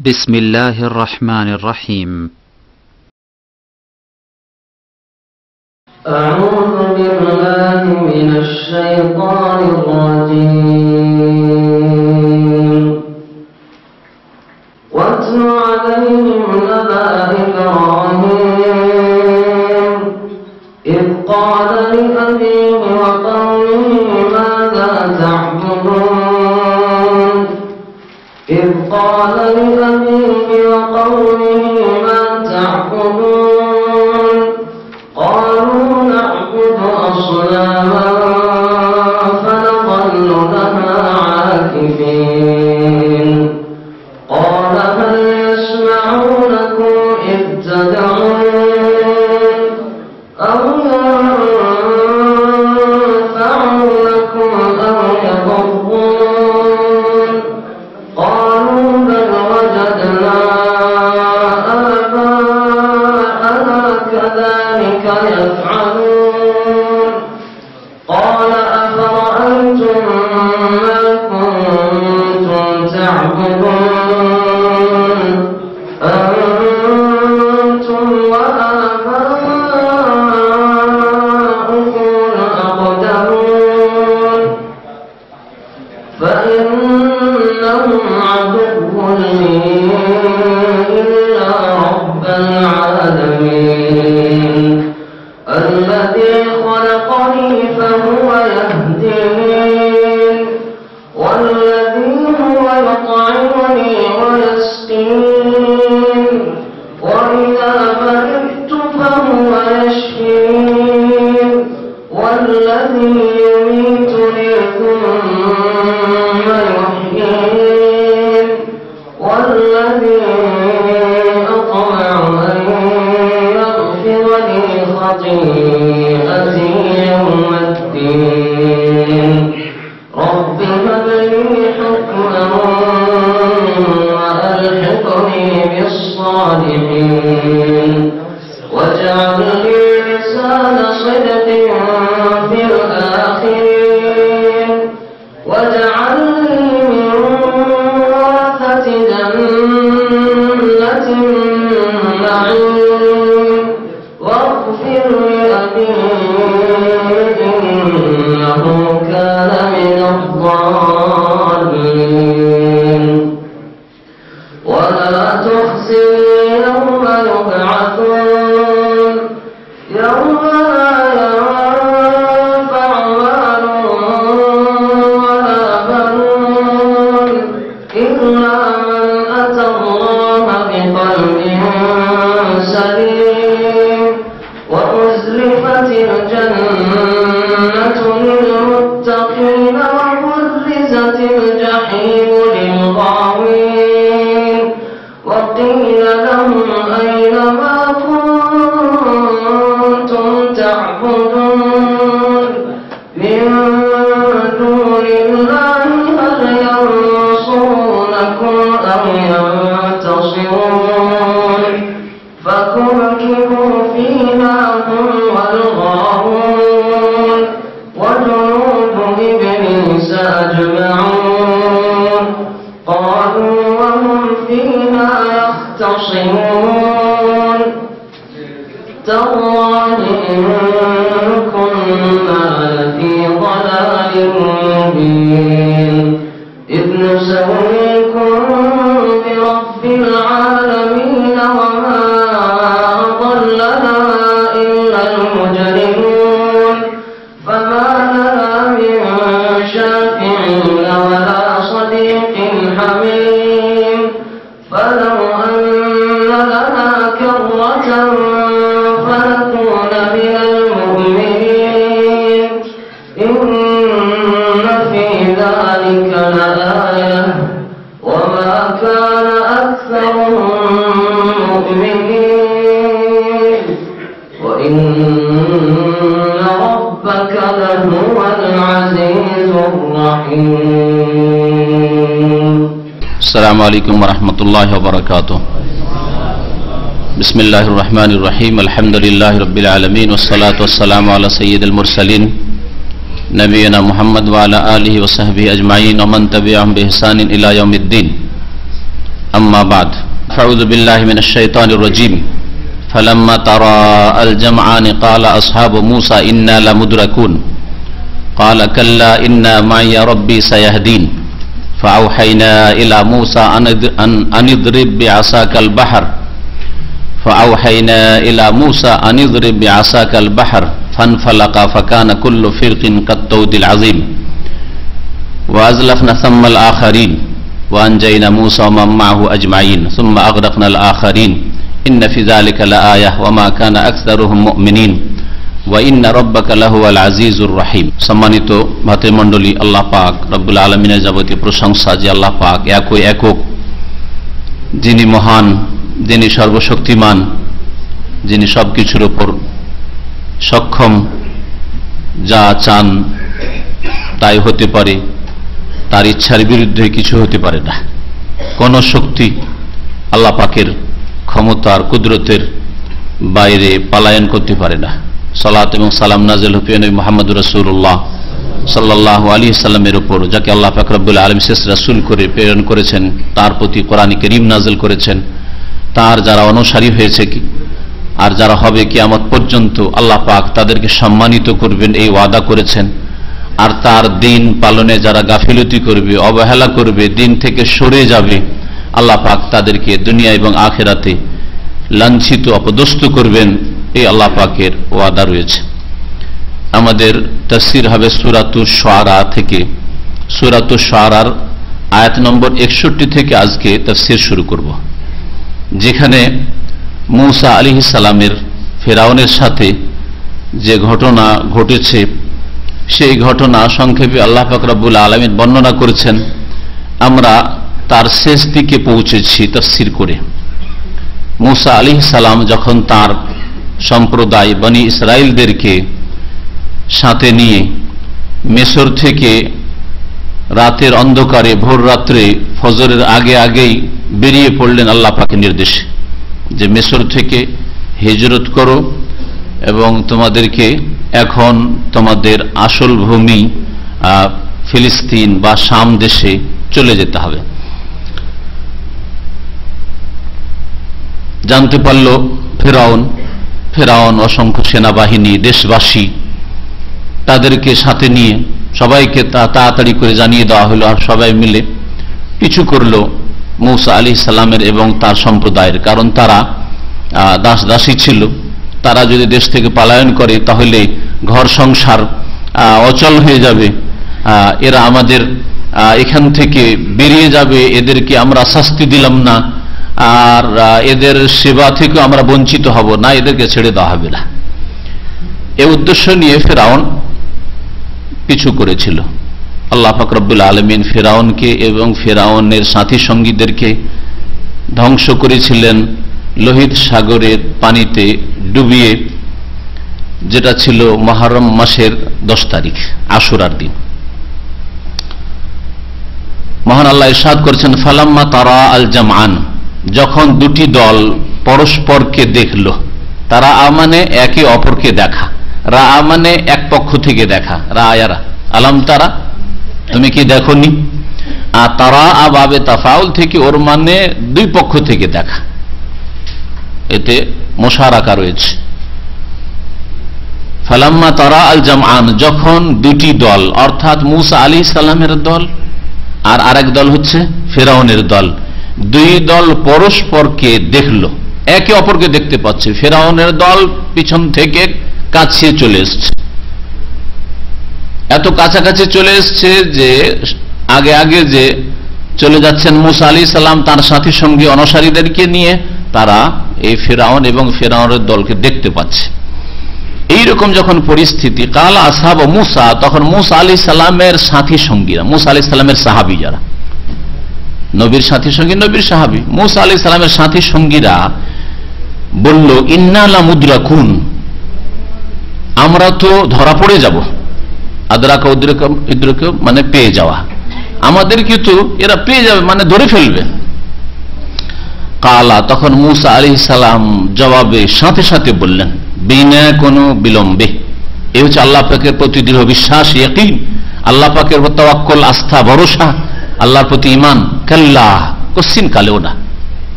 بسم الله الرحمن الرحيم. أعوذ بالله من الشيطان الرجيم. واتل عليهم نبأ إبراهيم إذ قال لأبيه وقومه ماذا تعبدون إذ قال لأبيه وقومه ما تعبدون قالوا نعبد أصناما فنظل لها عاكفين قال هل يسمعونكم إذ تدعون أو ينفعونكم أو يضرون قالوا بل وجدنا آباءنا كذلك يفعلون قال أفرأيتم ما كنتم تعبدون أنتم وآباؤكم الأقدمون فإنهم عدو لي إلا رب العالمين الذي خلقني فهو يهدين والذي هو يطعمني ويسقين وإذا مرضت فهو يشفين والذي يميتني ثم يحيين والذي أطمع أن يغفر لي خطيئتي يوم الدين رب هب لي حكما وألحقني بالصالحين واجعل لي لسان صدق في الآخرين واجعلني من ورثة جنة النعيم واغفر لأبي إنه كان من الضالين ولا تخزني يوم يبعثون يوم لا ينفع مال ولا بنون إلا من أتى الله بقلب سليم وأزلفت الجنة للمتقين وبرزت الجحيم للغاوين وقيل لهم أين ما كنتم تعبدون من دون الله هل ينصرونكم أو ينتصرون فكبكبوا فيها هم والغاوون وجنود إبليس أجمعون قالوا وهم فيها يختصمون تالله إن كنا لفي ضلال مبين إذ نسويكم برب العالمين وما أضلنا إلا المجرمون فما لنا من شافعين ولا صديق حميم فلو أن لنا كرة فنكون من المؤمنين إن في ذلك لآية وما كان أكثرهم مؤمنين وإن ربك لهو العزيز الرحيم. السلام عليكم ورحمة الله وبركاته. بسم الله الرحمن الرحيم. الحمد لله رب العالمين والصلاة والسلام على سيد المرسلين نبينا محمد وعلى آله وصحبه أجمعين ومن تبعهم بإحسان إلى يوم الدين. أما بعد فأعوذ بالله من الشيطان الرجيم فلما تراءى الجمعان قال أصحاب موسى إنا لمدركون قال كلا إنا معي ربي سيهدين فأوحينا إلى موسى أن اضرب بعصاك البحر فانفلق فكان كل فرق كالطود العظيم وأزلفنا ثم الآخرين وأنجينا موسى ومن معه أجمعين ثم أغرقنا الآخرين إن في ذلك لآية وما كان أكثرهم مؤمنين وإن ربك لهو العزيز الرحيم। সম্মানিত ভাতৃমণ্ডলী, আল্লাহ পাক রব্বুল আলামিনের যাবতীয় প্রশংসা যে আল্লাহ পাক একই একক, যিনি মহান, যিনি সর্বশক্তিমান, যিনি সবকিছুর উপর সক্ষম, যা চান তাই হতে পারে, তার ইচ্ছার বিরুদ্ধে কিছু হতে পারে না। কোন শক্তি আল্লাহ পাকের ক্ষমতার কুদরতের বাইরে পলায়ন করতে পারে না। সালাত এবং সালাম নাযিল হবে নবী মুহাম্মদ রাসূলুল্লাহ সাল্লাল্লাহু আলাইহি সাল্লামের উপর, যাকে আল্লাহ পাক রব্বুল আলামিন শেষ রাসূল করে প্রেরণ করেছেন, তার প্রতি কোরআন কারীম নাযিল করেছেন। তার যারা অনুসারী হয়েছে আর যারা হবে কিয়ামত পর্যন্ত আল্লাহ পাক তাদেরকে সম্মানিত করবেন এই ওয়াদা করেছেন। আর তার দিন পালনে যারা গাফিলতি করবে, অবহেলা করবে, দিন থেকে সরে যাবে, আল্লাহ পাক তাদেরকে দুনিয়া এবং আখিরাতে লাঞ্ছিত অপদস্থ করবেন, এই আল্লাহ পাকের ওয়াদা রয়েছে। আমাদের তাফসীর হবে সূরাতুশ শুআরা থেকে। সূরাতুশ শুআরার আয়াত নম্বর 61 থেকে আজকে তাফসীর শুরু করব, যেখানে মূসা আলাইহিস সালামের ফেরাউনের সাথে যে ঘটনা ঘটেছে সেই ঘটনা সংক্ষেপে আল্লাহ পাক রব্বুল আলামিন বর্ণনা করেছেন। আমরা তার শেষ দিকে পৌঁছেছি তাফসীর করে। মূসা আলাইহিস সালাম যখন তার সম্প্রদায় বনি ইসরাইলদেরকে সাথে নিয়ে মিশর থেকে রাতের অন্ধকারে ভোর রাত্রে ফজরের আগেই বেরিয়ে পড়লেন আল্লাহ পাকের নির্দেশে, যে মিশর থেকে হিজরত করো এবং তোমাদেরকে এখন তোমাদের আসল ভূমি ফিলিস্তিন বা শাম দেশে চলে যেতে হবে। জানতে পারল ফেরাউন অসংখ্য সেনাবাহিনী, দেশবাসী, তাদেরকে সাথে নিয়ে সবাইকে তাড়াতাড়ি করে জানিয়ে দেওয়া হলো। আর সবাই মিলে পিছু করলো মূসা আলাইহিস সালামের এবং তার সম্প্রদায়ের, কারণ তারা দাসী ছিল। তারা যদি দেশ থেকে পলায়ন করে তাহলে ঘর সংসার অচল হয়ে যাবে, এরা আমাদের এখান থেকে বেরিয়ে যাবে, এদেরকে আমরা শাস্তি দিলাম না, আর এদের সেবা থেকে আমরা বঞ্চিত হব না, এদেরকে ছেড়ে দেওয়া হবে না। এই উদ্দেশ্য নিয়ে ফেরাউন পিছু করেছিল। আল্লাহ পাক রব্বুল আলামিন ফেরাউনকে এবং ফেরাউনের সাথী সঙ্গীদেরকে ধ্বংস করেছিলেন লোহিত সাগরের পানিতে ডুবিয়ে, যেটা ছিল মুহররম মাসের 10 তারিখ, আশুরার দিন। মহান আল্লাহ ইরশাদ করেছেন, ফালাম্মা তারা আল জামআন, যখন দুটি দল পরস্পরকে দেখল। তারা মানে একে অপরকে দেখা, রা মানে এক পক্ষ থেকে দেখা, রায়ারা আলাম তারা, তুমি কি দেখোনি? আর তারা বাবে তাফাউল থেকে, ওর মানে দুই পক্ষ থেকে দেখা, এতে মুশারাকা রয়েছে। ফালাম্মা তারা আল জামআন, যখন দুটি দল, অর্থাৎ মূসা আলাইহিস সালামের দল আর আরেক দল হচ্ছে ফেরাউনের দল, দুই দল পরস্পরকে দেখল, একে অপরকে দেখতে পাচ্ছে। ফেরাউনের দল পিছন থেকে কাছে চলে এসছে, এত কাছাকাছি চলে এসছে যে আগে যে চলে যাচ্ছেন মূসা আলাইহিস সালাম তার সাথী সঙ্গী অনুসারীদেরকে নিয়ে, তারা এই ফেরাউন এবং ফেরাউনের দলকে দেখতে পাচ্ছে। এইরকম যখন পরিস্থিতি, কাল আসহাব মূসা, তখন মূসা আলাইহিস সালামের সাথী সঙ্গীরা, মূসা আলাইহিস সালামের সাহাবী, যারা নবীর সাথী সঙ্গী, নবীর সাহাবী, মূসা আলাইহিস সালামের সাথী সঙ্গীরা বলল, ইন্না লামুদরাকুন, আমরা তো ধরা পড়ে যাব। আদরাকা উদ্রাকা মানে পেয়ে যাওয়া, আমাদেরকে তো এরা পেয়ে যাবে, মানে ধরে ফেলবে। কালা, তখন মূসা আলাইহিস সালাম জবাবে সাথে সাথে বললেন, বিনা কোনো বিলম্বে, এই হচ্ছে আল্লাহ পাকের প্রতি দৃঢ় বিশ্বাস, ইয়াকিন, আল্লাহ পাকের তাওয়াক্কুল, আস্থা, ভরসা, আল্লাহর প্রতি ঈমান। কাল্লা, কোশ্চিন কালেও না,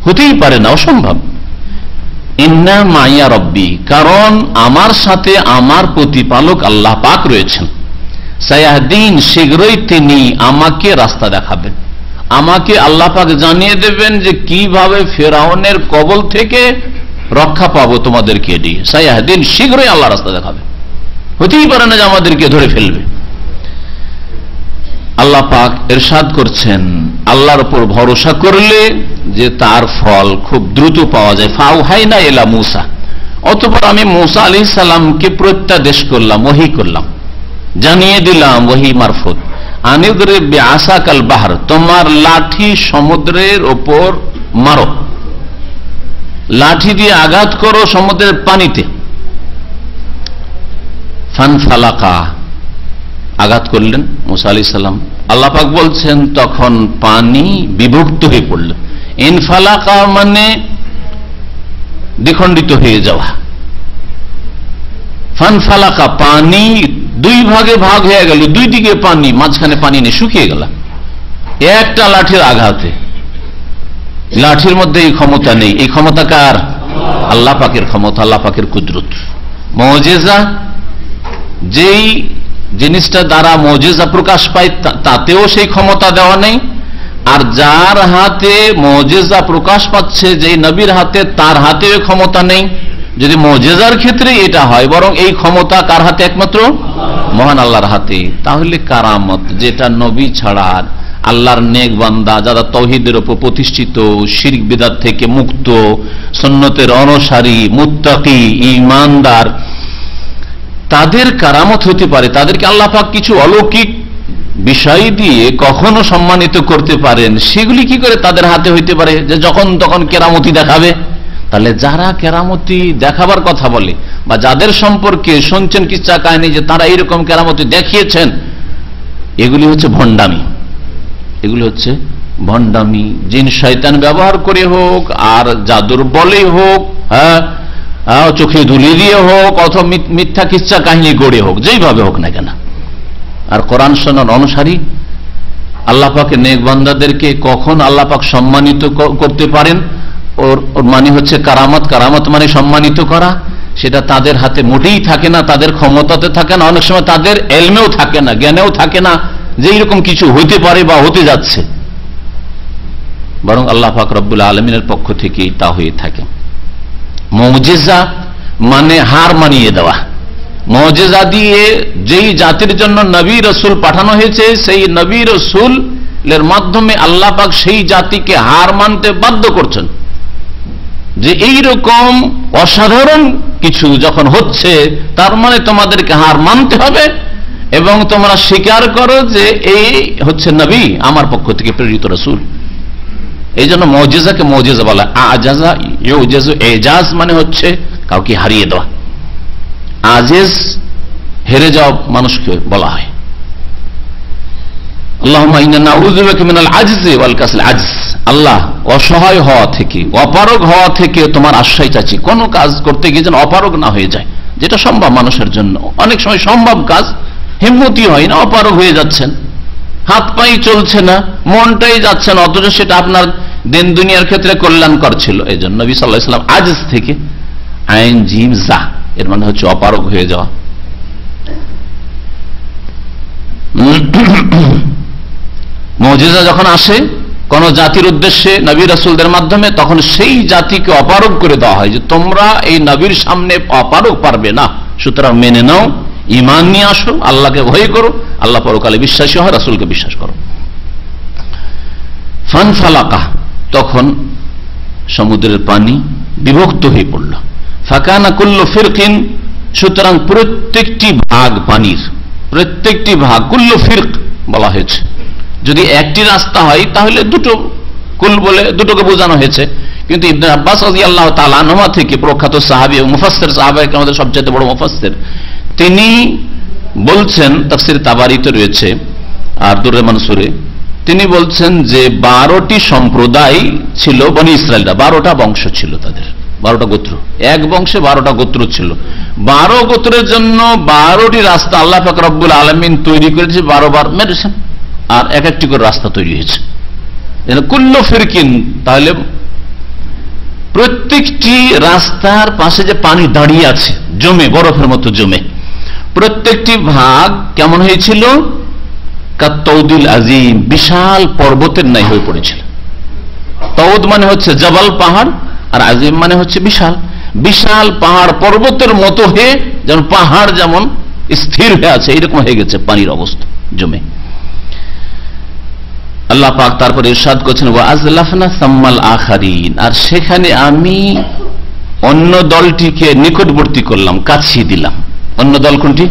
হতেই পারে না, অসম্ভব। ইন্না মাইয়া রব্বি, কারণ আমার সাথে আমার প্রতিপালক আল্লাহ পাক রয়েছেন। সায়াহদিন, শীঘ্রই তিনি আমাকে রাস্তা দেখাবেন, আমাকে আল্লাহ পাক জানিয়ে দেবেন যে কিভাবে ফেরাউনের কবল থেকে রক্ষা পাবো তোমাদেরকে দিয়ে। সায়াহদিন, শীঘ্রই আল্লাহ রাস্তা দেখাবে, হতেই পারে না যে আমাদেরকে ধরে ফেলবে। আল্লাহ পাক ইরশাদ করছেন, আল্লাহর উপর ভরসা করলে যে তার ফল খুব দ্রুত পাওয়া যায়। ফাউহাইনা ইলা মূসা, অতঃপর আমি মূসা আলাইহিস সালামকে প্রত্যাদেশ করলাম, ওহী করলাম, জানিয়ে দিলাম ওহী মারফত, আনিদরিব বিআসাকাল বাহর, তোমার লাঠি সমুদ্রের উপর মারো, লাঠি দিয়ে আঘাত করো সমুদ্রের পানিতে। ফানফালাকা, আঘাত করলেন মূসা আলাইহিস সালাম। আল্লাহ পাক বলছেন তখন পানি বিভক্ত হয়ে পড়ল। ইনফালাকা মানে দ্বিখণ্ডিত হয়ে যাওয়া। ফানফালাকা, পানি দুই ভাগে ভাগ হয়ে গেল, দুই দিকে পানি, মাঝখানে পানি নেই, শুকিয়ে গেল একটা লাঠির আঘাতে। লাঠির মধ্যে এই ক্ষমতা নেই, এই ক্ষমতা কার? আল্লাহ পাকের ক্ষমতা, আল্লাহ পাকের কুদরত। মুজিজা, যেই জিনিসটা দ্বারা মুজিজা প্রকাশ পায় তাতেও সেই ক্ষমতা দেওয়া নেই, আর যার হাতে মুজিজা প্রকাশ পাচ্ছে, যেই নবীর হাতে, তার হাতেও ক্ষমতা নেই। যদি মুজিজার ক্ষেত্রে এটা হয়, বরং এই ক্ষমতা কার হাতে? একমাত্র মহান আল্লাহর হাতে। তাহলে কারামত, যেটা নবী ছাড়া আল্লাহর নেক বান্দা যারা তাওহীদের উপর প্রতিষ্ঠিত, শিরক বিদআত থেকে মুক্ত, সুন্নতের অনুসারী, মুত্তাকি, ঈমানদার, তাদের কারামত হতে পারে। তাদেরকে আল্লাহ পাক কিছু অলৌকিক বিষয় দিয়ে কখনো সম্মানিত করতে পারেন। সেগুলি কি করে তাদের হাতে হইতে পারে যে যখন তখন কেরামতি দেখাবে? তাহলে যারা কেরামতি দেখাবার কথা বলে, বা যাদের সম্পর্কে শুনছেন কিচ্ছা কাহিনী যে তারা এইরকম কেরামতি দেখিয়েছেন, এগুলি হচ্ছে ভণ্ডামি। এগুলি হচ্ছে ভণ্ডামি। জিন শয়তান ব্যবহার করে হোক, আর জাদুর বলে হোক, হ্যাঁ, চোখে ধুলি দিয়ে হোক, অথবা মিথ্যা কিচ্ছা কাহিনী গড়ে হোক, যেইভাবে হোক না কেন। আর কোরআন শোনার অনুসারী আল্লাহ পাকের নেক বান্দাদেরকে কখন আল্লাহ পাক সম্মানিত করতে পারেন, ওর মানে হচ্ছে কারামত। কারামত মানে সম্মানিত করা। সেটা তাদের হাতে মোটেই থাকে না, তাদের ক্ষমতাতে থাকে না, অনেক সময় তাদের এলমেও থাকে না, জ্ঞানেও থাকে না যে এইরকম কিছু হইতে পারে বা হতে যাচ্ছে, বরং আল্লাহ পাক রব্বুল আলামিনের পক্ষ থেকেই তা হয়ে থাকে। মুজিজা মানে হার মানিয়ে দেওয়া। মুজিজা দিয়ে যেই জাতির জন্য নবী রাসূল পাঠানো হয়েছে, সেই নবী রাসূলের মাধ্যমে আল্লাহ পাক সেই জাতিকে হার মানতে বাধ্য করছেন যে এই রকম অসাধারণ কিছু যখন হচ্ছে, তার মানে তোমাদেরকে হার মানতে হবে এবং তোমরা স্বীকার করো যে এই হচ্ছে নবী, আমার পক্ষ থেকে প্রেরিত রাসূল। এই জন্য মুজিজাকে মুজিজা বলা। আজাজা ইউজাজু, এজাজ মানে হচ্ছে কাউকে হারিয়ে দেওয়া। আজিজ, হেরে যাওয়া মানুষকে বলা হয়। আল্লাহুম্মা ইন্না নাউযু বিকা মিনাল আজজি ওয়াল কাসল। আজজ, আল্লাহ অসহায় হওয়া থেকে, অপারগ হওয়া থেকে তোমার আশ্রয় চাচ্ছি। কোন কাজ করতে গিয়ে যেন অপারগ না হয়ে যায়, যেটা সম্ভব মানুষের জন্য। অনেক সময় সম্ভব কাজ হিম্মতি হয় না, অপারগ হয়ে যাচ্ছেন, হাত পাই চলছে না, মনটাই যাচ্ছে না, অথচ সেটা আপনার দিন দুনিয়ার ক্ষেত্রে কল্যাণকর ছিল। এই জন্য নবী সাল্লাল্লাহু আলাইহি ওয়াসাল্লাম আজজ থেকে আইন জিম জা, এর মানে হচ্ছে অপারগ হয়ে যাওয়া। মুজিজা যখন আসে কোন জাতির উদ্দেশ্যে নবী রাসূলদের মাধ্যমে, তখন সেই জাতিকে অপারগ করে দেওয়া হয় যে তোমরা এই নবীর সামনে অপারগ পারবে না, সুতরাং মেনে নাও, ঈমান নিয়ে আসো, আল্লাহকে ভয় করো, আল্লাহ পরকালে বিশ্বাসী হয়, রাসূলকে বিশ্বাস করো। ফানফালাকা, তখন সমুদ্রের পানি বিভক্ত হয়ে পড়ল। ফাকানা কুল্লু ফিরকিন, সুতরাং প্রত্যেকটি ভাগ পানির, প্রত্যেকটি ভাগ, কুল্লু ফিরক বলা হয়েছে। যদি একটি রাস্তা হয় তাহলে দুটো, কুল বলে দুটোকে বোঝানো হয়েছে। কিন্তু ইবনে আব্বাস রাদিয়াল্লাহু তাআলা আনহুমা থেকে, প্রখ্যাত সাহাবী এবং মুফাসসির, সাহাবায়ে কেরামদের সবচেয়ে বড় মুফাসসির, তিনি বলছেন, তাফসীর তাবারিতে রয়েছে আর দুররে মানসুরে, তিনি বলছেন যে 12টি সম্প্রদায় ছিল বনি ইসরায়েলরা, 12টা বংশ ছিল তাদের, 12টা গোত্র, এক বংশে 12টা গোত্র ছিল। 12 গোত্রের জন্য 12টি রাস্তা আল্লাহ পাক রব্বুল আলামিন তৈরি করেছে, 12 বার মেরেছেন, আর এক একটি করে রাস্তা তৈরি হয়েছে। কুল্লু ফিরকিন, তাহলে প্রত্যেকটি রাস্তার পাশে যে পানি দাঁড়িয়ে আছে জমে, বরফের মতো জমে, প্রত্যেকটি ভাগ কেমন হয়েছিল? কাত্তৌদিল আজিম, বিশাল পর্বতের ন্যায় হয়ে পড়েছিল। তৌদ মানে হচ্ছে জবাল, পাহাড়, আর আজিম মানে হচ্ছে বিশাল। বিশাল পাহাড় পর্বতের মতো হয়ে, যেমন পাহাড় যেমন স্থির হয়ে আছে, এরকম হয়ে গেছে পানির অবস্থা জমে। আল্লাহ পাক তারপরে ইরশাদ করছেন, ওয়া আজলাফনা সাম্মাল আখারিন, আর সেখানে আমি অন্য দলটিকে নিকটবর্তী করলাম, কাছিয়ে দিলাম। অন্য দল কোনটি?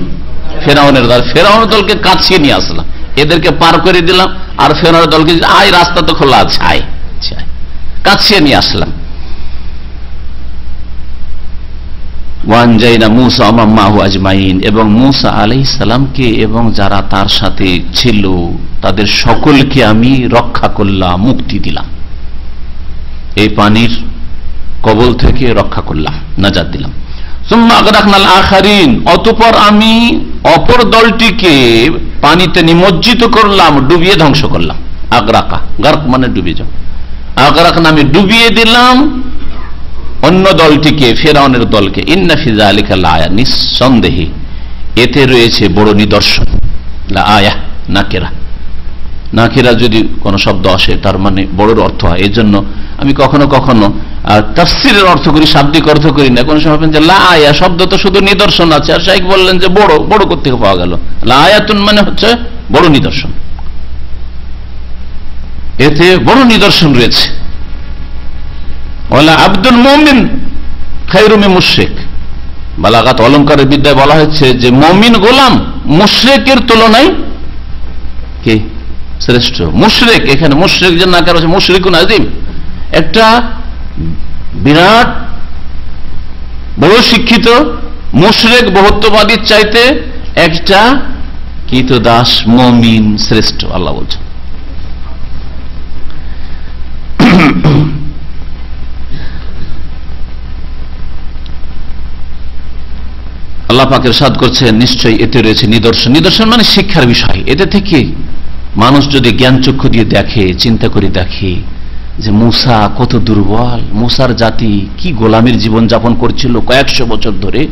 ফেরাউনের দল। ফেরাউনের দলকে কাছিয়ে নিয়ে আসলাম, এদেরকে পার করে দিলাম, আর ফেরাউনের দলকে আয়, রাস্তা তো খোলা আছে, আয়, কাছিয়ে নিয়ে আসলাম। ওয়ানজাইনা মূসা ওয়া মান মাহু আজমাইন, এবং মূসা আলাইহিস সালামকে এবং যারা তার সাথে ছিল তাদের সকলকে আমি রক্ষা করলাম, মুক্তি দিলাম, এই পানির কবল থেকে রক্ষা করলাম, নাজাত দিলাম। সুম্মা আগরাকনাল আখারিন, অতঃপর আমি অপর দলটিকে পানিতে নিমজ্জিত করলাম, ডুবিয়ে ধ্বংস করলাম। আগরাকা, গার্ক মানে ডুবিয়ে যাও, আগরাকনা আমি ডুবিয়ে দিলাম অন্য দলটিকে, ফেরাউনের দলকে। ইন্না ফি যালিকা লাআয়া, নিঃসন্দেহে এতে রয়েছে বড় নিদর্শন। লাআয়া নাকিরা, নাকিরা যদি কোন শব্দ আসে তার মানে বড়র অর্থ হয়। এই জন্য আমি কখনো কখনো তাফসীরের অর্থ করি, শাব্দিক অর্থ করি না। কোন সময় যে লাআয়া শব্দ তো শুধু নিদর্শন আছে, আর শাইখ বললেন যে বড়, বড় করতে পাওয়া গেল। লাআয়াতুন মানে হচ্ছে বড় নিদর্শন, এতে বড় নিদর্শন রয়েছে। ওয়ালা আব্দুল মুমিন খায়রু মিন মুশরিক, বালাগাত অলংকারের বিদ্যায় বলা হয়েছে যে মুমিন গোলাম মুশরিকের তুলনায় কি শ্রেষ্ঠ। মুশরিক, এখানে মুশরিক যে নাকার আছে, মুশরিকুন আযীম, একটা বিরাট বড় শিক্ষিত মুশরিক বহুত্ববাদীর চাইতে একটা কৃতদাস মুমিন শ্রেষ্ঠ, আল্লাহ বলছেন। আল্লাহ পাক ইরশাদ করছেন, নিশ্চয়ই এতে রয়েছে নিদর্শন। নিদর্শন মানে শিক্ষার বিষয়। এতে থেকে মানুষ যদি জ্ঞান চক্ষু দিয়ে দেখে, চিন্তা করে দেখে যে মূসা কত দুর্বল, মূসার জাতি কি গোলামের জীবন যাপন করছিল কয়েকশো বছর ধরে,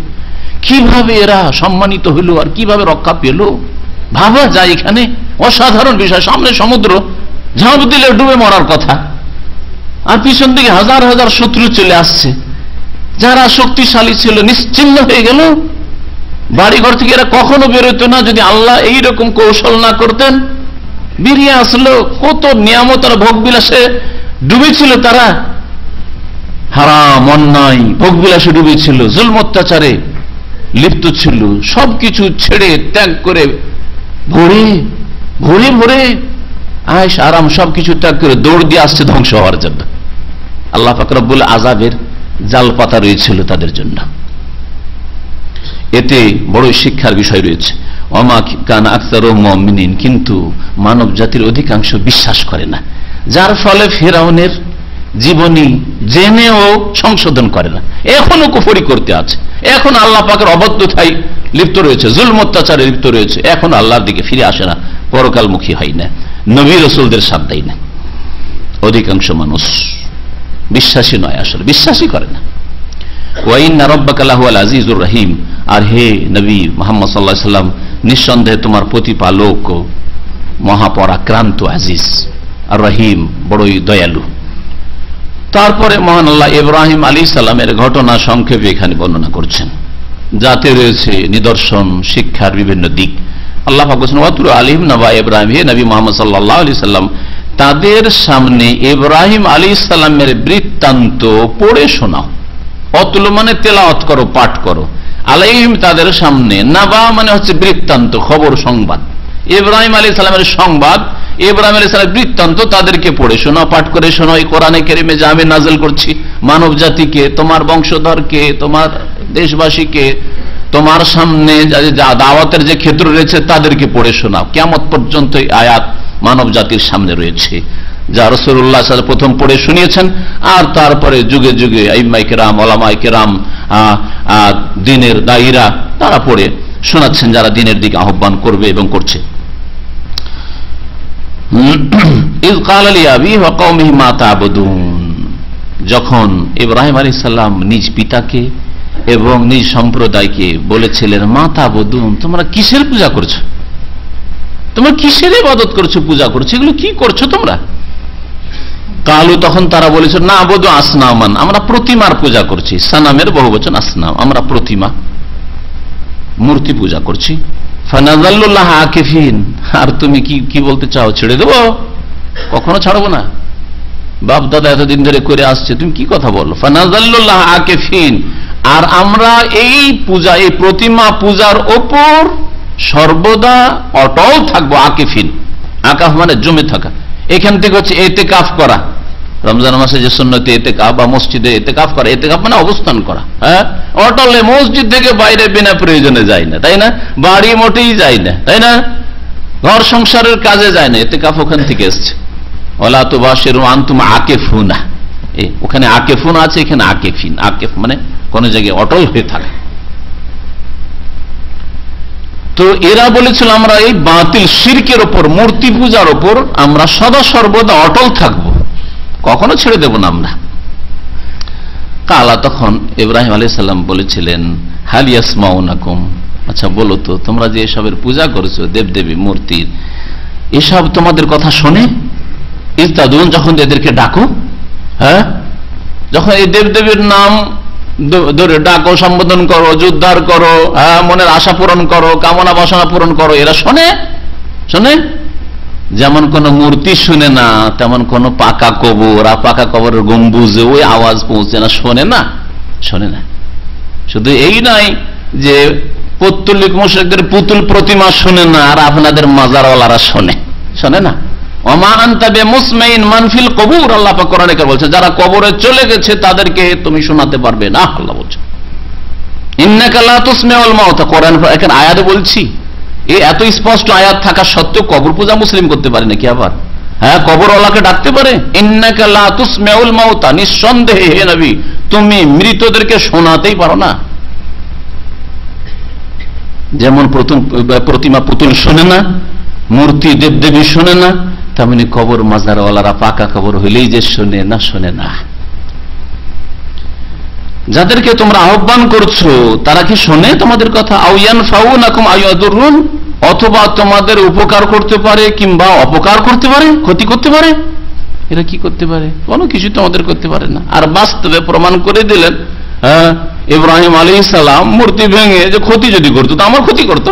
কিভাবে এরা সম্মানিত হইল আর কিভাবে রক্ষা পেল, ভাবা যায়। এখানে অসাধারণ বিষয়। সামনে সমুদ্র, ঝাঁপ দিলে ডুবে মরার কথা, আর পিছন দিকে হাজার হাজার শত্রু চলে আসছে। যারা শক্তিশালী ছিল নিশ্চিহ্ন হয়ে গেল। বাড়িঘর থেকে এরা কখনো বেরোতো না যদি আল্লাহ এইরকম কৌশল না করতেন। বেরিয়ে আসলো, কত নিয়ামত আর ভোগ বিলাসে ডুবেছিল তারা, হারাম অন্যায় ভোগ বিলাসে ডুবেছিল, জুলম অত্যাচারে লিপ্ত ছিল। সবকিছু ছেড়ে ত্যাগ করে ভরে ভরে ভরে আয়েশ আরাম সবকিছু ত্যাগ করে দৌড় দিয়ে আসছে ধ্বংস হওয়ার জন্য। আল্লাহ পাক রব্বুল আযাবের জাল পাতা রয়েছিল তাদের জন্য। এতে বড় শিক্ষার বিষয় রয়েছে। ওমা কানা আকসারুহুম মুমিনিন, কিন্তু মানব জাতির অধিকাংশ বিশ্বাস করে না, যার ফলে ফিরআউনের জীবনী জেনেও সংশোধন করে না, এখনো কুফরি করতে আছে, এখন আল্লাহ পাকের অবাধ্যতায় লিপ্ত রয়েছে, জুলম অত্যাচারে লিপ্ত রয়েছে, এখন আল্লাহর দিকে ফিরে আসে না, পরকালমুখী হয় না, নবী রাসূলদের সাথ দেয় না। অধিকাংশ মানুষ বিশ্বাসী নয়, আসলে বিশ্বাসই করে না। ওয়াইন্না রাব্বাকা লাহুয়াল আজিজুর রহিম, আর হে নবী মুহাম্মদ সাল্লাল্লাহু আলাইহি সাল্লাম, নিঃসন্দেহে তোমার প্রতিপালক মহাপরাক্রান্ত আজিজ, আর রহিম বড়ই দয়ালু। তারপরে মহান আল্লাহ ইব্রাহিম আলাইহিস সালামের ঘটনা সংক্ষেপে এখানে বর্ণনা করছেন, যাতে রয়েছে নিদর্শন, শিক্ষার বিভিন্ন দিক। আল্লাহ পাক বলেছেন, ওয়াতুলু আলাইহিম নাবা ইব্রাহিম, হে নবী মুহাম্মদ সাল্লাল্লাহু আলাইহি সাল্লাম তাদের সামনে ইব্রাহিম আলাইহিস সালামের বৃত্তান্ত পড়ে শোনাও। অতুল মানে তেলাওয়াত করো, পাঠ করো। আলাইহিম তাদের সামনে, নাবা মানে হচ্ছে বৃত্তান্ত, খবর, সংবাদ। ইব্রাহিম আলাইহিস সালামের সংবাদ, ইব্রাহিম আলাইহিস সালামের বৃত্তান্ত তাদেরকে পড়ে শোনাও, পাঠ করে শোনাও। এই কোরআনে কারীমে যা আমি নাযিল করছি মানব জাতিকে, তোমার বংশধরকে, তোমার দেশবাসীকে, তোমার সামনে যা দাওয়াতের যে ক্ষেত্র রয়েছে তাদেরকে পড়ে শোনাও। কিয়ামত পর্যন্ত এই আয়াত মানব জাতির সামনে রয়েছে, যা রাসূলুল্লাহ সাল্লাল্লাহু আলাইহি ওয়াসাল্লাম প্রথম পড়ে শুনিয়েছেন, আর তারপরে যুগে যুগে আইম্মায়ে কেরাম, ওলামায়ে কেরাম, দ্বীনের দায়ীরা তারা পড়ে শোনাচ্ছেন, যারা দ্বীনের দিকে আহ্বান করবে এবং করছে। ইয ক্বাল লিআবিহি ওয়া কওমিহি মা তা'বুদুন, যখন ইব্রাহিম আলাইহিস সালাম নিজ পিতাকে এবং নিজ সম্প্রদায়কে বলেছিলেন মা তা'বুদুন, তোমরা কিসের পূজা করছো, তোমরা কিসের ইবাদত করছো, পূজা করছো, এগুলো কি করছো তোমরা? কালু, তখন তারা বলেছিল না আবুদু আসনামান, আমরা প্রতিমার পূজা করছি। সানামের বহুবচন আসনাম, আমরা প্রতিমা মূর্তি পূজা করছি। ফানাযাল্লু লাহা আকিফিন, আর তুমি কি বলতে চাও, ছেড়ে দেবো? কখনো ছাড়বো না, বাপ দাদা এতদিন ধরে করে আসছে, তুমি কি কথা বলো? ফানাযাল্লু লাহা আকিফিন, আর আমরা এই পূজা, এই প্রতিমা পূজার ওপর সর্বদা অটল থাকবো। আকিফিন, আকাফ মানে জমে থাকা, এখান থেকে হচ্ছে এতেকাফ করা। রমজান মাসে যে সুন্নতে এতেকাফ বা মসজিদে এতেকাফ করা, এতেকাফ মানে অবস্থান করা। হ্যাঁ, অটলে মসজিদ থেকে বাইরে বিনা প্রয়োজনে যায় না, তাই না? বাড়ি মোটেই যায় না, তাই না? ঘর সংসারের কাজে যায় না, এতেকাফ ওখান থেকে এসছে। ওয়ালা তুবাশিরু আনতুম আকিফুনা, ওখানে আকিফুন আছে, এখানে আকিফিন। আকিফ মানে কোন জায়গায় অটল হয়ে থাকে। তো এরা বলেছিল আমরা এই বাতিল শিরকের ওপর, মূর্তি পূজার ওপর আমরা সদা সর্বদা অটল থাকব, কখনো ছেড়ে দেব না আমরা। কালা, তখন ইব্রাহিম আলাইহিস সালাম বলেছিলেন হাল ইয়াসমাউনাকুম, আচ্ছা বলো তো, তোমরা যে এসবের পূজা করছো, দেবদেবী মূর্তির, এসব তোমাদের কথা শোনে? ইস্তাদুন, যখন এদেরকে ডাকো, হ্যাঁ, যখন এই দেবদেবীর নাম ধরে ডাকো, সম্বোধন করো, উদ্ধার করো, মনের আশা পূরণ করো, কামনা বাসনা পূরণ করো, এরা শোনে? শোনে? যেমন কোন মূর্তি শুনে না, তেমন কোন পাকা কবর আর পাকা কবরের গম্বুজে ওই আওয়াজ পৌঁছে না, শোনে না, শোনে না। শুধু এই নয় যে পৌত্তলিক মুশরিকদের পুতুল প্রতিমা শোনে না, আর আপনাদের মাজারওয়ালারা শোনে, শোনে না। ওমা আনতা বিমুসমাইন মান ফিল কবুর, আল্লাহ পাক কোরআনে বলছে যারা কবরে চলে গেছে তাদেরকে তুমি শোনাতে পারবে না, আল্লাহ বলছে। ইন্নাকা লা তুসমিউল মাউতা, কোরআন এখানে আয়াতে বলছি, এই এত স্পষ্ট আয়াত থাকা সত্ত্বেও কবর পূজা মুসলিম করতে পারে নাকি আবার? হ্যাঁ, কবরওয়ালাকে ডাকতে পারে। ইন্নাকা লা তুসমিউল মাউতা, নিঃসন্দেহে হে নবী তুমি মৃতদেরকে শোনাতেই পারো না। যেমন প্রতিমা পুতুল শোনে না, মূর্তি দেবদেবী শোনে না, তেমনি কবর মাজারওয়ালারা পাকা কবর হইলেই যে শোনে না, শোনে না। যাদেরকে তোমরা আহ্বান করছো তারা কি শোনে তোমাদের কথা? আও ইয়ানফাউনাকুম আও ইয়াদুররুন, অথবা তোমাদের উপকার করতে পারে কিংবা অপকার করতে পারে, ক্ষতি করতে পারে। এরা কি করতে পারে? কোনো কিছু তোমাদের করতে পারে না। আর বাস্তবে প্রমাণ করে দিলেন, ইব্রাহিম আলাইহিস সালাম মূর্তি ভেঙে যে ক্ষতি যদি করতো, তো আমার ক্ষতি করতো,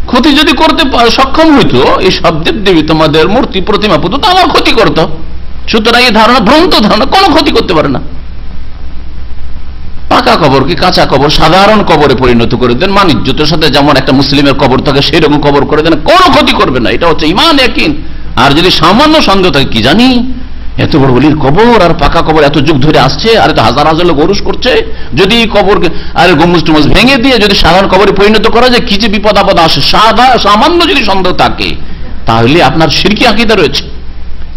ক্ষতি যদি করতে সক্ষম হইতো, এই সব দেবদেবী তোমাদের মূর্তি প্রতিমা পুতো, তো আমার ক্ষতি করতো। সুতরাং এই ধারণা ভ্রান্ত ধারণা, কোনো ক্ষতি করতে পারে না। পাকা কবরকে কাঁচা কবর, সাধারণ কবরে পরিণত করে দেন, মানিজ্যতের সাথে যেমন একটা মুসলিমের কবর থাকে সেই রকম কবর করে দেন, কোনো ক্ষতি করবে না। এটা হচ্ছে ঈমান ইয়াকিন। আর যদি সামান্য সন্দেহ থাকে, কি জানি এত বড় ওলির কবর আর পাকা কবর এত যুগ ধরে আসছে, আর এত হাজার হাজার লোক ওরস করছে, যদি কবর আর গম্বুজ টম্বুজ ভেঙে দিয়ে যদি সাধারণ কবরে পরিণত করা যায়, কি যে বিপদ আপদ আসে। সামান্য যদি সন্দেহ থাকে তাহলে আপনার শিরকি আকীদা রয়েছে।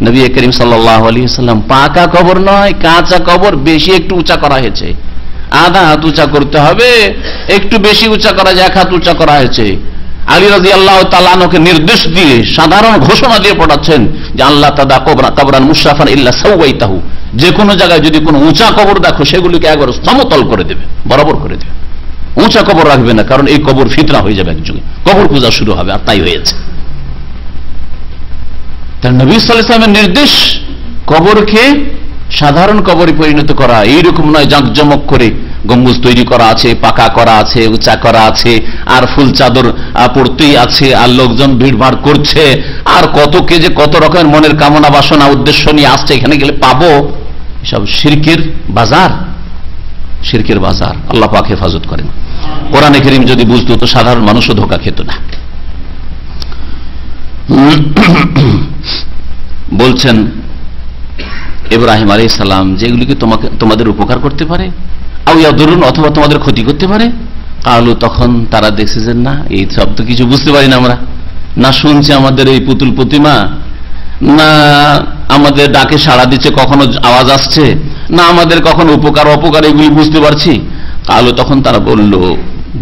নবী করিম সাল্লাল্লাহু আলাইহি ওয়াসাল্লাম পাকা কবর নয়, কাঁচা কবর বেশি একটু উঁচা করা হয়েছে, আধা হাত উঁচা করতে হবে, একটু বেশি উঁচা করা যায়, 1 হাত উঁচা করা হয়েছে। আলী রাদিয়াল্লাহু তাআলা আনহুকে নির্দেশ দিয়ে সাধারণ ঘোষণা দিয়ে পড়াচ্ছেন যে আল্লাহ তাদা কবরান মুশরাফান ইল্লা সাওয়াইতাহু, যে কোনো জায়গায় যদি কোনো উঁচা কবর দেখো সেগুলিকে একবার সমতল করে দেবে, বরাবর করে দেবে, উঁচা কবর রাখবে না, কারণ এই কবর ফিতনা হয়ে যাবে, একযুগে কবর পূজা শুরু হবে। আর তাই হয়েছে। তার নবী সাল্লাল্লাহু আলাইহি ওয়াসাল্লামের নির্দেশ কবরকে সাধারণ কবরে পরিণত করা, এইরকম নয় জাঁকজমক করে গম্বুজ তৈরি করা আছে, পাকা করা আছে, উঁচা করা আছে, আর ফুল চাদর পড়তেই আছে, আর লোকজন ভিড়ভাড় করছে, আর কত কে যে কত রকমের মনের কামনা বাসনা উদ্দেশ্য নিয়ে আসছে, এখানে গেলে পাবো। সব শিরকের বাজার, শিরকের বাজার। আল্লাহ পাক হেফাজত করেন। কোরআনে কারীম যদি বুঝতো তো সাধারণ মানুষও ধোঁকা খেত না। বলছেন ইব্রাহিম আলাইহিস সালাম যেগুলিকে তোমাদের উপকার করতে পারে, আও ইয়াদুরুন, অথবা তোমাদের ক্ষতি করতে পারে। কালু, তখন তারা দেখছে যে না, এই সব তো কিছু বুঝতে পারি না আমরা, না শুনছি আমাদের এই পুতুল প্রতিমা, না আমাদের ডাকে সাড়া দিচ্ছে, কখনো আওয়াজ আসছে, না আমাদের কখনো উপকার অপকার এগুলি বুঝতে পারছি। কালু, তখন তারা বলল,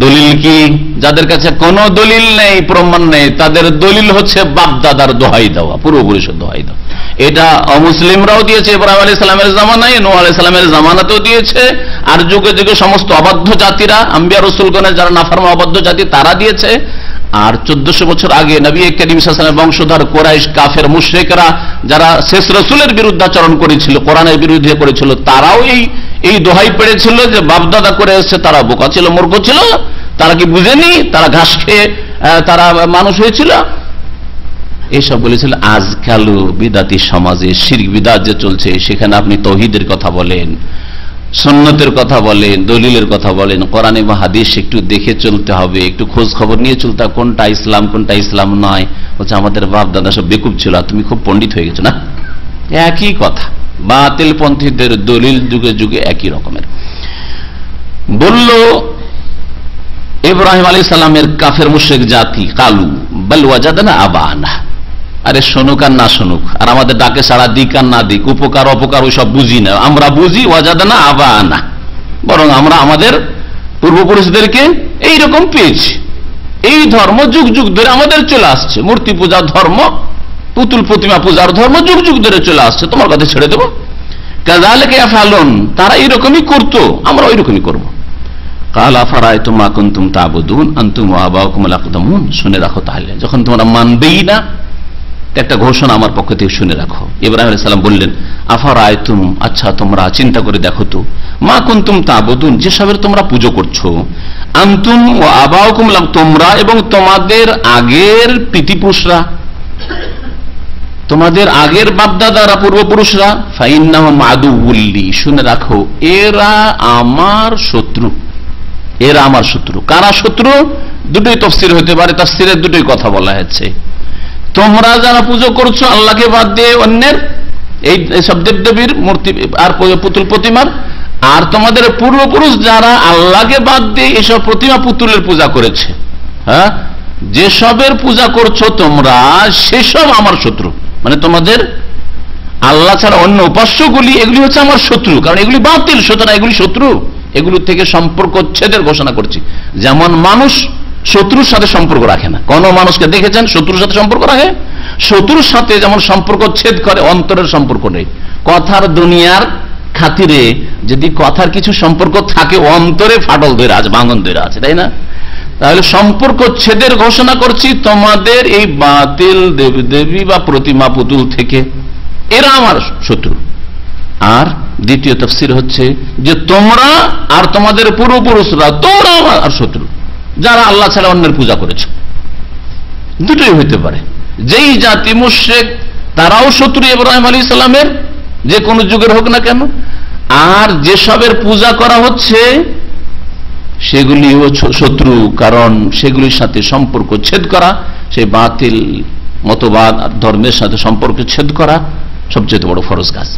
দলিল কি? যাদের কাছে কোনো দলিল নেই, প্রমাণ নেই, তাদের দলিল হচ্ছে বাপদাদার দোহাই দেওয়া, পূর্বপুরুষের দোহাই দেওয়া। এটা অমুসলিমরাও দিয়েছে, ইব্রাহিম আলাইহিস সালামের জামানায়, নূহ আলাইহিস সালামের জামানাতেও দিয়েছে, আর যুগে যুগে সমস্ত অবাধ্য জাতিরা, আম্বিয়া রাসূলগণের যারা নাফরমান অবাধ্য জাতি, তারা দিয়েছে। আর 1400 বছর আগে নবী করিম সাল্লাল্লাহু আলাইহি ওয়াসাল্লামের বংশধর কুরাইশ, কাফের, মুশরিকরা যারা শেষ রাসূলের বিরুদ্ধাচরণ করেছিল, কোরআনের বিরুদ্ধে করেছিল, তারাও এই দোহাই পেড়েছিল যে বাপদাদা করে এসেছে। তারা বোকা ছিল, মূর্খ ছিল, তারা কি বুঝেনি? তারা ঘাস খেয়ে তারা মানুষ হয়েছিল। এইসব বলেছিল। আজকাল বিদাতি সমাজে শিরক বিদাত যে চলছে, সেখানে আপনি তাওহীদের কথা বলেন, সুন্নতের কথা বলেন, দলিলের কথা বলেন, কোরআন এবং হাদিস একটু দেখে চলতে হবে, একটু খোঁজ খবর নিয়ে চলতে হবে, কোনটা ইসলাম কোনটা ইসলাম নয়। বলছে আমাদের বাপ দাদা সব বেকুব ছিল, আর তুমি খুব পণ্ডিত হয়ে গেছো না। একই কথা, বাতিল পন্থীদের দলিল যুগে যুগে একই রকমের। বলল ইব্রাহিম আলাইহিস সালামের কাফের মুশরিক জাতি, কালু বাল ওয়াজাদনা আবানা, আরে শুনুক আর না শুনুক, আর আমাদের ডাকে সাড়া দিক আর না দিক, উপকার অপকার ওই সব বুঝি না, আমরা বুঝি ওয়াজাদনা আবানা, বরং আমরা আমাদের পূর্বপুরুষদেরকে এইরকম পেয়েছি। এই ধর্ম যুগ যুগ ধরে আমাদের চলে আসছে, মূর্তি পূজার ধর্ম, পুতুল প্রতিমা পূজার ধর্ম যুগ যুগ ধরে চলে আসছে, তোমার কথা ছেড়ে দেবো? কাযালিকা ইয়াফআলুন, তারা এইরকমই করতো, আমরা ওইরকমই করবো। কাল আফারায়তুম মা কুনতুম তা'বুদুন আনতুম ওয়া আবাউকুমুল আকদামুন, শুনে রাখো তাহলে, যখন তোমরা মানবেই না, একটা ঘোষণা আমার পক্ষ থেকে শুনে রাখো। ইব্রাহিম আলাইহিস সালাম বললেন, আফারায়তুম, আচ্ছা তোমরা চিন্তা করে দেখো তো, মা কুনতুম তা'বুদুন, যেসবের তোমরা পুজো করছো, আনতুম ওয়া আবাউকুমুল, তোমরা এবং তোমাদের আগের পিতৃপুরুষরা, তোমাদের আগের বাপদাদারা, পূর্বপুরুষরা, ফাইন্নাহুম আদুউল লি, শুনে রাখো এরা আমার শত্রু, এরা আমার শত্রু। কারা শত্রু? দুটোই তাফসীর হতে পারে, তাফসীরের দুটোই কথা বলা হয়েছে। তোমরা যারা পুজো করছো আল্লাহকে বাদ দিয়ে অন্যের, এই সব দেবদেবীর মূর্তি আর পুতুল প্রতিমার, আর তোমাদের পূর্বপুরুষ যারা আল্লাহকে বাদ দিয়ে এসব প্রতিমা পুতুলের পূজা করেছে, হ্যাঁ, যেসবের পূজা করছো তোমরা, সেসব আমার শত্রু। মানে তোমাদের আল্লাহ ছাড়া অন্য উপাস্যগুলি, এগুলি হচ্ছে আমার শত্রু, কারণ এগুলি বাতিল, সুতরাং এগুলি শত্রু। এগুলো থেকে সম্পর্ক ছেদের ঘোষণা করছি। যেমন মানুষ শত্রুর সাথে সম্পর্ক রাখে না, কোন মানুষকে দেখেছেন শত্রুর সাথে সম্পর্ক রাখে? শত্রুর সাথে যেমন সম্পর্ক ছেদ করে, অন্তরের সম্পর্ক নেই। কথার দুনিয়ার খাতিরে যদি কথার কিছু সম্পর্ক থাকে, অন্তরে ফাটল ধরে আছে, ভাঙন ধরে আছে, তাই না? তাহলে সম্পর্ক ছেদের ঘোষণা করছি তোমাদের এই বাতিল দেবদেবী বা প্রতিমা পুতুল থেকে, এরা আমার শত্রু। আর দ্বিতীয় তাফসীর হচ্ছে যে তোমরা আর তোমাদের পূর্বপুরুষরা, তোমরা আমার শত্রু, যারা আল্লাহ ছাড়া অন্যের পূজা করেছে। দুটোই হইতে পারে। যেই জাতি মুশরিক, তারাও শত্রু ইব্রাহিম আলাইহিস সালামের, যে কোনো যুগের হোক না কেন। আর যেসবের পূজা করা হচ্ছে সেগুলিও শত্রু, কারণ সেগুলির সাথে সম্পর্ক ছেদ করা, সেই বাতিল মতবাদ আর ধর্মের সাথে সম্পর্ক ছেদ করা সবচেয়ে বড় ফরজ কাজ।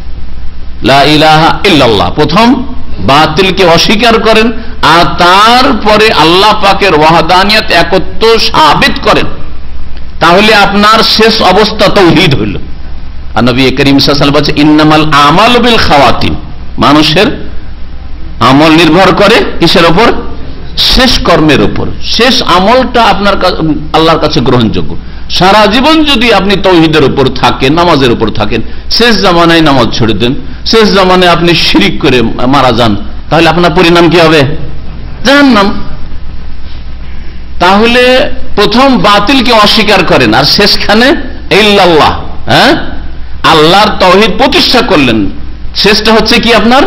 লা ইলাহা ইল্লাল্লাহ, প্রথম বাতিলকে অস্বীকার করেন, আর তারপরে আল্লাহ পাকের ওয়াহদানিয়ত, একত্ব সাবিত করেন, তাহলে আপনার শেষ অবস্থা তাওহীদ হইল। আর নবী করিম সাল্লাল্লাহু আলাইহি ওয়াসাল্লাম বলেছেন, ইন্নামাল আমালু বিল খাওয়াতিম, মানুষের আমল নির্ভর করে কিসের উপর? শেষ কর্মের উপর। শেষ আমলটা আপনার আল্লাহর কাছে গ্রহণযোগ্য। সারা জীবন যদি আপনি তাওহীদের উপর থাকেন, নামাজের উপর থাকেন, শেষ জামানায় নামাজ ছেড়ে দেন, শেষ জামানায় আপনি শিরিক করে মারা যান, তাহলে আপনার পরিণাম কি হবে? জাহান্নাম। তাহলে প্রথম বাতিলকে অস্বীকার করেন, আর শেষখানে ইল্লাল্লাহ, হ্যাঁ, আল্লাহর তাওহীদ প্রতিষ্ঠা করলেন। শেষটা হচ্ছে কি? আপনার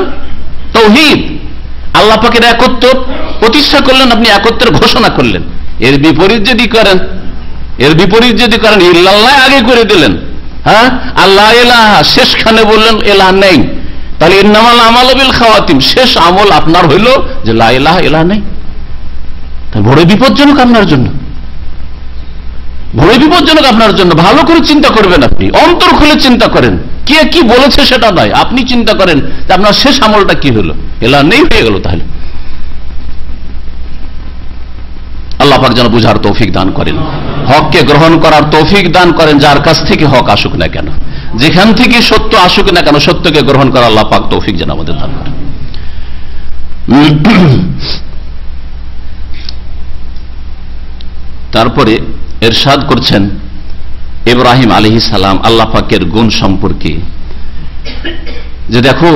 তাওহীদ, আল্লাহ পাকের একত্ব প্রতিষ্ঠা করলেন, আপনি একত্বের ঘোষণা করলেন। এর বিপরীত যদি করেন, ইল্লাল্লাহ আগে করে দিলেন, হ্যাঁ, আল্লাহ ইলাহা শেষখানে বললেন ইলাহ নেই, তাহলে ইন্নামাল আমালু বিল খাওয়াতিম, শেষ আমল আপনার হইল যে লা ইলাহা ইলাহ নেই। বড় বিপজ্জনক আপনার জন্য, বড় বিপজ্জনক আপনার জন্য। ভালো করে চিন্তা করবেন, আপনি অন্তর খুলে চিন্তা করেন, কে কি বলেছে সেটা নয়, আপনি চিন্তা করেন যে আপনার শেষ আমলটা কি হলো, ইলাহ নেই হয়ে গেল। তাহলে আল্লাহ পাক যেন বুঝার তৌফিক দান করেন, হককে গ্রহণ করার তৌফিক দান করেন। যার কাছ থেকে হক আসুক না কেন, যেখান থেকে সত্য আসুক না কেন, সত্যকে গ্রহণ করার আল্লাহ পাক তৌফিক যেন আমাদের দান করেন। তারপরে ইরশাদ করছেন ইব্রাহিম আলাইহিস সালাম আল্লাহ পাকের গুণ সম্পর্কে, যে দেখো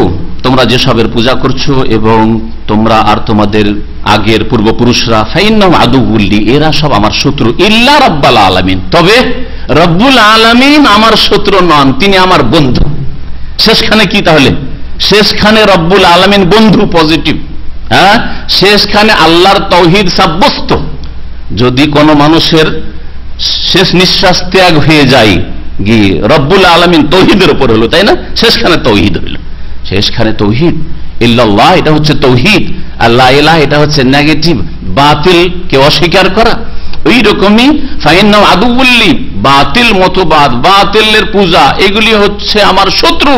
তোমরা যেসবের পূজা করছো এবং তোমরা আর তোমাদের আগের পূর্বপুরুষরা ফাইন্নাহুম আদুউল্লি, এরা সব আমার শত্রু, ইল্লা রাব্বাল আলামিন, তবে রব্বুল আলামিন আমার শত্রু নন, তিনি আমার বন্ধু। শেষখানে কি তাহলে? শেষখানে রব্বুল আলামিন বন্ধু, পজিটিভ। হ্যাঁ, শেষখানে আল্লাহর তাওহীদ সাব্যস্ত। যদি কোনো মানুষের শেষ নিঃশ্বাস ত্যাগ হয়ে যায় গিয়ে রব্বুল আলামিন তাওহীদের উপর হলো, তাই না? শেষখানে তাওহীদ হলো, শেষখানে তাওহীদ। ইল্লাল্লাহ এটা হচ্ছে তাওহীদ, আর লা ইলাহা এটা হচ্ছে নেগেটিভ, বাতিল কে অস্বীকার করা। ওই রকমই ফাইন্নাহু আদুউল্লি, বাতিল মতবাদ, বাতিলের পূজা, এগুলি হচ্ছে আমার শত্রু।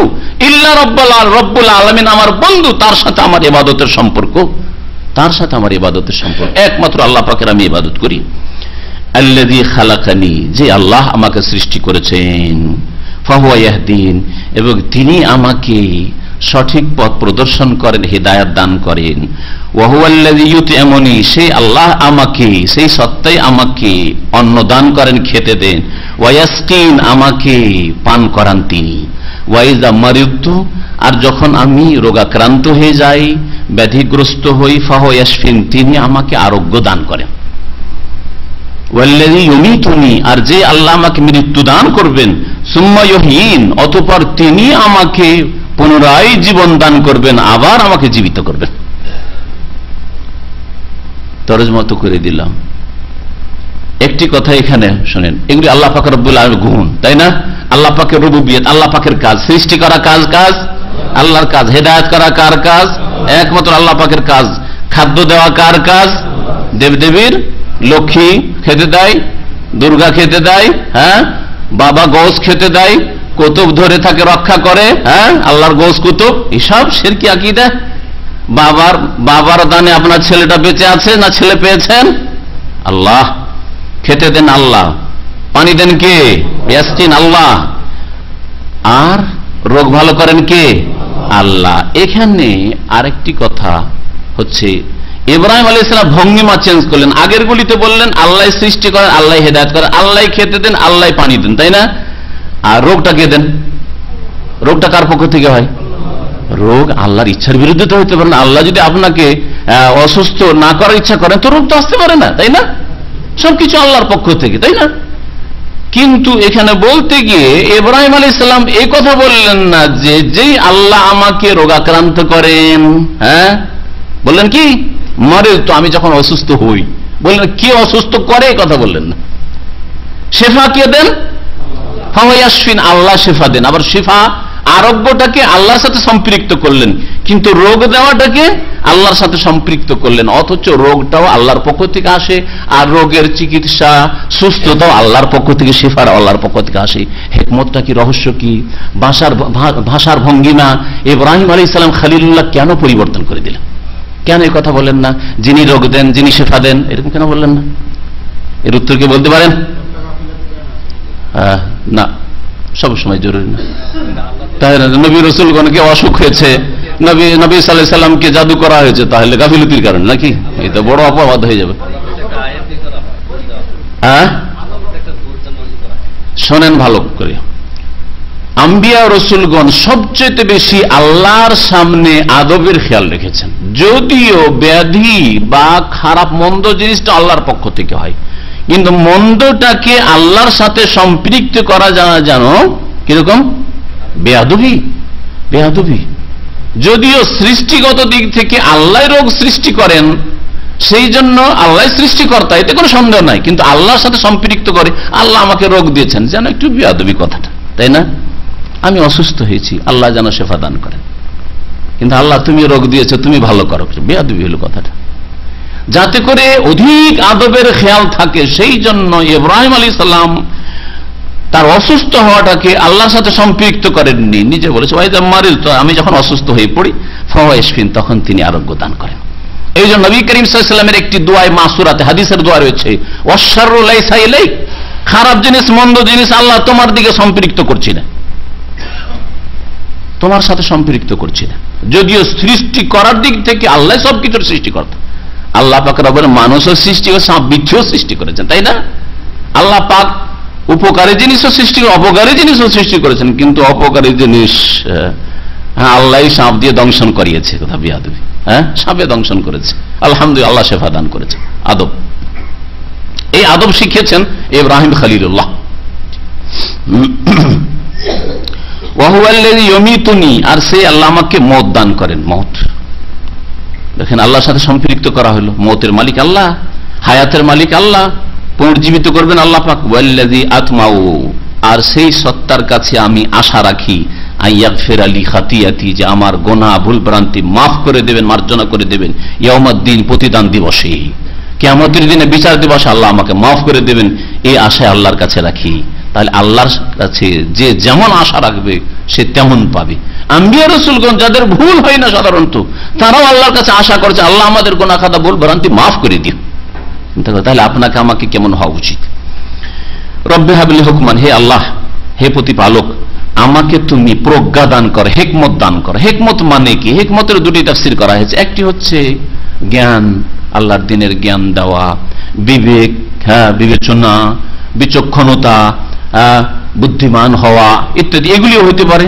ইল্লা রব্বুল আলামিন আমার বন্ধু, তার সাথে আমার ইবাদতের সম্পর্ক, তার সাথে আমার ইবাদতের সম্পর্ক একমাত্র আল্লাহ পাকের আমি ইবাদত করি। আল্লাযী খালাকানি, যে আল্লাহ আমাকে সৃষ্টি করেছেন, ফাহুয়া ইয়াহদিন, এবং তিনি আমাকে সঠিক পথ প্রদর্শন করেন, হিদায়াত দান করেন। ওয়া হুয়াল্লাযী ইউতইমুনি, সেই আল্লাহ আমাকে, সেই সত্তাই আমাকে অন্ন দান করেন, খেতে দেন। ওয়া ইয়াসকিন, আমাকে পান করান তিনি। ওয়া ইযা মারিদতু, আর যখন আমি রোগাক্রান্ত হয়ে যাই, ব্যাধিগ্রস্ত হই, ফাহুয়া ইয়াশফিন, তিনি আমাকে আরোগ্য দান করেন। ওয়াল্লাযী ইউমিতুনি, আর যে আল্লাহ আমাকে মৃত্যু দান করবেন, সুম্মা ইউহয়িন, অতঃপর তিনি আমাকে পুনরায় জীবন দান করবেন, আবার আমাকে জীবিত করবেন। তরজমা তো করে দিলাম। একটি কথা এখানে শুনেন, এগুলি আল্লাহ পাকের রব্বুল আলামিনের গুণ, তাই না? আল্লাহ পাকের রুবুবিয়ত, আল্লাহ পাকের কাজ, সৃষ্টি করা কাজ আল্লাহর কাজ, হেদায়েত করা কার কাজ? একমাত্র আল্লাহ পাকের কাজ। খাদ্য দেওয়া কার কাজ? দেবদেবীর। লক্ষ্মী খেতে দেয়, দুর্গা খেতে দেয়, হ্যাঁ, বাবা গোশ খেতে দেয়, কুতুব ধরে থাকে রক্ষা করে, হ্যাঁ, আল্লাহর গোশ কুতুব, এসব শিরকি আকীদা। বাবার দানে আপনার ছেলেটা বেঁচে আছে না ছেলে পেয়েছেন? আল্লাহ। খেতে দেন আল্লাহ, পানি দেন কে? ইয়াসকিন আল্লাহ। আর রোগ ভালো করেন কে? আল্লাহ। এখানে আরেকটি কথা হচ্ছে, ইব্রাহিম আলাইহিস সালাম ভঙ্গিমা চেঞ্জ করলেন। আগের গুলিতে বললেন আল্লাহ সৃষ্টি করেন, আল্লাহ হেদায়েত করেন, আল্লাহ খেতে দেন, আল্লাহ পানি দেন, তাই না? আর রোগটা কে দেন? রোগটা কার পক্ষ থেকে হয়? রোগ আল্লাহর ইচ্ছার বিরুদ্ধে তো হইতে পারে না। আল্লাহ যদি আপনাকে অসুস্থ না করার ইচ্ছা করেন তো রোগ তো আসতে পারে না, তাই না? সবকিছু আল্লাহর পক্ষ থেকে, তাই না? কিন্তু এখানে বলতে গিয়ে ইব্রাহিম আলাইহিস সালাম এই কথা বললেন না যে যেই আল্লাহ আমাকে রোগাক্রান্ত করেন, হ্যাঁ, বললেন কি মরে তো আমি যখন অসুস্থ হই, বললেন কে অসুস্থ করে, এই কথা বললেন না। শেফা কে দেন? ফাহুয়া ইয়াশফিন, আল্লাহ শেফা দেন। আবার শেফা আরোগ্যটাকে আল্লাহর সাথে সম্পৃক্ত করলেন, কিন্তু রোগ দেওয়াটাকে আল্লাহর সাথে সম্পৃক্ত করলেন। অথচ রোগটাও আল্লাহর পক্ষ থেকে আসে, আর রোগের চিকিৎসা সুস্থতাও আল্লাহর পক্ষ থেকে, শেফার আল্লাহর পক্ষ থেকে আসে। হিকমতটা কি, রহস্য কি, ভাষার ভঙ্গিমা ইব্রাহিম আলাইহিস সালাম খলিলুল্লাহ কেন পরিবর্তন করে দিলেন? কেন এই কথা বলেন না যিনি রোগ দেন, যিনি শেফা দেন, এরকম কেন বললেন না? এর উত্তর কি বলতে পারেন? না, সবসময় জরুরি না। তাই নবী রাসূলগণকে অসুখ হয়েছে, নবী সাল্লাল্লাহু আলাইহি সাল্লামকে জাদু করা হয়েছে, তাহলে গাফিলতির কারণ নাকি? এটা বড় অপবাদ হয়ে যাবে। শোনেন ভালো করে, আম্বিয়া রসুলগণ সবচেয়ে বেশি আল্লাহর সামনে আদবের খেয়াল রেখেছেন। যদিও ব্যাধি বা খারাপ মন্দ জিনিসটা আল্লাহর পক্ষ থেকে হয়, কিন্তু মন্দটাকে আল্লাহর সাথে সম্পৃক্ত করা জানো কিরকম? বেয়াদবি। যদিও সৃষ্টিগত দিক থেকে আল্লাহ রোগ সৃষ্টি করেন, সেই জন্য আল্লাহ সৃষ্টিকর্তা, এতে কোনো সন্দেহ নাই, কিন্তু আল্লাহর সাথে সম্পৃক্ত করে আল্লাহ আমাকে রোগ দিয়েছেন, যেন একটু বেয়াদবি কথাটা, তাই না? আমি অসুস্থ হয়েছি, আল্লাহ যেন শেফা দান করেন, কিন্তু আল্লাহ তুমি রোগ দিয়েছো, তুমি ভালো করো, বেয়াদবি হলো কথাটা। যাতে করে অধিক আদবের খেয়াল থাকে, সেই জন্য ইব্রাহিম আলাইহিস সালাম তার অসুস্থ হওয়াটাকে আল্লাহর সাথে সম্পৃক্ত করেননি, নিজে বলেছে আমি যখন অসুস্থ হয়ে পড়ি ফাহুয়া ইয়াশফিন, তখন তিনি আরোগ্য দান করেন। এই জন্য নবী করিম সাল্লাল্লাহু আলাইহি ওয়াসাল্লামের একটি দোয়ায় মাসুরাতে হাদিসের দোয়া রয়েছে, ওয়াশশাররু লাইসা ইলাইক, খারাপ জিনিস মন্দ জিনিস আল্লাহ তোমার দিকে সম্পৃক্ত করছি না, তোমার সাথে সম্পৃক্ত করছি না। যদিও সৃষ্টি করার দিক থেকে আল্লাহ সবকিছুর সৃষ্টিকর্তা, আল্লাহ পাক রবের মানুষও সৃষ্টি ও সাপ বিচ্ছুও সৃষ্টি করেছেন, তাই না? আল্লাহ পাক উপকারী জিনিসও সৃষ্টি, অপকারী জিনিসও সৃষ্টি করেছেন, কিন্তু অপকারী জিনিস আল্লাহ সাপ দিয়ে দংশন করিয়েছে। কথা বিয়াদবি, সাপে দংশন করেছে। আলহামদুলিল্লাহ, আল্লাহ শেফা দান করেছে। আদব, এই আদব শিখিয়েছেন ইব্রাহিম খলিলুল্লাহ। আর সে আল্লাহ আমাকে মওত দান করেন। মওত দেখেন আল্লাহর সাথে সম্পৃক্ত করা হলো। মওতের মালিক আল্লাহ, হায়াতের মালিক আল্লাহ, পুনর্জীবিত করবেন আল্লাহ পাক। ওয়াল্লাযী আতমাউ, আর সেই সত্তার কাছে আমি আশা রাখি, আইয়াগফির আলী খাতিয়াতি, যে আমার গোনা ভুল ভ্রান্তি মাফ করে দেবেন, মার্জনা করে দেবেন। ইয়াউমাদ্দিন, প্রতিদান দিবসে, কিয়ামতের দিনে, বিচার দিবসে আল্লাহ আমাকে মাফ করে দেবেন, এই আশায় আল্লাহর কাছে রাখি। তাহলে আল্লাহর কাছে যে যেমন আশা রাখবে সে তেমন পাবে। আম্বিয়া রাসূলগণ যাদের ভুল হয় না সাধারণত, তারাও আল্লাহর কাছে আশা করছে আল্লাহ আমাদের গুনাহ খাতা ভুল ভ্রান্তি মাফ করে দিও। তাহলে আপনাকে আমাকে কেমন হওয়া উচিত? রব্বে হাবলি হুকমান, হে আল্লাহ, হে প্রতিপালক, আমাকে তুমি প্রজ্ঞা দান করো, হিকমত দান করো। হিকমত মানে কি? হিকমতের দুটি তাফসীর করা হয়েছে। একটি হচ্ছে জ্ঞান, আল্লাহর দ্বীনের জ্ঞান দেওয়া, বিবেক, বিবেচনা, বিচক্ষণতা, বুদ্ধিমান হওয়া ইত্যাদি, এগুলিও হইতে পারে।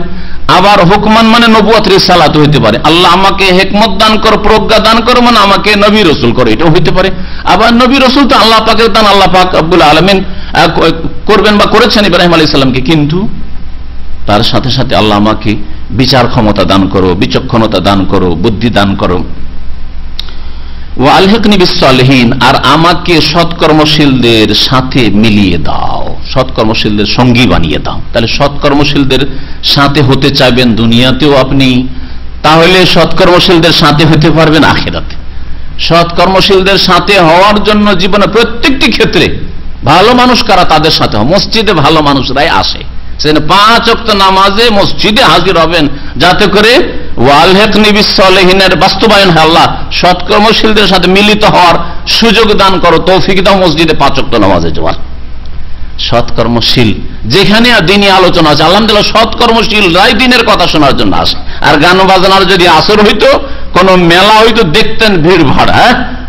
আবার হুকমান মানে নবুয়ত, রিসালাত হইতে পারে। আল্লাহ আমাকে হিকমত দান করো, প্রজ্ঞা দান করো, মানে আমাকে নবী রাসূল করো, এটাও হইতে পারে। আবার নবী রাসূল তো আল্লাহ পাকের দান, আল্লাহ পাক রব্বুল আলামিন করবেন বা করেছেন ইব্রাহিম আলাইহিস সালামকে, কিন্তু তার সাথে সাথে আল্লাহ আমাকে বিচার ক্ষমতা দান করো, বিচক্ষণতা দান করো, বুদ্ধি দান করো। ওয়া আলহিকনি বিসসালিহিন, আর আমাকে সৎকর্মশীলদের সাথে মিলিয়ে দাও, সৎকর্মশীলদের সঙ্গী বানিয়ে দাও। তাহলে সৎকর্মশীলদের সাথে হতে চাইবেন দুনিয়াতেও আপনি, তাহলে সৎকর্মশীলদের সাথে হতে পারবেন আখিরাতে। সৎকর্মশীলদের সাথে হওয়ার জন্য জীবনে প্রত্যেকটি ক্ষেত্রে ভালো মানুষ কারা, তাদের সাথে মসজিদে ভালো মানুষরাই আসে, সেখানে 5 ওয়াক্ত নামাজে মসজিদে হাজির হবেন, যাতে করে ওয়ালহিকনি বিসসালিহিনের বাস্তবায়ন হয়। আল্লাহ সৎকর্মশীলদের সাথে মিলিত হওয়ার সুযোগ দান করো, তৌফিক দাও মসজিদে 5 ওয়াক্ত নামাজে যাওয়ার। সৎকর্মশীল যেখানে দ্বীনি আলোচনা আছে, আলহামদুলিল্লাহ সৎকর্মশীলরাই দ্বীনের কথা শোনার জন্য আসে। আর গান বাজনার যদি আসর হইতো, কোন মেলা হইতো, দেখতেন ভিড় ভাড়,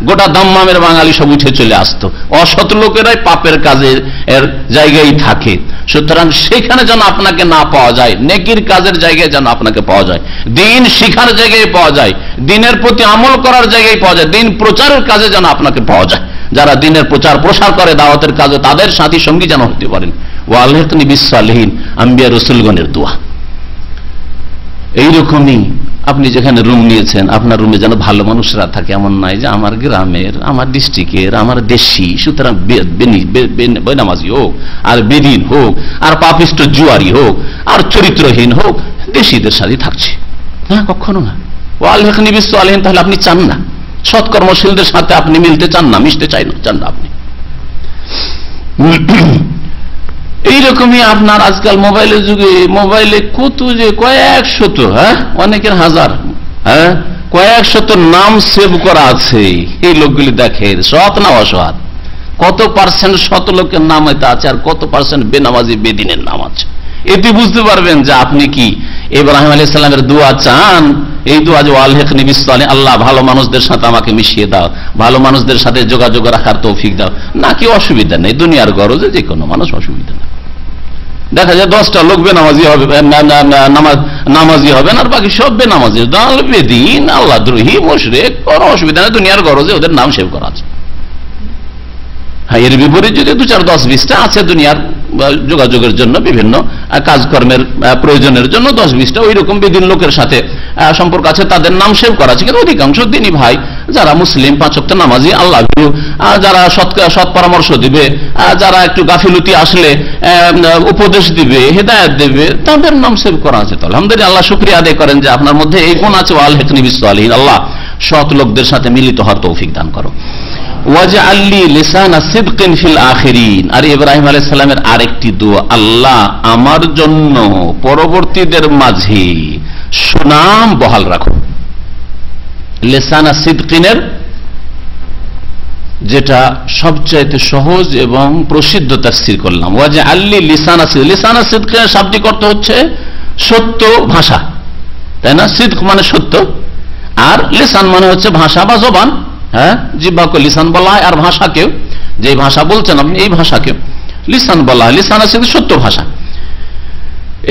গোটা দাম্মামের বাঙালি সব উঠে চলে আসতো। অসৎ লোকেরাই পাপের কাজের জায়গায় থাকে। সুতরাং সেখানে যেন আপনাকে না পাওয়া যায়, নেকির কাজের জায়গায় যেন আপনাকে পাওয়া যায়, দ্বীন শিখার জায়গায় পাওয়া যায়, দ্বীনের প্রতি আমল করার জায়গায় পাওয়া যায়, দ্বীন প্রচারের কাজে যেন আপনাকে পাওয়া যায়। যারা দ্বীনের প্রচার প্রসার করে, দাওয়াতের কাজে, তাদের সাথী সঙ্গী যেন হতে পারেন। ওয়া আলহিকনি বিসসালিহিন, আম্বিয়া রাসূলগণের দোয়া। এইরকমই আপনি যেখানে রুম নিয়েছেন, আপনার রুমে যেন ভালো মানুষরা থাকে। এমন নয় যে আমার গ্রামের, আমার ডিস্ট্রিক্টের, আমার দেশি, সুতরাং বেনামাজি হোক, আর বেদিন হোক, আর পাপিষ্ট জুয়ারি হোক, আর চরিত্রহীন হোক, দেশিদের সাথে থাকছে না, কখনো না। ওয়া আলহিকনি বিসসালিহিন, তাহলে আপনি চান না সৎকর্মশীলদের সাথে আপনি মিলতে চান না, মিশতে চান না আপনি। এইরকমই আপনার আজকাল মোবাইলের যুগে, মোবাইলে কত যে কয়েক শত, অনেকের হাজার, কয়েক শত নাম সেভ করা আছে। এই লোকগুলি দেখে সৎ না অসৎ, কত পার্সেন্ট সৎ লোকের নাম এতে আছে, আর কত পার্সেন্ট বেনামাজি বেদিনের নাম আছে। এতে বুঝতে পারবেন যে আপনি কি ইব্রাহিম আলাইহিস সালামের দোয়া চান। এই দোয়া যে আলহিকনি বিসসালিহিন, আল্লাহ ভালো মানুষদের সাথে আমাকে মিশিয়ে দাও, ভালো মানুষদের সাথে যোগাযোগ রাখার তৌফিক দাও, নাকি অসুবিধা নেই, দুনিয়ার গরজে যে কোনো মানুষ, অসুবিধা নেই। দেখা যায় 10টা লোক বেনামাজি হবে, নামাজি হবেন, আর বাকি সব বেনামাজি, দাল বেদিন, আল্লাহ দ্রোহী, মুশরিক, কোনো অসুবিধা নেই, দুনিয়ার গরজে ওদের নাম সেভ করা আছে। হ্যাঁ, এর বিপরীত যদি 2, 4, 10, 20টা আছে দুনিয়ার যোগাযোগের জন্য, বিভিন্ন কাজকর্মের প্রয়োজনের জন্য 10, 20টা ওই রকম বেদিন লোকের সাথে সম্পর্ক আছে, তাদের নাম সেভ করা আছে। কিন্তু অধিকাংশ দিনী ভাই যারা মুসলিম, 5 ওয়াক্ত নামাজি, আল্লাহ যারা সৎ পরামর্শ দিবে, যারা একটু গাফিলতি আসলে উপদেশ দিবে, হেদায়েত দেবে, তাদের নাম সেভ করা আছে। তো আলহামদুলিল্লাহ, আল্লাহ শুকরিয়া আদায় করেন যে আপনার মধ্যে এই গুণ আছে। ওয়া আলহিকনি বিসসালিহিন, আল্লাহ সৎ লোকদের সাথে মিলিত হওয়ার তৌফিক দান করো। ওয়াজআলনি লিসানা সিদকিন ফিল আখিরিন, আর ইব্রাহিম আলাইহিস সালামের আরেকটি দোয়া, আল্লাহ আমার জন্য পরবর্তীদের মাঝে সুনাম বহাল রাখো। লিসানা সিদকিনের যেটা সবচাইতে সহজ এবং প্রসিদ্ধ তাফসীর করলাম, ওয়াজআলনি লিসানা সিদক। লিসানা সিদকের শাব্দিক অর্থ হচ্ছে সত্য ভাষা, তাই না? সিদক মানে সত্য, আর লিসান মানে হচ্ছে ভাষা বা জবান, হ্যাঁ, জিহ্বাকে লিসান বলা হয়, আর ভাষাকে, যে ভাষা বলছেন আপনি এই ভাষাকে লিসান বলা হয়। লিসান আছে সত্য ভাষা,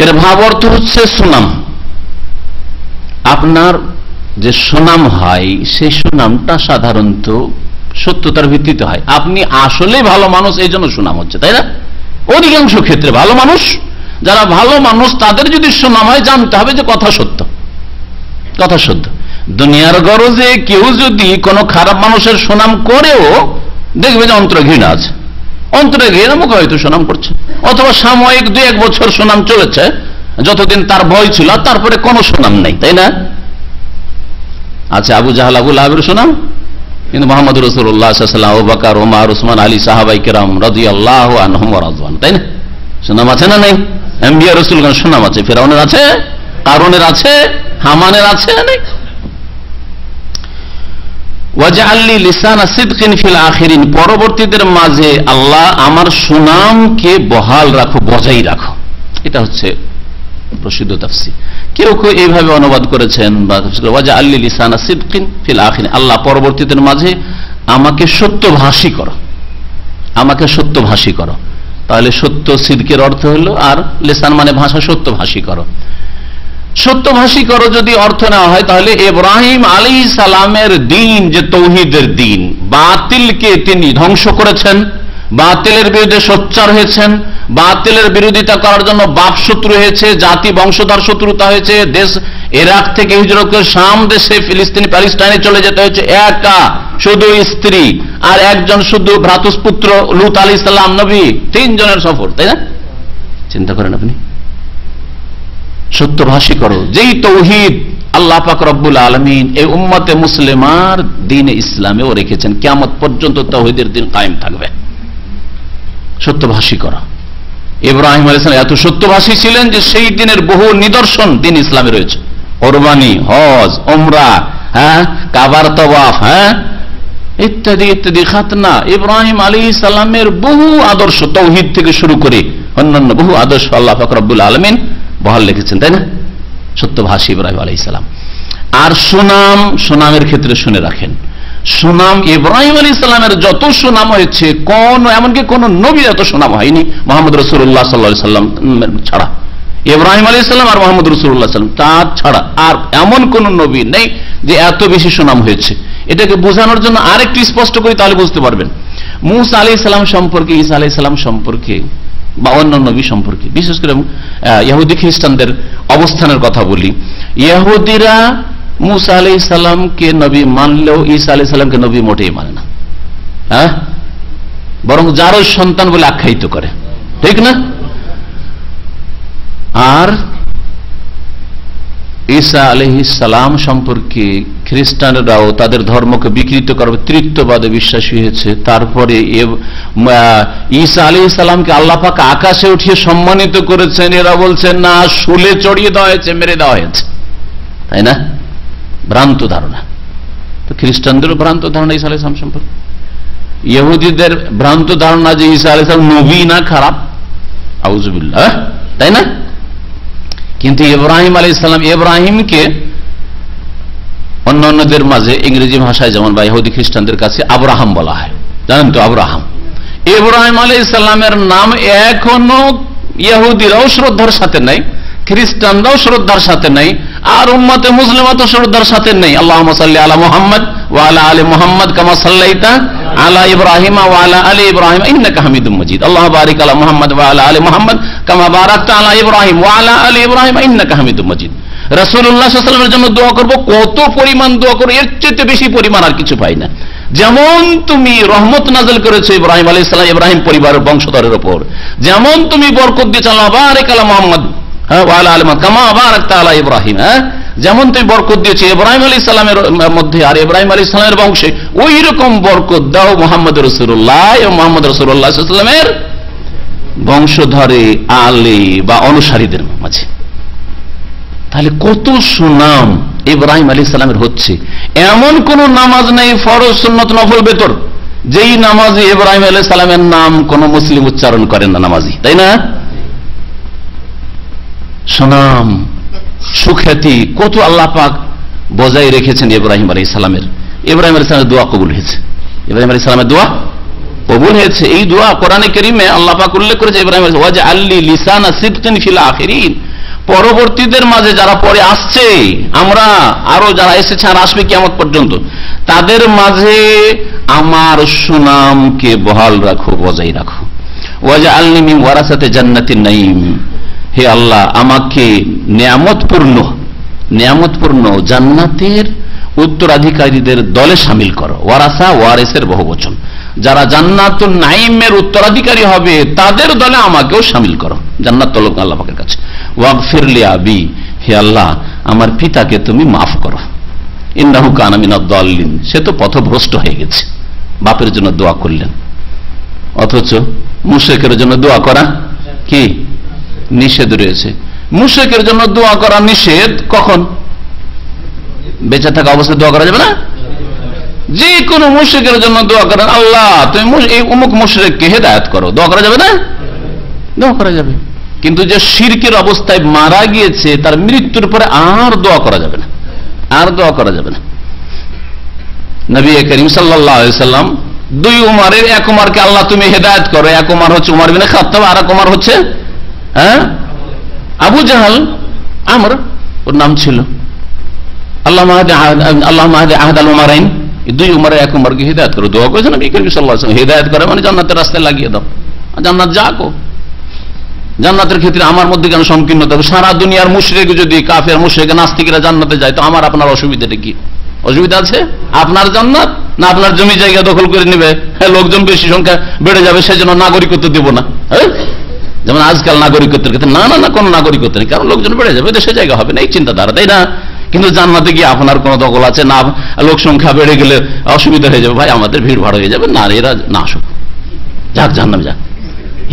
এর ভাব অর্থ হচ্ছে সুনাম। আপনার যে সুনাম হয় সেই সুনামটা সাধারণত সত্যতার ভিত্তিতে হয়। আপনি আসলে ভালো মানুষ, এই জন্য সুনাম হচ্ছে, তাই না? অধিকাংশ ক্ষেত্রে ভালো মানুষ, যারা ভালো মানুষ তাদের যদি সুনাম হয় জানতে হবে যে কথা সত্য, কথা সত্য। দুনিয়ার গরজে কেউ যদি কোনো খারাপ মানুষের সুনাম করেও দেখবে যে অন্তরে ঘৃণা আছে, অন্তরে ঘৃণা, মুখে হয়তো সুনাম করছে, অথবা সাময়িক 2-1 বছর সুনাম চলেছে, যতদিন তার ভয় ছিল, তারপরে কোনো সুনাম নেই, তাই না? আচ্ছা, আবু জাহাল, আবু লাহাবের সুনাম, কিন্তু মুহাম্মদ রাসূলুল্লাহ সাল্লাল্লাহু আলাইহি ওয়াসাল্লাম, আবু বকর, ওমর, উসমান, আলী, সাহাবায়ে কেরাম রাদিয়াল্লাহু আনহুম ওয়া রাদওয়ান, তাই না? সুনাম আছে না নেই? আম্বিয়া রাসূলগণ সুনাম আছে, ফিরআউনের আছে, কারুনের আছে, হামানের আছে না নেই? ওয়াজআলনি লিসানা সিদকিন ফিল আখিরিন, পরবর্তীদের মাঝে আল্লাহ আমার সুনামকে বহাল রাখো, বজায় রাখো। এটা হচ্ছে প্রসিদ্ধ তাফসীর। কেউ কেউ এইভাবে অনুবাদ করেছেন, ওয়াজআলনি লিসানা সিদকিন ফিল আখিরিন, আল্লাহ পরবর্তীদের মাঝে আমাকে সত্যভাষী করো, আমাকে সত্যভাষী করো। তাহলে সত্য, সিদকের অর্থ হলো, আর লিসান মানে ভাষা, সত্যভাষী করো। সত্যভাষী করো যদি অর্থ নেওয়া হয়, তাহলে ইব্রাহিম আলাইহিস সালামের দিন, যে তৌহিদের দিন, বাতিলকে তিনি ধ্বংস করেছেন, বাতিলের বিরুদ্ধে সোচ্চার হয়েছেন, বাতিলের বিরোধিতা করার জন্য বাপ শত্রু হয়েছে, জাতি বংশধর শত্রুতা হয়েছে, দেশ ইরাক থেকে হিজরত করে শাম দেশে, ফিলিস্তিন, প্যালেস্টাইনে চলে যেতে হয়েছে, একা, শুধু স্ত্রী আর একজন শুধু ভ্রাতুষ্পুত্র লূত আলাইহিস সালাম নবী, 3 জনের সফর, তাই না? চিন্তা করেন আপনি। সত্যভাষী করো, যেই তৌহিদ আল্লাহ পাক রব্বুল আলামিন এই উম্মতে মুসলিমার দ্বীনে ইসলামেও রেখেছেন, কিয়ামত পর্যন্ত তাওহীদের দিন কায়েম থাকবে। সত্যভাষী করা। ইব্রাহিম আলাইহিস সালাম এত সত্যভাষী ছিলেন যে সেই দিনের বহু নিদর্শন দিন ইসলামে রয়েছে, কুরবানি, হজ, উমরা, হ্যাঁ, কাবার তওয়াফ, হ্যাঁ, ইত্যাদি ইত্যাদি, খাতনা। ইব্রাহিম আলাইহিস সালামের বহু আদর্শ, তাওহীদ থেকে শুরু করে অন্যান্য বহু আদর্শ আল্লাহ পাক রব্বুল আলামিন বহাল লিখেছেন, তাই না? সত্যভাষী ইব্রাহিম আলাইহিস সালাম। আর সুনাম, সুনামের ক্ষেত্রে শুনে রাখেন, সুনাম ইব্রাহিম আলাইহিস সালামের যত সুনাম হয়েছে, এমনকি কোন নবীর এত সুনাম হয়নি মুহাম্মদ রাসূলুল্লাহ সাল্লাল্লাহু আলাইহি ওয়াসাল্লাম ছাড়া। ইব্রাহিম আলাইহিস সালাম আর মুহাম্মদ রাসূলুল্লাহ সাল্লাল্লাহু আলাইহি ওয়াসাল্লাম তার ছাড়া আর এমন কোন নবী নেই যে এত বেশি সুনাম হয়েছে। এটাকে বোঝানোর জন্য আরেকটু স্পষ্ট করি, তাহলে বুঝতে পারবেন। মূসা আলাইহিস সালাম সম্পর্কে, ঈসা আলাইহিস সালাম সম্পর্কে বা অন্য নবী সম্পর্কে, বিশেষ করে ইহুদি খ্রিস্টানদের অবস্থানের কথা বলি। ইহুদিরা মূসা আলাইহিস সালামকে নবী মানলেও ঈসা আলাইহিস সালামকে নবী মোটেই মানে না, হ্যাঁ, বরং যারও সন্তান বলে আখ্যায়িত করে, ঠিক না? আর ঈসা আলাইহিস সালাম সম্পর্কে খ্রিস্টানরাও তাদের ধর্মকে বিকৃত করবে, তৃতীয়বাদে বিশ্বাসী হয়েছে। তারপরে ঈসা আলাইহিস সালামকে আল্লাহ পাক আকাশে উঠিয়ে সম্মানিত করেছেন, এরা বলছেন না, শুলে চড়িয়ে দেওয়া হয়েছে, মেরে দেওয়া হয়েছে, তাই না? ভ্রান্ত ধারণা। তো খ্রিস্টানদেরও ভ্রান্ত ধারণা ঈসা আলাইহিস সালাম সম্পর্কে, ইহুদিদের ভ্রান্ত ধারণা যে ঈসা আলাইহিস সালাম নবী না, খারাপ, আউযুবিল্লাহ, তাই না? কিন্তু ইব্রাহিম আলাইহিস সালাম, ইব্রাহিমকে অন্যান্যদের মাঝে ইংরেজি ভাষায় যেমন বা ইহুদি খ্রিস্টানদের কাছে আব্রাহাম বলা হয়, জানেন তো? আব্রাহাম, ইব্রাহিম আলাইহিস সালামের নাম এখনো ইহুদিরাও শ্রদ্ধার সাথে নাই, খ্রিস্টানরাও শ্রদ্ধার সাথে নাই, আর উম্মতে মুসলিমা তো শ্রদ্ধার সাথে নেই। আল্লাহুম্মা সাল্লি আলা মুহাম্মদ ওয়া আলা আলি মুহাম্মদ কামা সাল্লাইতা আলা ইব্রাহিম ওয়া আলা আলি ইব্রাহিম ইন্নাকা হামিদুম মাজিদ। আল্লাহুম্মা বারিক আলা মুহাম্মদ ওয়া আলা আলি মুহাম্মদ কামা বারাকতা আলা ইব্রাহিম ওয়া আলা আলি ইব্রাহিম ইন্নাকা হামিদুম মাজিদ। রাসূলুল্লাহ সাল্লাল্লাহু আলাইহি ওয়াসাল্লামের জন্য দোয়া করব, কত পরিমাণ দোয়া করব, এর চেয়ে বেশি পরিমাণ আর কিছু পাই না। যেমন তুমি রহমত নাযিল করেছো ইব্রাহিম আলাইহিস সালাম, ইব্রাহিম পরিবারের বংশধরের উপর, যেমন তুমি বরকত দিয়েছো, আল্লাহ বারিক আলা মুহাম্মদ ওয়া আলা আলি মুহাম্মদ কামা বারাকতা আলা ইব্রাহিম, যেমন তুমি বরকত দিয়েছো ইব্রাহিম আলাইহিস সালামের মধ্যে আর ইব্রাহিম আলাইহিস সালামের বংশে, ওই রকম বরকত দাও মুহাম্মদ রাসূলুল্লাহ ও মুহাম্মদ রাসূলুল্লাহ সাল্লাল্লাহু আলাইহি ওয়াসাল্লামের বংশধরে, আলে বা অনুসারীদের মাঝে। তাহলে কত সুনাম ইব্রাহিম আলাইহিস সালামের হচ্ছে। এমন কোন নামাজ নেই, ফরজ, সুন্নত, নফল, বেতর, যেই নামাজে ইব্রাহিম আলাইহিস সালামের নাম কোন মুসলিম উচ্চারণ করেন না নামাজি, তাই না? সুনাম, সুখ্যাতি কত আল্লাহ পাক বজায় রেখেছেন ইব্রাহিম আলাইহিস সালামের। ইব্রাহিম আলাইহিস সালামের দোয়া কবুল হয়েছে। ইব্রাহিম আলাইহিস সালামের দোয়া কবুল হয়েছে। এই দোয়া কোরআনে কারীমে আল্লাহ পাক উল্লেখ করেছে ইব্রাহিম আলাইহিস সালাম ওয়াজআললি লিসানা সিদকিন ফিল আখিরিন, পরবর্তীদের মাঝে যারা পরে আসছে, আমরা আরো যারা এসেছে আর আসবে কিয়ামত পর্যন্ত, তাদের মাঝে আমার সুনামকে বহাল রাখো, বজায় রাখো। ওয়াজআলনি মিন ওয়ারাসাতি জান্নাতিন নাঈম, হে আল্লাহ আমাকে নিয়ামতপূর্ণ জান্নাতের উত্তরাধিকারীদের দলে শামিল করো। ওয়ারাসা ওয়ারিসের বহুবচন, যারা জান্নাতুন নাঈমের উত্তরাধিকারী হবে তাদের দলে আমাকেও শামিল করো, জান্নাত তলব আল্লাহ পাকের কাছে। ওয়াগফির লি আবি, হে আল্লাহ আমার পিতাকে তুমি মাফ করো, ইন্নাহু কানা মিনাদ দাল্লিন, সে তো পথভ্রষ্ট হয়ে গেছে। বাপের জন্য দোয়া করলেন, অথচ মুশরিকের জন্য দোয়া করা কি নিষেধ রয়েছে। মুশরিকের জন্য দোয়া করা নিষেধ কখন? বেঁচে থাকা অবস্থায় দোয়া করা যাবে না। যে কোনো মুশরিকের জন্য দোয়া করেন, আল্লাহ তুমি এই অমুক মুশরিককে হেদায়েত করো, দোয়া করা যাবে না? দোয়া করা যাবে। কিন্তু যে শিরকের অবস্থায় মারা গিয়েছে তার মৃত্যুর পরে আর দোয়া করা যাবে না, আর দোয়া করা যাবে না। নবী করিম সাল্লাল্লাহু আলাইহি সাল্লাম দুই উমারের, এক উমারকে আল্লাহ তুমি হেদায়েত করো, এক উমার হচ্ছে উমর বিন খাত্তাব, আর এক উমার হচ্ছে আবু জাহাল, আমর ওর নাম ছিল। আল্লাহ মাহদি আহদ আল উমারাইন, দুই উমারের এক উমারকে হেদায়েত করো, দোয়া করেছেন নবী করিম সাল্লাল্লাহু আলাইহি ওয়াসাল্লাম। হেদায়েত করে মানে জান্নাতের রাস্তায় লাগিয়ে দাও, জান্নাত যাকো। জান্নাতের ক্ষেত্রে আমার মধ্যে কেন সংকীর্ণতা? সারা দুনিয়ার মুশরিক যদি কাফের মুশরিক নাস্তিকরা জান্নাতে যায় তো আমার আপনার অসুবিধাটা কি? অসুবিধা আছে? আপনার জান্নাত না আপনার জমি জায়গা দখল করে নেবে, হ্যাঁ লোকজন বেশি সংখ্যা বেড়ে যাবে সেজন্য নাগরিকত্ব দেব না, হ্যাঁ যেমন আজকাল নাগরিকত্বের ক্ষেত্রে না না না কোনো নাগরিকত্ব নেই, কারণ লোকজন বেড়ে যাবে, দেশে জায়গা হবে না, এই চিন্তাধারা, তাই না? কিন্তু জান্নাতে গিয়ে আপনার কোনো দখল আছে না, লোক সংখ্যা বেড়ে গেলে অসুবিধা হয়ে যাবে, ভাই আমাদের ভিড় ভাড় হয়ে যাবে, না এরা না আসুক, যাক জান্নাত যাক,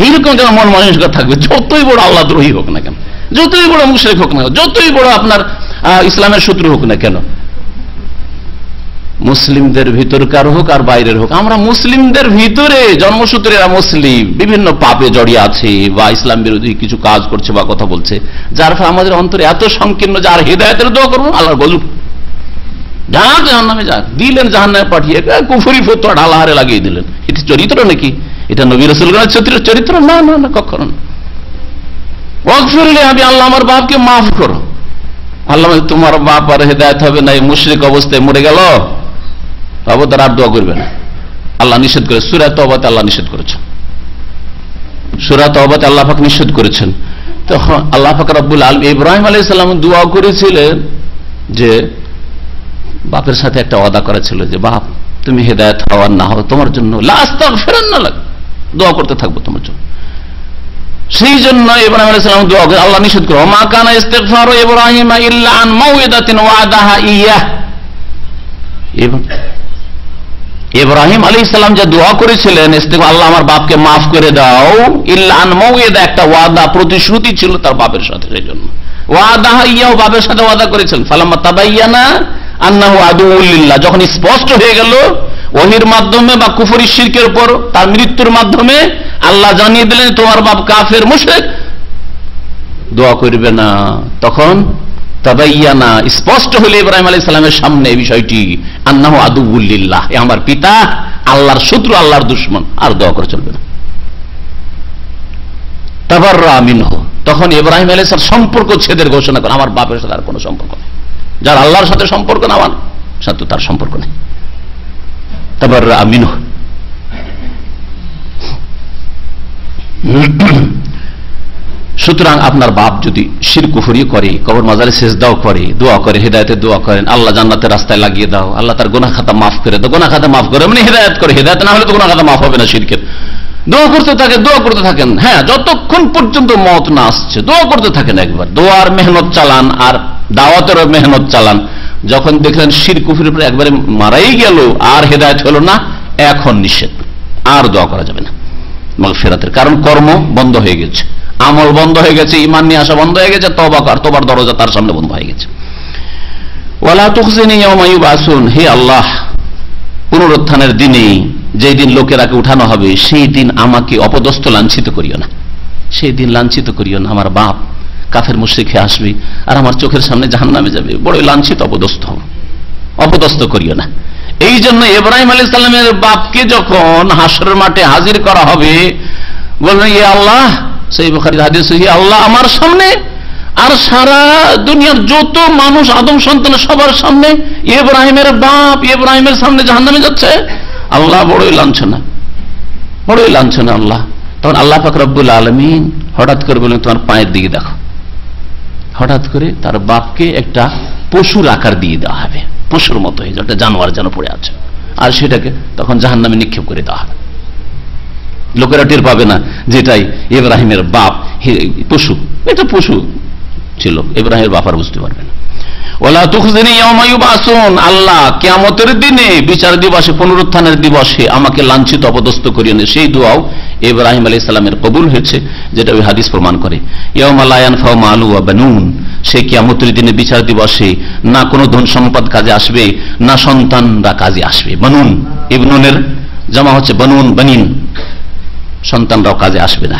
এইরকম যেন মন মানসিকতা থাকবে। যতই বড় আল্লাহ দ্রোহী হোক না কেন, যতই বড় মুশরিক হোক না, যতই বড় আপনার ইসলামের শত্রু হোক না কেন, মুসলিমদের ভিতরকার হোক আর বাইরের হোক, আমরা মুসলিমদের ভিতরে জন্মসূত্রে এরা মুসলিম বিভিন্ন পাপে জড়িয়ে আছে বা ইসলাম বিরোধী কিছু কাজ করছে বা কথা বলছে, যার ফলে আমাদের অন্তরে এত সংকীর্ণ যে আর হেদায়েতের দোয়া করবো আল্লাহর গজব, যাক জাহান্নামে যাক, দিলেন জাহান্নামে পাঠিয়ে কুফরি ফতোয়া ঢালাহারে লাগিয়ে দিলেন। এটা চরিত্র নাকি? এটা নবী রাসূলগণের চরিত্র না, না না কখনো না। ওয়াগফির লি আবি, আল্লাহ আমার বাপকে মাফ করো। আল্লাহ তোমার বাপ আর হেদায়েত হবে না, এই মুশরিক অবস্থায় মরে গেল, বাবু তার আর দোয়া করবে না, আল্লাহ নিষেধ করে। সূরা তাওবাতে আল্লাহ নিষেধ করেছেন, সূরা তাওবাতে আল্লাহ পাক নিষেধ করেছেন। তো আল্লাহ পাক রব্বুল আলামিন ইব্রাহিম আলাইহিস সালাম দোয়া করেছিলেন যে বাপের সাথে একটা ওয়াদা করা ছিল যে বাপ তুমি হেদায়েত হওয়ার না হও তোমার জন্য লা আস্তাগফিরান্না লাক, দোয়া করতে থাকবো তোমার জন্য। সেই জন্য ইব্রাহিম আলাইহিস সালাম দোয়া করে, আল্লাহ নিষেধ করে মা কানা ইস্তিগফারু ইব্রাহিম ইল্লা আন মাউইদাতিন ওয়াদাহা ইয়্যাহ। ইব্রাহিম আলাইহিস সালাম যে দোয়া করেছিলেন আল্লাহ আমার বাপকে মাফ করে দাও, ইল্লা আন মাউইদা, একটা ওয়াদা প্রতিশ্রুতি ছিল তার বাপের সাথে, সেই জন্য ওয়াদাহা ইয়্যাহ, বাপের সাথে ওয়াদা করেছিলেন। ফালাম্মা তাবায়্যানা আন্নাহু আদুউল লিল্লাহ, যখন স্পষ্ট হয়ে গেল ওহীর মাধ্যমে বা কুফরি শিরকের উপর তার মৃত্যুর মাধ্যমে আল্লাহ জানিয়ে দিলেন তোমার বাপ কাফের মুশরিক, দোয়া করবে না, তখন তাবায়্যানা স্পষ্ট হলো ইব্রাহিম আলাইহিস সালামের সামনে এই বিষয়টি, আন্নাহু আদুউল লিল্লাহ, আমার পিতা আল্লাহর শত্রু, আল্লাহর দুশমন, আর দোয়া করে চলবে না। তাবাররা মিনহু, তখন ইব্রাহিম আলাইহিস সালাম সম্পর্ক ছেদের ঘোষণা করে, আমার বাপের সাথে আর কোনো সম্পর্ক নেই, যার আল্লাহর সাথে সম্পর্ক না আমার সাথে তার সম্পর্ক নেই। তাবাররা মিনহু। সুতরাং আপনার বাপ যদি শিরক কুফরি করে, কবর মাজারে সিজদাও করে, দোয়া করে, হেদায়েতের দোয়া করেন, আল্লাহ জান্নাতের রাস্তায় লাগিয়ে দাও, আল্লাহ তার গুনাহ খাতা মাফ করে দাও, গুনাহ খাতা মাফ করে মানে হেদায়েত করে, হেদায়েত না হলে তো গুনাহ খাতা মাফ হবে না শিরকের। দোয়া করতে থাকেন, দোয়া করতে থাকেন, হ্যাঁ যতক্ষণ পর্যন্ত মওত না আসছে দোয়া করতে থাকেন, একবার দোয়ার মেহনত চালান আর দাওয়াতের মেহনত চালান। যখন দেখলেন শিরক কুফরির উপরে একবারে মারাই গেল আর হেদায়েত হলো না, এখন নিষেধ, আর দোয়া করা যাবে না মাগফিরাতের, কারণ কর্ম বন্ধ হয়ে গেছে, আমল বন্ধ হয়ে গেছে, ঈমান নিয়ে আসা বন্ধ হয়ে গেছে, তওবার দরজা তার সামনে বন্ধ হয়ে গেছে। ওয়ালা তুখজিনি ইয়াওমা ইউবআসুন, হে আল্লাহ পুনরুত্থানের দিনে, যেই দিন লোকেরাকে উঠানো হবে, সেই দিন আমাকে অপদস্থ লাঞ্ছিত করিও না, সেই দিন লাঞ্ছিত করিও না। আমার বাপ কাফের মুশরিক হয়ে আসবে আর আমার চোখের সামনে জাহান্নামে যাবে, বড় লাঞ্ছিত অপদস্থ হব, অপদস্থ করিও না। এই জন্য ইব্রাহিম আলাইহিস সালামের বাপকে যখন হাসরের মাঠে হাজির করা হবে, বললেন ইয়া আল্লাহ, সেই বুখারীর হাদিস, ইয়া আল্লাহ আমার সামনে আর সারা দুনিয়ার যত মানুষ আদম সন্তান সবার সামনে ইব্রাহিমের বাপ ইব্রাহিমের সামনে জাহান্নামে যাচ্ছে। আল্লাহ বড়ই লাঞ্ছনা, বড়ই লাঞ্ছনা আল্লাহ। তখন আল্লাহ পাক রব্বুল আলামিন হঠাৎ করে বললেন তোমার পায়ের দিকে দেখো। হঠাৎ করে তার বাপকে একটা পশুর আকার দিয়ে দেওয়া হবে, পশুর মতো হয়ে একটা জানোয়ার যেন পড়ে আছে, আর সেটাকে তখন জাহান্নামে নিক্ষেপ করে দেওয়া হবে। লোকেরা টের পাবে না যেটাই ইব্রাহিমের বাপ পশু, এটা পশু ছিল, ইব্রাহিমের বাপ আর বুঝতে পারবে না। ওয়ালা তুখজিনি ইয়াওমা ইউবাসুন, আল্লাহ কিয়ামতের দিনে বিচার দিবসে পুনরুত্থানের দিবসে আমাকে লাঞ্ছিত অপদস্থ করিও না। সেই দোয়াও ইব্রাহিম আলাইহিস সালামের কবুল হয়েছে, যেটা ওই হাদিস প্রমাণ করে। ইয়াওমা লা ইয়ানফাউ মালু ওয়া বানুন, সেই কিয়ামতের দিনে বিচার দিবসে না কোনো ধন সম্পদ কাজে আসবে, না সন্তানরা কাজে আসবে। বানুন ইবনুনের জামা হচ্ছে বানুন, বানিন, সন্তানরাও কাজে আসবে না।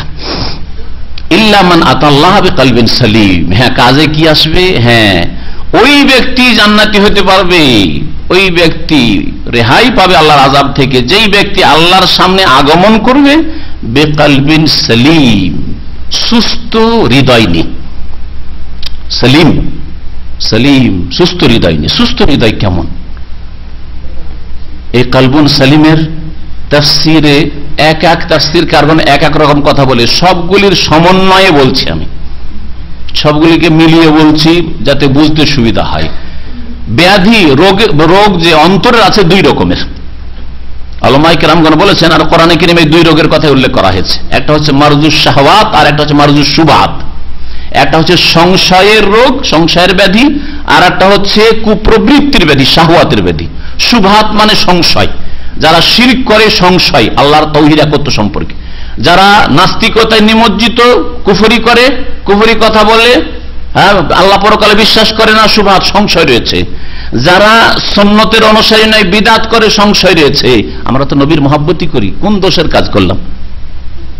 ইল্লা মান আতাল্লাহ বিকলবিন সালিম, হ্যাঁ কাজে কি আসবে, হ্যাঁ ওই ব্যক্তি জান্নাতি হতে পারবে, ওই ব্যক্তি রেহাই পাবে আল্লাহর আযাব থেকে, যেই ব্যক্তি আল্লাহর সামনে আগমন করবে বিকলবিন সালিম, সুস্থ হৃদয় নিয়ে। সালিম, সালিম সুস্থ হৃদয় নিয়ে। সুস্থ হৃদয় কেমন? এই কলবুন সালিমের তাফসিরে এক এক তাফসির কারণ এক এক রকম কথা বলে, সবগুলির সমন্বয়ে বলছি আমি, সবগুলিকে মিলিয়ে বলছি যাতে বুঝতে সুবিধা হয়। ব্যাধি রোগ যে অন্তরের আছে দুই রকমের, উলামায়ে কেরামগণ বলেছেন, আর কোরআনে কারীমে দুই রোগের কথা উল্লেখ করা হয়েছে। একটা হচ্ছে মারজুস শাহওয়াত, আর একটা হচ্ছে মারজুস শুবহাত। একটা হচ্ছে সংশয়ের রোগ, সংশয়ের ব্যাধি, আর একটা হচ্ছে কুপ্রবৃত্তির ব্যাধি, শাহওয়াতের ব্যাধি। শুবহাত মানে সংশয়, যারা শিরক করে সংশয় আল্লাহর তাওহীদ একত্ব সম্পর্কে, যারা নাস্তিকতায় নিমজ্জিত, কুফরি করে, কুফরি কথা বলে, হ্যাঁ আল্লাহ পরকালে বিশ্বাস করে না, শুবহাত সংশয় রয়েছে। যারা সুন্নতের অনুসারী নয়, বিদআত করে, সংশয় রয়েছে। আমরা তো নবীর মহব্বতই করি, কোন দোষের কাজ করলাম,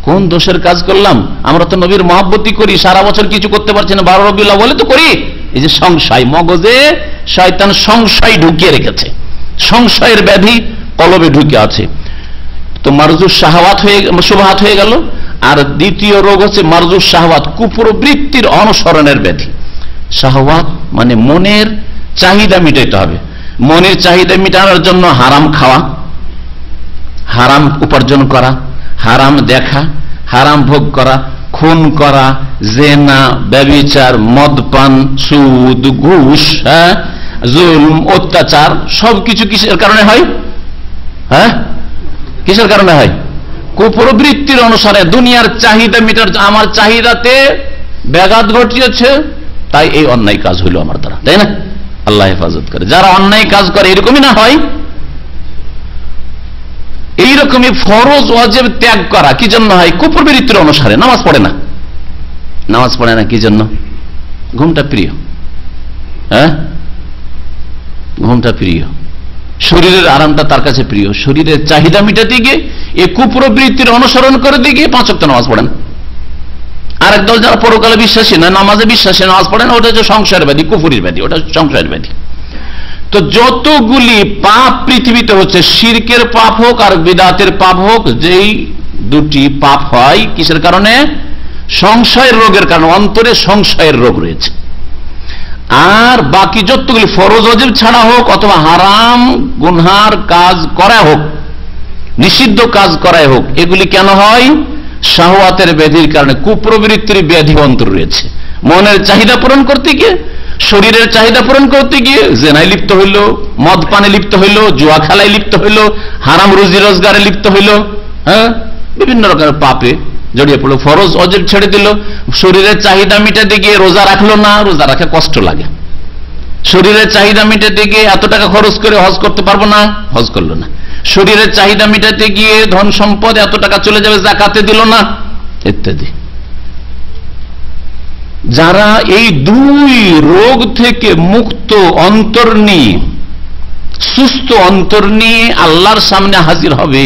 কোন দোষের কাজ করলাম? আমরা তো নবীর মহব্বতই করি, সারা বছর কিছু করতে পারছি না, 12 রবিউল আউয়ালে তো করি। এই যে সংশয়, মগজে শয়তান সংশয় ঢুকিয়ে রেখেছে, সংশয়ের ব্যাধি কলবে ঢুকে আছে। তো মারজুস শাহওয়াত হয়ে, শুবহাত হয়ে গেল। আর দ্বিতীয় রোগ হচ্ছে মারজুস শাহওয়াত, কুপ্রবৃত্তির অনুসরণের ব্যাধি। শাহওয়াত মানে মনের চাহিদা মিটাইতে হবে, মনের চাহিদা মিটানোর জন্য হারাম খাওয়া, হারাম উপার্জন করা, হারাম দেখা, হারাম ভোগ করা, খুন করা, জেনা, ব্যভিচার, মদপান, সুদ, ঘুষ, জুলম, অত্যাচার, সবকিছু কিসের কারণে হয়? হ্যাঁ কিসের কারণে হয়? কুপ্রবৃত্তির অনুসারে, দুনিয়ার চাহিদা মিটার, আমার চাহিদাতে ব্যাঘাত ঘটিয়েছে, তাই এই অন্যায় কাজ হইল আমার দ্বারা, তাই না? আল্লাহ হেফাজত করে। যারা অন্যায় কাজ করে এরকমই না হয়? এইরকমই ফরজ ওয়াজিব ত্যাগ করা কি জন্য হয়? কুপ্রবৃত্তির অনুসারে। নামাজ পড়ে না, নামাজ পড়ে না কি জন্য? ঘুমটা প্রিয়, হ্যাঁ ঘুমটা প্রিয়, শরীরের আরামটা তার কাছে প্রিয়, শরীরের চাহিদা মিটাতে গিয়ে এই কুপ্রবৃত্তির অনুসরণ করে দিয়ে গিয়ে 5 ওয়াক্ত নামাজ পড়েন। আরেক দল যারা পরকালে বিশ্বাসী না, নামাজে বিশ্বাসী, নামাজ পড়েন, ওটা হচ্ছে সংশয়ের ব্যাধি, কুফরির ব্যাধি, ওটা সংশয়ের ব্যাধি। তো যতগুলি পাপ পৃথিবীতে হচ্ছে, শিরকের পাপ হোক আর বিদআতের পাপ হোক, যেই দুটি পাপ হয় কিসের কারণে? সংশয়ের রোগের কারণে, অন্তরে সংশয়ের রোগ রয়েছে। আর বাকি যতগুলি ফরজ ওয়াজিব ছাড়া হোক অথবা হারাম গুনহার কাজ করা হোক, নিষিদ্ধ কাজ করাই হোক, এগুলি কেন হয়? শাহওয়াতের ব্যাধির কারণে, কুপ্রবৃত্তির ব্যাধি অন্তর রয়েছে। মনের চাহিদা পূরণ করতে গিয়ে, শরীরের চাহিদা পূরণ করতে গিয়ে জেনায় লিপ্ত হইল, মদ পানে লিপ্ত হইল, জুয়া খেলায় লিপ্ত হইল, হারাম রুজি রোজগারে লিপ্ত হইল, হ্যাঁ বিভিন্ন রকমের পাপে জড়িয়ে পড়লো, ফরজ ওয়াজিব ছেড়ে দিল, শরীরের চাহিদা মিটাতে গিয়ে রোজা রাখলো না, রোজা রাখা কষ্ট লাগে, শরীরের চাহিদা মিটাতে গিয়ে এত টাকা খরচ করে হজ করতে পারবো না, হজ করলো না, শরীরের চাহিদা মিটাতে গিয়ে ধন সম্পদ এত টাকা চলে যাবে, যাকাতে দিল না, ইত্যাদি। যারা এই দুই রোগ থেকে মুক্ত অন্তর নিয়ে, সুস্থ অন্তর নিয়ে আল্লাহর সামনে হাজির হবে,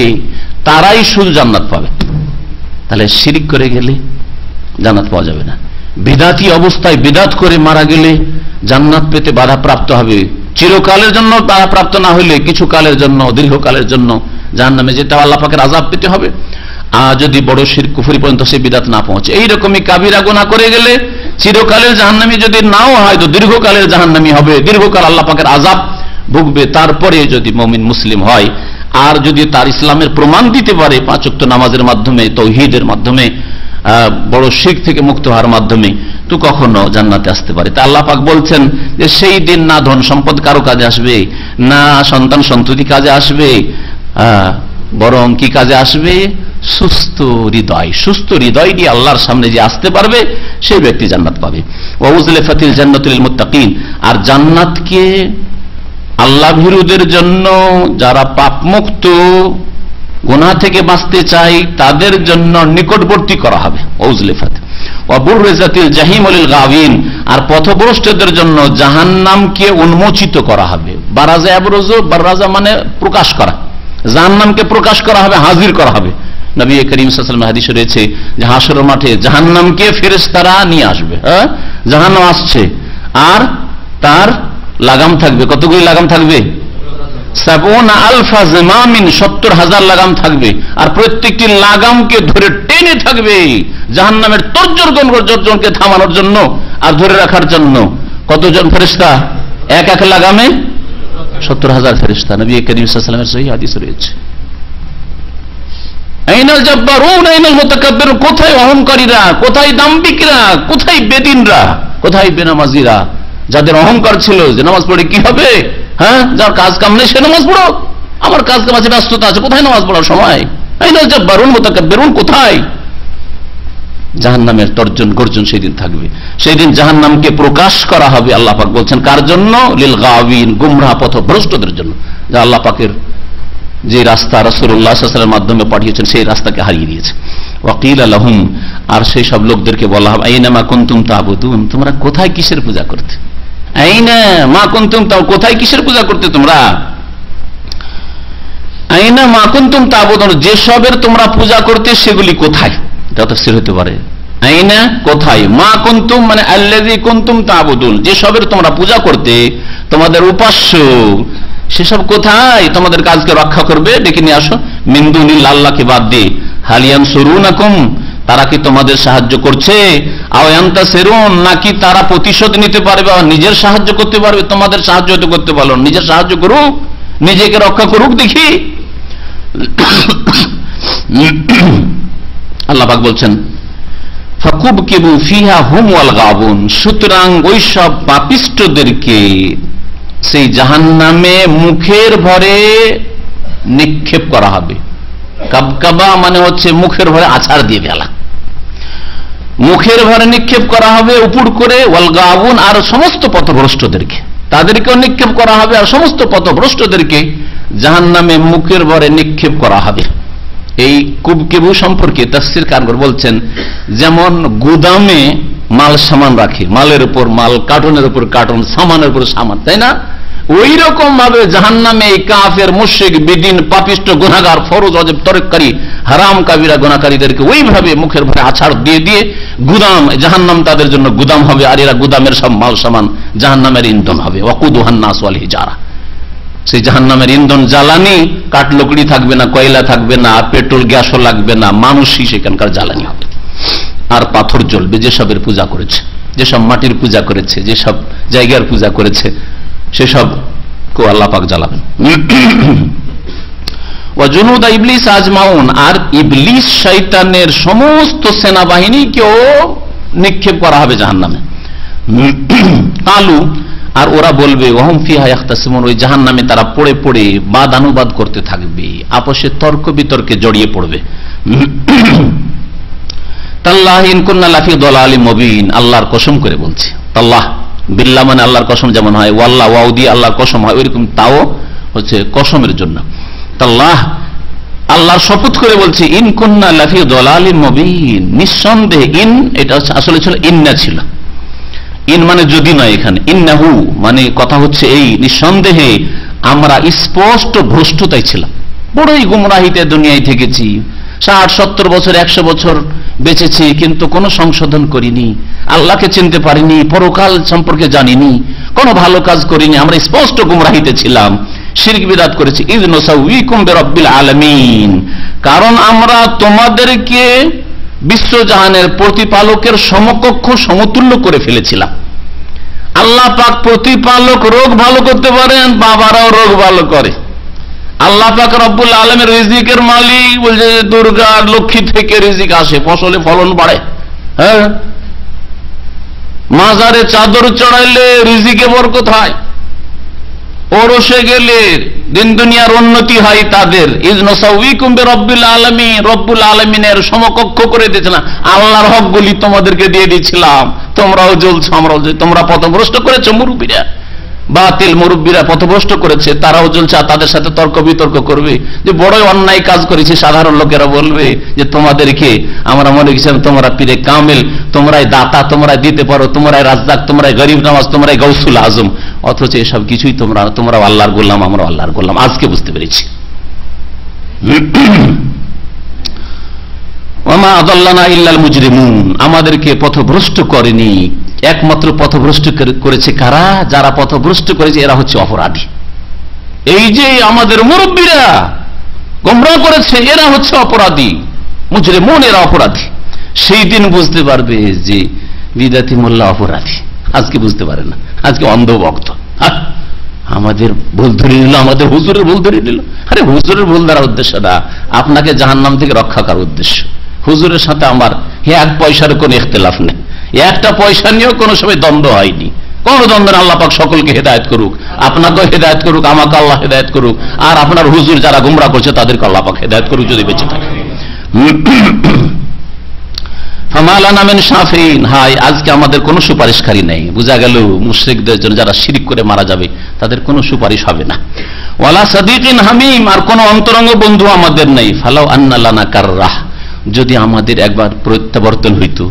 তারাই শুধু জান্নাত পাবে। তাহলে শিরক করে গেলে জান্নাত পাওয়া যাবে না, বিদআতি অবস্থায় বিদআত করে মারা গেলে জান্নাত পেতে বাধা প্রাপ্ত হবে, চিরকালের জন্য তারা প্রাপ্ত না হইলে কিছু কালের জন্য, দীর্ঘকালের জন্য জাহান্নামে যেতে আল্লাহ পাকের আযাব পেতে হবে। আর যদি বড় শিরক কুফরি পর্যন্ত সে বিদাত না পৌঁছে, এইরকমই কাবিরা গুনাহ করে গেলে চিরকালের জাহান্নামী যদি নাও হয় তো দীর্ঘকালের জাহান্নামী হবে, দীর্ঘকাল আল্লাহ পাকের আযাব ভুগবে। তারপরে যদি মুমিন মুসলিম হয় আর যদি তার ইসলামের প্রমাণ দিতে পারে 5 ওয়াক্ত নামাজের মাধ্যমে, তাওহীদের মাধ্যমে, বড় শিরক থেকে মুক্ত হওয়ার মাধ্যমে, তো কখনো জান্নাতে আসতে পারে। তা আল্লাহ পাক বলছেন যে সেই দিন না ধন সম্পদ কারো কাজে আসবে, না সন্তান সন্ততি কাজে আসবে, বরং কি কাজে আসবে? সুস্থ হৃদয়। সুস্থ হৃদয় দিয়ে আল্লাহর সামনে যে আসতে পারবে সেই ব্যক্তি জান্নাত পাবে। ওয়া উযলিফাতিল জান্নাতু লিল মুত্তাকিন, আর জান্নাতকে আল্লাহ ভীরুদের জন্য, যারা পাপমুক্ত গুনাহ থেকে বাঁচতে চায় তাদের জন্য নিকটবর্তী করা হবে। উযলিফাত ওয়া বুররিজাতিল জাহিম লিল গাওয়িন, আর পথভ্রষ্টদের জন্য জাহান্নামকে উন্মোচিত করা হবে। বারাজা ইয়াবরুজু, বারাজা মানে প্রকাশ করা, জাহান্নামকে প্রকাশ করা হবে, হাজির করা হবে। নবী করিম সাল্লাল্লাহু আলাইহি ওয়াসাল্লাম হাদিসে রয়েছে যে হাশরের মাঠে জাহান্নামকে ফেরেশতারা নিয়ে আসবে। জাহান্নাম আসছে আর তার লাগাম থাকবে। কতগুলি লাগাম থাকবে? 70,000 জিমামিন, 70,000 লাগাম থাকবে। আর প্রত্যেকটি লাগামকে ধরে টেনে থাকবে জাহান্নামের তর্জনকে থামানোর জন্য আর ধরে রাখার জন্য। কতজন ফেরেশতা? এক এক লাগামে 70,000 ফেরেশতা। নবী করিম সাল্লাল্লাহু আলাইহি ওয়াসাল্লামের সহিহ হাদিস রয়েছে। আইনাল জাব্বারুন আইনাল মুতাকাব্বিরুন, কোথায় অহংকারীরা, কোথায় দাম্ভিকরা, কোথায় বেদিনরা, কোথায় বেনামাজিরা? যাদের অহংকার ছিল যে নামাজ পড়ে কি হবে, যার কাজ কাম নেই সে নামাজ পড়ো, আমার কাজ কাম আছে, ব্যস্ততা আছে, কোথায় নামাজ পড়ার সময়? আইনাল জাব্বারুন মুতাকাব্বিরুন, কোথায়? জাহান্নামের গর্জন সেদিন থাকবে। সেদিন জাহান্নামকে প্রকাশ করা হবে। আল্লাহ পাক বলছেন কার জন্য? লিল গাওয়িন, গুমরাহ পথভ্রষ্টদের জন্য, যা আল্লাহ পাকের যে রাস্তা রাসূলুল্লাহ সাল্লাল্লাহু আলাইহি ওয়াসাল্লামের মাধ্যমে পাঠিয়েছেন সেই রাস্তাকে হারিয়ে দিয়েছে। ওয়াকিলা লাহুম, আর সেই সব লোকদেরকে বলা হবে আইনা মা কুনতুম তা'বুদুন, তোমরা কোথায় কিসের পূজা করতে? আইনা মা কুনতুম, কোথায় কিসের পূজা করতে তোমরা? আইনা মা কুনতুম তা'বুদুন, যেসবের তোমরা পূজা করতে সেগুলি কোথায়? এটা তাফসীর হতে পারে। আইনা কোথায়, মা কুনতুম মানে আল্লাযী কুনতুম তা'বুদুন, যেসবের তোমরা পূজা করতে, তোমাদের উপাস্য সেসব কোথায়? তোমাদের কাজকে রক্ষা করবে, ডেকে নিয়ে আসো। মিন দুনিল্লাহ, আল্লাহকে বাদ দিয়ে। হাল ইয়ানসুরুনাকুম, তারা কি তোমাদের সাহায্য করছে? আও ইয়ানতাসিরুন, নাকি তারা প্রতিশোধ নিতে পারবে, নিজের সাহায্য করতে পারবে? তোমাদের সাহায্য তো করতে পারলো, নিজের সাহায্য করুক, নিজেকে রক্ষা করুক দেখি। আল্লাহ পাক বলছেন ফাকুবকিবু ফিহা হুম ওয়াল গাবুন, সুতরাং ওই সব পাপিষ্ঠদেরকে সেই জাহান্নামে মুখের ভরে নিক্ষেপ করা হবে। কাবকাবা মানে হচ্ছে মুখের ভরে আছাড় দিয়ে ফেলা, মুখের ভরে নিক্ষেপ করা হবে উপর করে। ওয়াল গাবুন, আর সমস্ত পথভ্রষ্টদেরকে, তাদেরকেও নিক্ষেপ করা হবে, আর সমস্ত পথভ্রষ্টদেরকে জাহান্নামে মুখের ভরে নিক্ষেপ করা হবে। এই কুবকিবু সম্পর্কে তাফসীরকারগণ বলছেন যেমন গুদামে মাল সামান রাখে, মালের উপর মাল, কার্টনের উপর কার্টন, সামানের উপর সামান, তাই না? ওই রকম ভাবে জাহান্নামে এই কাফের, মুশরিক, বেদিন, পাপিষ্ট, গুনাহগার, ফরজ ওয়াজিব তরককারী, হারাম কাবিরা গুনাহকারীদেরকে ওইভাবে মুখের ভরে আছাড় দিয়ে দিয়ে গুদাম, জাহান্নাম তাদের জন্য গুদাম হবে, আর এরা গুদামের সব মাল সামান জাহান্নামের ইন্ধন হবে। ওয়াকুদুহান নাস ওয়াল হিজারা, সেই জাহান্নামের ইন্ধন জ্বালানি, কাঠ লকড়ি থাকবে না, কয়লা থাকবে না, পেট্রোল গ্যাসও লাগবে না, মানুষই সেখানকার জ্বালানি হবে। আর পাথর জ্বলবে যেসবের পূজা করেছে, যেসব মাটির পূজা করেছে, যেসব জায়গার পূজা করেছে, সেসব কো আল্লাহ পাক জ্বালাবেন। ওয়া জুনুদা ইবলিস আজমাউন, আর ইবলিস শয়তানের সমস্ত সেনাবাহিনীকেও নিক্ষেপ করা হবে জাহান্নামে। কালু, আর ওরা বলবে ওয়াহুম ফিহা ইয়াখতাসিমুন, ওই জাহান্নামে তারা পড়ে পড়ে বাদানুবাদ করতে থাকবে, আপসে তর্ক বিতর্কে জড়িয়ে পড়বে। তাল্লাহি ইন কুন্না লাফি দালালিম মুবিন, আল্লাহর কসম করে বলছে। তাল্লাহ, বিল্লাহ মানে আল্লাহর কসম যেমন হয়, ওয়াল্লাহ ওয়াও দিয়ে আল্লাহর কসম হয়, ওইরকম তাও হচ্ছে কসমের জন্য। তাল্লাহ, আল্লাহর শপথ করে বলছে, ইন কুন্না লাফি দালালিম মুবিন, নিঃসন্দেহে। ইন এটা আসলে ছিল ইন্না ছিল, ইন মানে যদি নয়, এখানে ইন্নাহু মানে কথা হচ্ছে এই, নিঃসন্দেহে আমরা স্পষ্ট ভ্রষ্টতায় ছিলাম, বড়ই গুমরাহিতে দুনিয়ায় থেকেছি। 60-70 বছর 100 বছর বেঁচেছি কিন্তু কোনো সংশোধন করিনি, আল্লাহকে চিনতে পারিনি, পরকাল সম্পর্কে জানিনি, কোনো ভালো কাজ করিনি, আমরা স্পষ্ট গুমরাহিতে ছিলাম, শিরক বিদআত করেছি। ইয নুসাউইকুম বিরাব্বিল আলামিন, কারণ আমরা তোমাদেরকে বিশ্বজাহানের প্রতিপালকের সমকক্ষ সমতুল্য করে ফেলেছিলাম। আল্লাহ পাক প্রতিপালক রোগ ভালো করতে পারেন, বাবারাও রোগ ভালো করে। আল্লাহ পাক রব্বুল আলামিন রিজিকের মালিক, বলছে দুর্গা লক্ষ্মী থেকে রিজিক আসে, ফসলে ফলন বাড়ে। হ্যাঁ, মাজারে চাদর চড়াইলে রিজিকে বরকত হয়, ওরসে গেলে দিন দুনিয়ার উন্নতি হয় তাদের। ইয নুসাউইকুম বিরাব্বিল আলামিন, রব্বুল আলামিনের সমকক্ষ করে দিয়েছে না, আল্লাহর হকগুলি তোমাদেরকে দিয়ে দিয়েছিলাম, তোমরাও জ্বলছো আমরাও জ্বলছি। তোমরা পথভ্রষ্ট করেছো, মুরব্বীরা বাতিল মুরব্বীরা পথভ্রষ্ট করেছে, তারাও জ্বলছে, আর তাদের সাথে তর্ক বিতর্ক করবে যে বড়ই অন্যায় কাজ করেছি। সাধারণ লোকেরা বলবে যে তোমাদেরকে আমরা মনে করেছিলাম তোমরা পীরে কামেল, তোমরাই দাতা, তোমরাই দিতে পারো, তোমরাই রাজ্জাক, তোমরাই গরিব নওয়াজ, তোমরাই গৌসুল আজম, অথচ এসব কিছুই তোমরা আল্লাহর গোলাম, আমরা আল্লাহর গোলাম। আজকে বুঝতে পেরেছি। ওয়ামা আদাল্লানা ইল্লাল মুজরিমুন, আমাদেরকে পথভ্রষ্ট করেনি, একমাত্র পথভ্রষ্ট করেছে কারা? যারা পথভ্রষ্ট করেছে এরা হচ্ছে অপরাধী। এই যে আমাদের মুরব্বীরা গোমরাহ করেছে, এরা হচ্ছে অপরাধী, মুজরিমুন, এরা অপরাধী। সেই দিন বুঝতে পারবে যে বিদাতি মোল্লা অপরাধী। আজকে বুঝতে পারে না, আজকে অন্ধভক্ত। আমাদের ভুল ধরে নিল, আমাদের হুজুরের ভুল ধরে নিল। আরে হুজুরের ভুল ধরার উদ্দেশ্য না, আপনাকে জাহান্নাম থেকে রক্ষা করার উদ্দেশ্য। হুজুরের সাথে আমার এক পয়সার কোন ইখতিলাফ নেই, একটা পয়সা নিয়েও কোনো সময় দ্বন্দ্ব হয়নি, কোন দ্বন্দ্ব। আল্লাহ পাক সকলকে হেদায়েত করুক, আপনাকেও হেদায়েত করুক, আমাকে আল্লাহ হেদায়েত করুক, আর আপনার হুজুর যারা গুমরাহ করছে তাদেরকে আল্লাহ পাক হেদায়েত করুক যদি বেঁচে থাকে। ফামালানা মিন শাফিঈন, হায় আজকে আমাদের কোনো সুপারিশকারী নেই। বোঝা গেল মুশরিকদের জন্য, যারা শিরক করে মারা যাবে তাদের কোনো সুপারিশ হবে না। ওয়ালা সাদিকিন হামিম, আর কোনো অন্তরঙ্গ বন্ধু আমাদের নেই। ফালাউ আন্না লানা কাররাহ, যদি আমাদের একবার প্রত্যাবর্তন হইতো,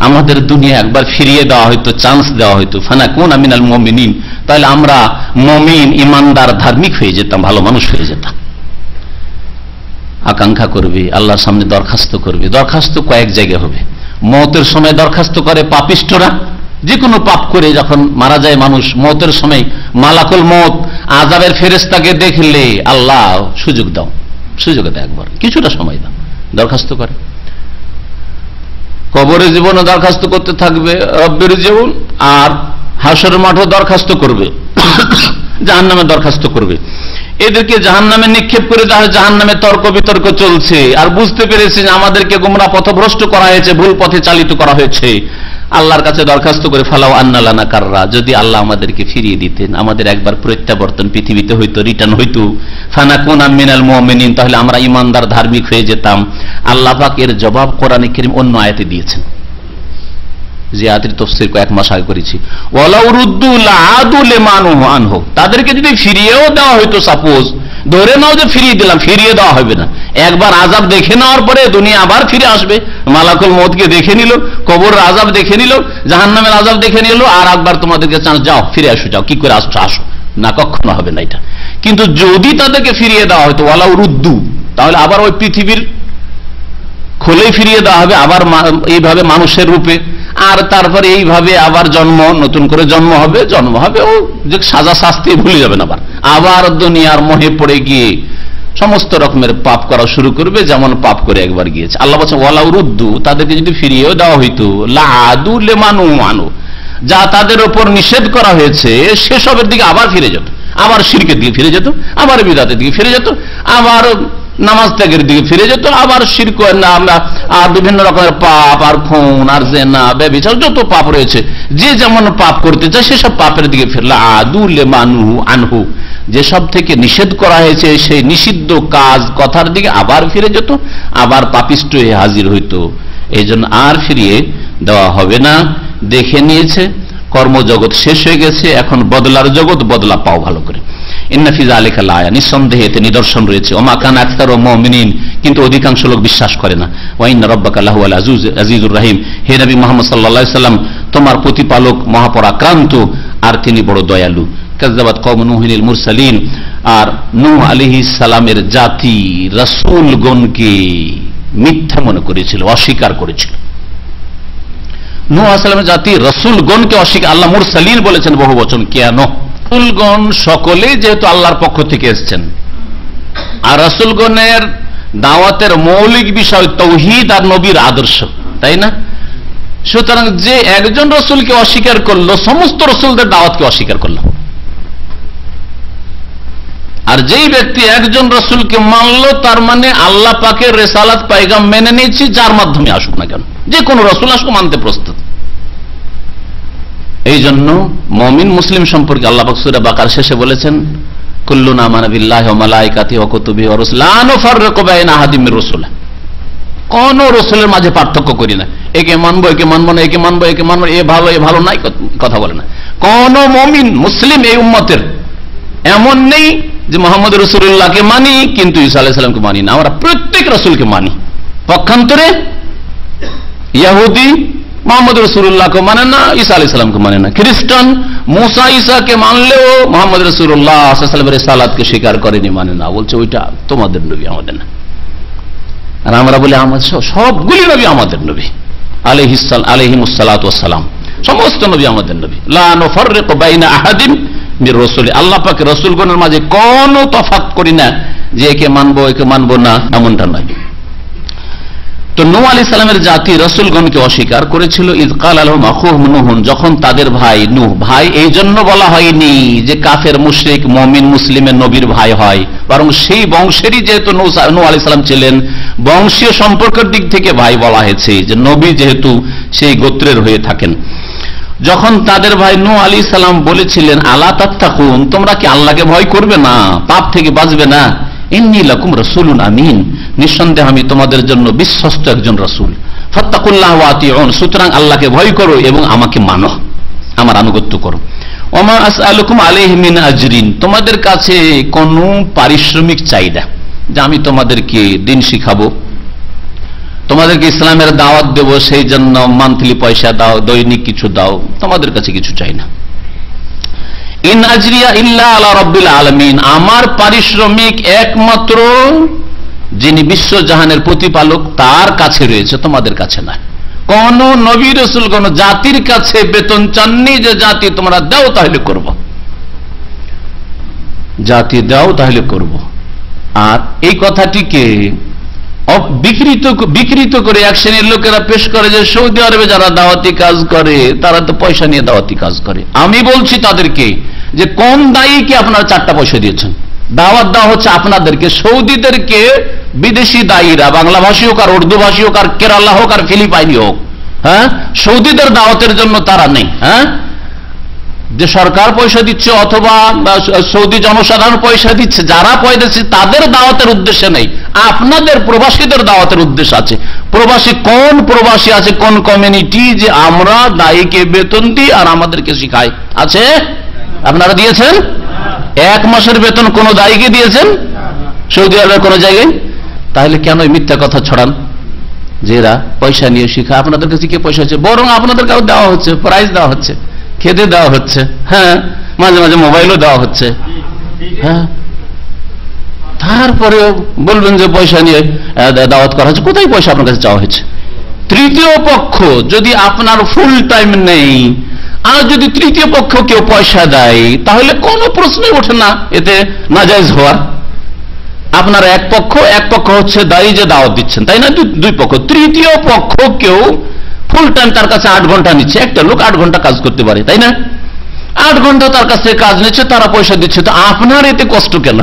আমাদের দুনিয়া একবার ফিরিয়ে দেওয়া হইতো, চান্স দেওয়া হইতো, ফানাকুনা মিনাল মুমিনিন, তাহলে আমরা মুমিন, ইমানদার, ধার্মিক হয়ে যেতাম, ভালো মানুষ হয়ে যেতাম। আকাঙ্ক্ষা করবে, আল্লাহর সামনে দরখাস্ত করবে। দরখাস্ত কয়েক জায়গায় হবে। মওতের সময় দরখাস্ত করে পাপিষ্ঠরা, যে কোনো পাপ করে যখন মারা যায় মানুষ, মওতের সময় মালাকুল মওত আযাবের ফেরেশতাকে দেখলে আল্লাহ সুযোগ দাও, সুযোগ দেয়, একবার কিছুটা সময় দাও, দরখাস্ত করে। কবরের জীবনে দরখাস্ত করতে থাকবে, রব্বের জীবন, আর হাসরের মাঠে দরখাস্ত করবে, জাহান্নামে দরখাস্ত করবে। এদেরকে জাহান্নামে নিক্ষেপ করে দেওয়া হয়, জাহান্নামে তর্ক বিতর্ক চলছে। আর বুঝতে পেরেছে যে আমাদেরকে গোমরাহ পথভ্রষ্ট করা হয়েছে, ভুল পথে চালিত করা হয়েছে। আল্লাহর কাছে দরখাস্ত করে ফালাউ আন্না লানা কাররা, যদি আল্লাহ আমাদেরকে ফিরিয়ে দিতেন, আমাদের একবার প্রত্যাবর্তন পৃথিবীতে হইতো, রিটার্ন হইতো, ফানাকুনা মিনাল মুমিনিন, তাহলে আমরা ইমানদার, ধার্মিক হয়ে যেতাম। আল্লাহ পাক এর জবাব কোরআনে কারীম অন্য আয়াতে দিয়েছেন, যে আয়াতের তাফসীর কয়েক মাস আগে করেছি। ওয়ালাউ রুদ্দু লাআদু লিমানুহু আনহু, তাদেরকে যদি ফিরিয়েও দেওয়া হইতো, সাপোজ ধরে নাও যে ফিরিয়ে দিলাম, ফিরিয়ে দেওয়া হবে না। একবার আযাব দেখে নেওয়ার পরে দুনিয়া আবার ফিরে আসবে। মালাকুল মওতকে দেখে নিল, কবরের আযাব দেখে নিল, জাহান্নামের আযাব দেখে নিল, আর একবার তোমাদেরকে চান্স, যাও ফিরে আসো, যাও, কি করে আসছো আসো না, কখনো হবে না এটা। কিন্তু যদি তাদেরকে ফিরিয়ে দেওয়া হয়তো ওয়ালাউ রুদ্দু, তাহলে আবার ওই পৃথিবীর খোলেই ফিরিয়ে দেওয়া হবে, আবার এইভাবে মানুষের রূপে, আর তারপরে এইভাবে আবার জন্ম, নতুন করে জন্ম হবে, ও যে সাজা শাস্তি ভুলে যাবেন। আবার দুনিয়ার মোহে পড়ে গিয়ে সমস্ত রকমের পাপ করা শুরু করবে, যেমন পাপ করে একবার গিয়েছে। আল্লাহ বলছেন ওয়ালাউ রুদ্দু, তাদেরকে যদি ফিরিয়েও দেওয়া হইতো, লাআদু লিমানুহু, যা তাদের উপর নিষেধ করা হয়েছে সেসবের দিকে আবার ফিরে যেত, আবার শিরকের দিকে ফিরে যেত, আবার বিদআতের দিকে ফিরে যেত, আবার নামাজ ত্যাগের দিকে ফিরে যেত, আবার শিরক, আর বিভিন্ন রকমের পাপ, আর খুন, আর জিনা, ব্যভিচার, যত পাপ রয়েছে, যে যেমন পাপ করতে চায় সেসব পাপের দিকে ফিরলা। আদু লিমানুহু আনহু, যেসব থেকে নিষেধ করা হয়েছে সেই নিষিদ্ধ কাজ কথার দিকে আবার ফিরে যেত, আবার পাপিষ্ঠ হয়ে হাজির হইতো। এই জন্য আর ফিরিয়ে দেওয়া হবে না। দেখে নিয়েছে, কর্মজগৎ শেষ হয়ে গেছে, এখন বদলার জগৎ, বদলা পাও ভালো করে। ইন্না ফি যালিকা লাআয়া, নিঃসন্দেহে এতে নিদর্শন রয়েছে। ওমা কানা আকতারুহুম মুমিনিন, কিন্তু অধিকাংশ লোক বিশ্বাস করে না। ওয়া ইন্না রাব্বাকা লাহুয়াল আজিজুর রহিম, হে নবী মুহাম্মদ সাল্লাল্লাহু আলাইহি সাল্লাম, তোমার প্রতিপালক মহাপরাক্রান্ত, আর তিনি বড় দয়ালু। কাযযাবাত কওমু নূহিল মুরসালিন, আর নূহ আলাইহিস সালামের জাতি রাসূলগণকে মিথ্যা মনে করেছিল, অস্বীকার করেছিল। নূহ আলাইহিস সালামের জাতি রাসূলগণকে অস্বীকার, আল্লাহ মুরসালিন বলেছেন বহু বচন। কেন? রাসূলগণ সকলেই যেহেতু আল্লাহর পক্ষ থেকে এসেছেন, আর রাসূলগণের দাওয়াতের মৌলিক বিষয় তাওহীদ আর নবীর আদর্শ, তাই না? সুতরাং যে একজন রাসূলকে অস্বীকার করলো, সমস্ত রাসূলদের দাওয়াতকে অস্বীকার করলো। আর যেই ব্যক্তি একজন রাসূলকে মানলো, তার মানে আল্লাহ পাকের রিসালাত পায়গাম মেনে নিয়েছি, যার মাধ্যমে আসুক না কেন, যে কোনো রাসূল আসুক মানতে প্রস্তুত। এই জন্য মুমিন মুসলিম সম্পর্কে আল্লাহ পাক সূরা বাকারা শেষে বলেছেন, কুল্লুনা আমানা বিল্লাহি ওয়া মালাইকাতিহি ওয়া কুতুবিহি ওয়া রুসুলিহি লা নুফাররিকু বাইনা আহাদিম মির রুসুলিহি। কোন রসুলের মাঝে পার্থক্য করি না, একে মানবো একে মানবো না, একে মানবো একে মানবো, এ ভালো নাই কথা বলে না। কোন মুমিন মুসলিম এই উম্মতের এমন নেই যে মুহাম্মদ রাসূলুল্লাহকে মানি কিন্তু ঈসা আলাইহিস সালামকে মানি না। আমরা প্রত্যেক রাসূলকে মানি। পক্ষান্তরে ইহুদি মুহাম্মদ রাসূলুল্লাহকে মানে না, ঈসা আলাইহিস সালামকে মানে না। খ্রিস্টান মুসা ঈসাকে মানলেও মুহাম্মদ রাসূলুল্লাহ সাল্লাল্লাহু আলাইহি ওয়াসাল্লামের রিসালাতকে স্বীকার করেনি, মানে না, বলছে ওইটা তোমাদের নবী, আমাদের না। আর আমরা বলি আমাদের সবগুলি নবী আমাদের নবী আলাইহিমুস সালাতু ওয়াস সালাম, সমস্ত নবী আমাদের নবী। লা নুফাররিকু বাইনা আহাদিম মির রাসূলি, আল্লাহ পাক রাসূলগণের মাঝে কোনো তফাৎ করি না যে একে মানবো একে মানবো না, এমনটা নয়। তো নূহ আলাইহিস সালামের জাতি রাসূলগণকে অস্বীকার করেছিল। ইয ক্বালা লাহুম আখুহুম নূহ, যখন তাদের ভাই নূহ, ভাই এই জন্য বলা হয়নি যে কাফের মুশরিক মুমিন মুসলিমের নবীর ভাই হয়, বরং সেই বংশেরই যেহেতু নূহ আলাইহিস সালাম ছিলেন, বংশীয় সম্পর্কের দিক থেকে ভাই বলা হয়েছে, যে নবী যেহেতু সেই গোত্রের হয়ে থাকেন। যখন তাদের ভাই নূহ আলাইহিস সালাম বলেছিলেন, আলা তাত্তাকুন, তোমরা কি আল্লাহকে ভয় করবে না, পাপ থেকে বাঁচবে না? ইন্নী লাকুম রাসূলুন আমিন, নিঃসন্দেহে আমি তোমাদের জন্য বিশ্বস্ত একজন রাসূল। ফাত্তাকুল্লাহ ওয়া আতিউন, সুতরাং আল্লাহকে ভয় করো এবং আমাকে মানো, আমার আনুগত্য করো। ওমা আসআলুকুম আলাইহি মিন আজরিন, তোমাদের কাছে কোনো পারিশ্রমিক চাই না, যে আমি তোমাদেরকে দিন শিখাবো, তোমাদেরকে ইসলামের দাওয়াত দেব, সেই জন্য মান্থলি পয়সা দাও, দৈনিক কিছু দাও, তোমাদের কাছে কিছু চাই না। ইন আজরিয়া ইল্লা আলা রাব্বিল আলামিন, আমার পারিশ্রমিক একমাত্র যিনি বিশ্বজাহানের প্রতিপালক তার কাছে রয়েছে, তোমাদের কাছে না। কোন নবী রাসূল কোন জাতির কাছে বেতন চাননি যে জাতি তোমরা দাও তাহলে করব, জাতি দাও তাহলে করব। আর এই কথাটিকে বিকৃত করে এক শ্রেণীর লোকেরা পেশ করে যে সৌদি আরবে যারা দাওয়াতি কাজ করে তারা তো পয়সা নিয়ে দাওয়াতি কাজ করে। আমি বলছি তাদেরকে যে কোন দায়ীকে আপনারা 4টা পয়সা দিয়েছেন? দাওয়াত দেওয়া হচ্ছে আপনাদেরকে, সৌদিদেরকে বিদেশি দায়ীরা, বাংলা ভাষী হোক আর উর্দু ভাষী হোক আর কেরালা হোক আর ফিলিপাইনি হোক, হ্যাঁ, সৌদিদের দাওয়াতের জন্য তারা নেই। হ্যাঁ, যে সরকার পয়সা দিচ্ছে অথবা সৌদি জনসাধারণ পয়সা দিচ্ছে, যারা পয়সা দিচ্ছে তাদের দাওয়াতের উদ্দেশ্যে নেই, আপনাদের প্রবাসীদের দাওয়াতের উদ্দেশ্য আছে। প্রবাসী কোন প্রবাসী আছে, কোন কমিউনিটি যে আমরা দায়ীকে বেতন দিই আর আমাদেরকে শিখাই? আছে? আপনারা দিয়েছেন? 1 মাসের বেতন কোন দায়ীকে দিয়েছেন সৌদি আরবের কোন জায়গায়? তাহলে কেন মিথ্যা কথা ছড়ান যে এরা পয়সা নিয়ে শিখায়? আপনাদের কাছে কি পয়সা হচ্ছে? বরং আপনাদের কাছে দেওয়া হচ্ছে, প্রাইজ দেওয়া হচ্ছে, খেতে দেওয়া হচ্ছে, হ্যাঁ, মাঝে মাঝে মোবাইলও দেওয়া হচ্ছে। হ্যাঁ, তারপরেও বলবেন যে পয়সা নিয়ে দাওয়াত করা হচ্ছে। কোথায় পয়সা আপনার কাছে চাওয়া হয়েছে? তৃতীয় পক্ষ যদি আপনার ফুল টাইম নেই আর যদি তৃতীয় পক্ষ কেউ পয়সা দেয় তাহলে কোনো প্রশ্নই ওঠে না এতে নাজায়েজ হওয়ার। আপনার এক পক্ষ হচ্ছে দায়ী যে দাওয়াত দিচ্ছেন, তাই না? দুই পক্ষ, তৃতীয় পক্ষ কেউ ফুল টাইম তার কাছে 8 ঘন্টা নিচ্ছে, একটা লোক 8 ঘন্টা কাজ করতে পারে, তাই না? 8 ঘন্টা তার কাছ থেকে কাজ নিচ্ছে, তারা পয়সা দিচ্ছে, তো আপনার এতে কষ্ট কেন?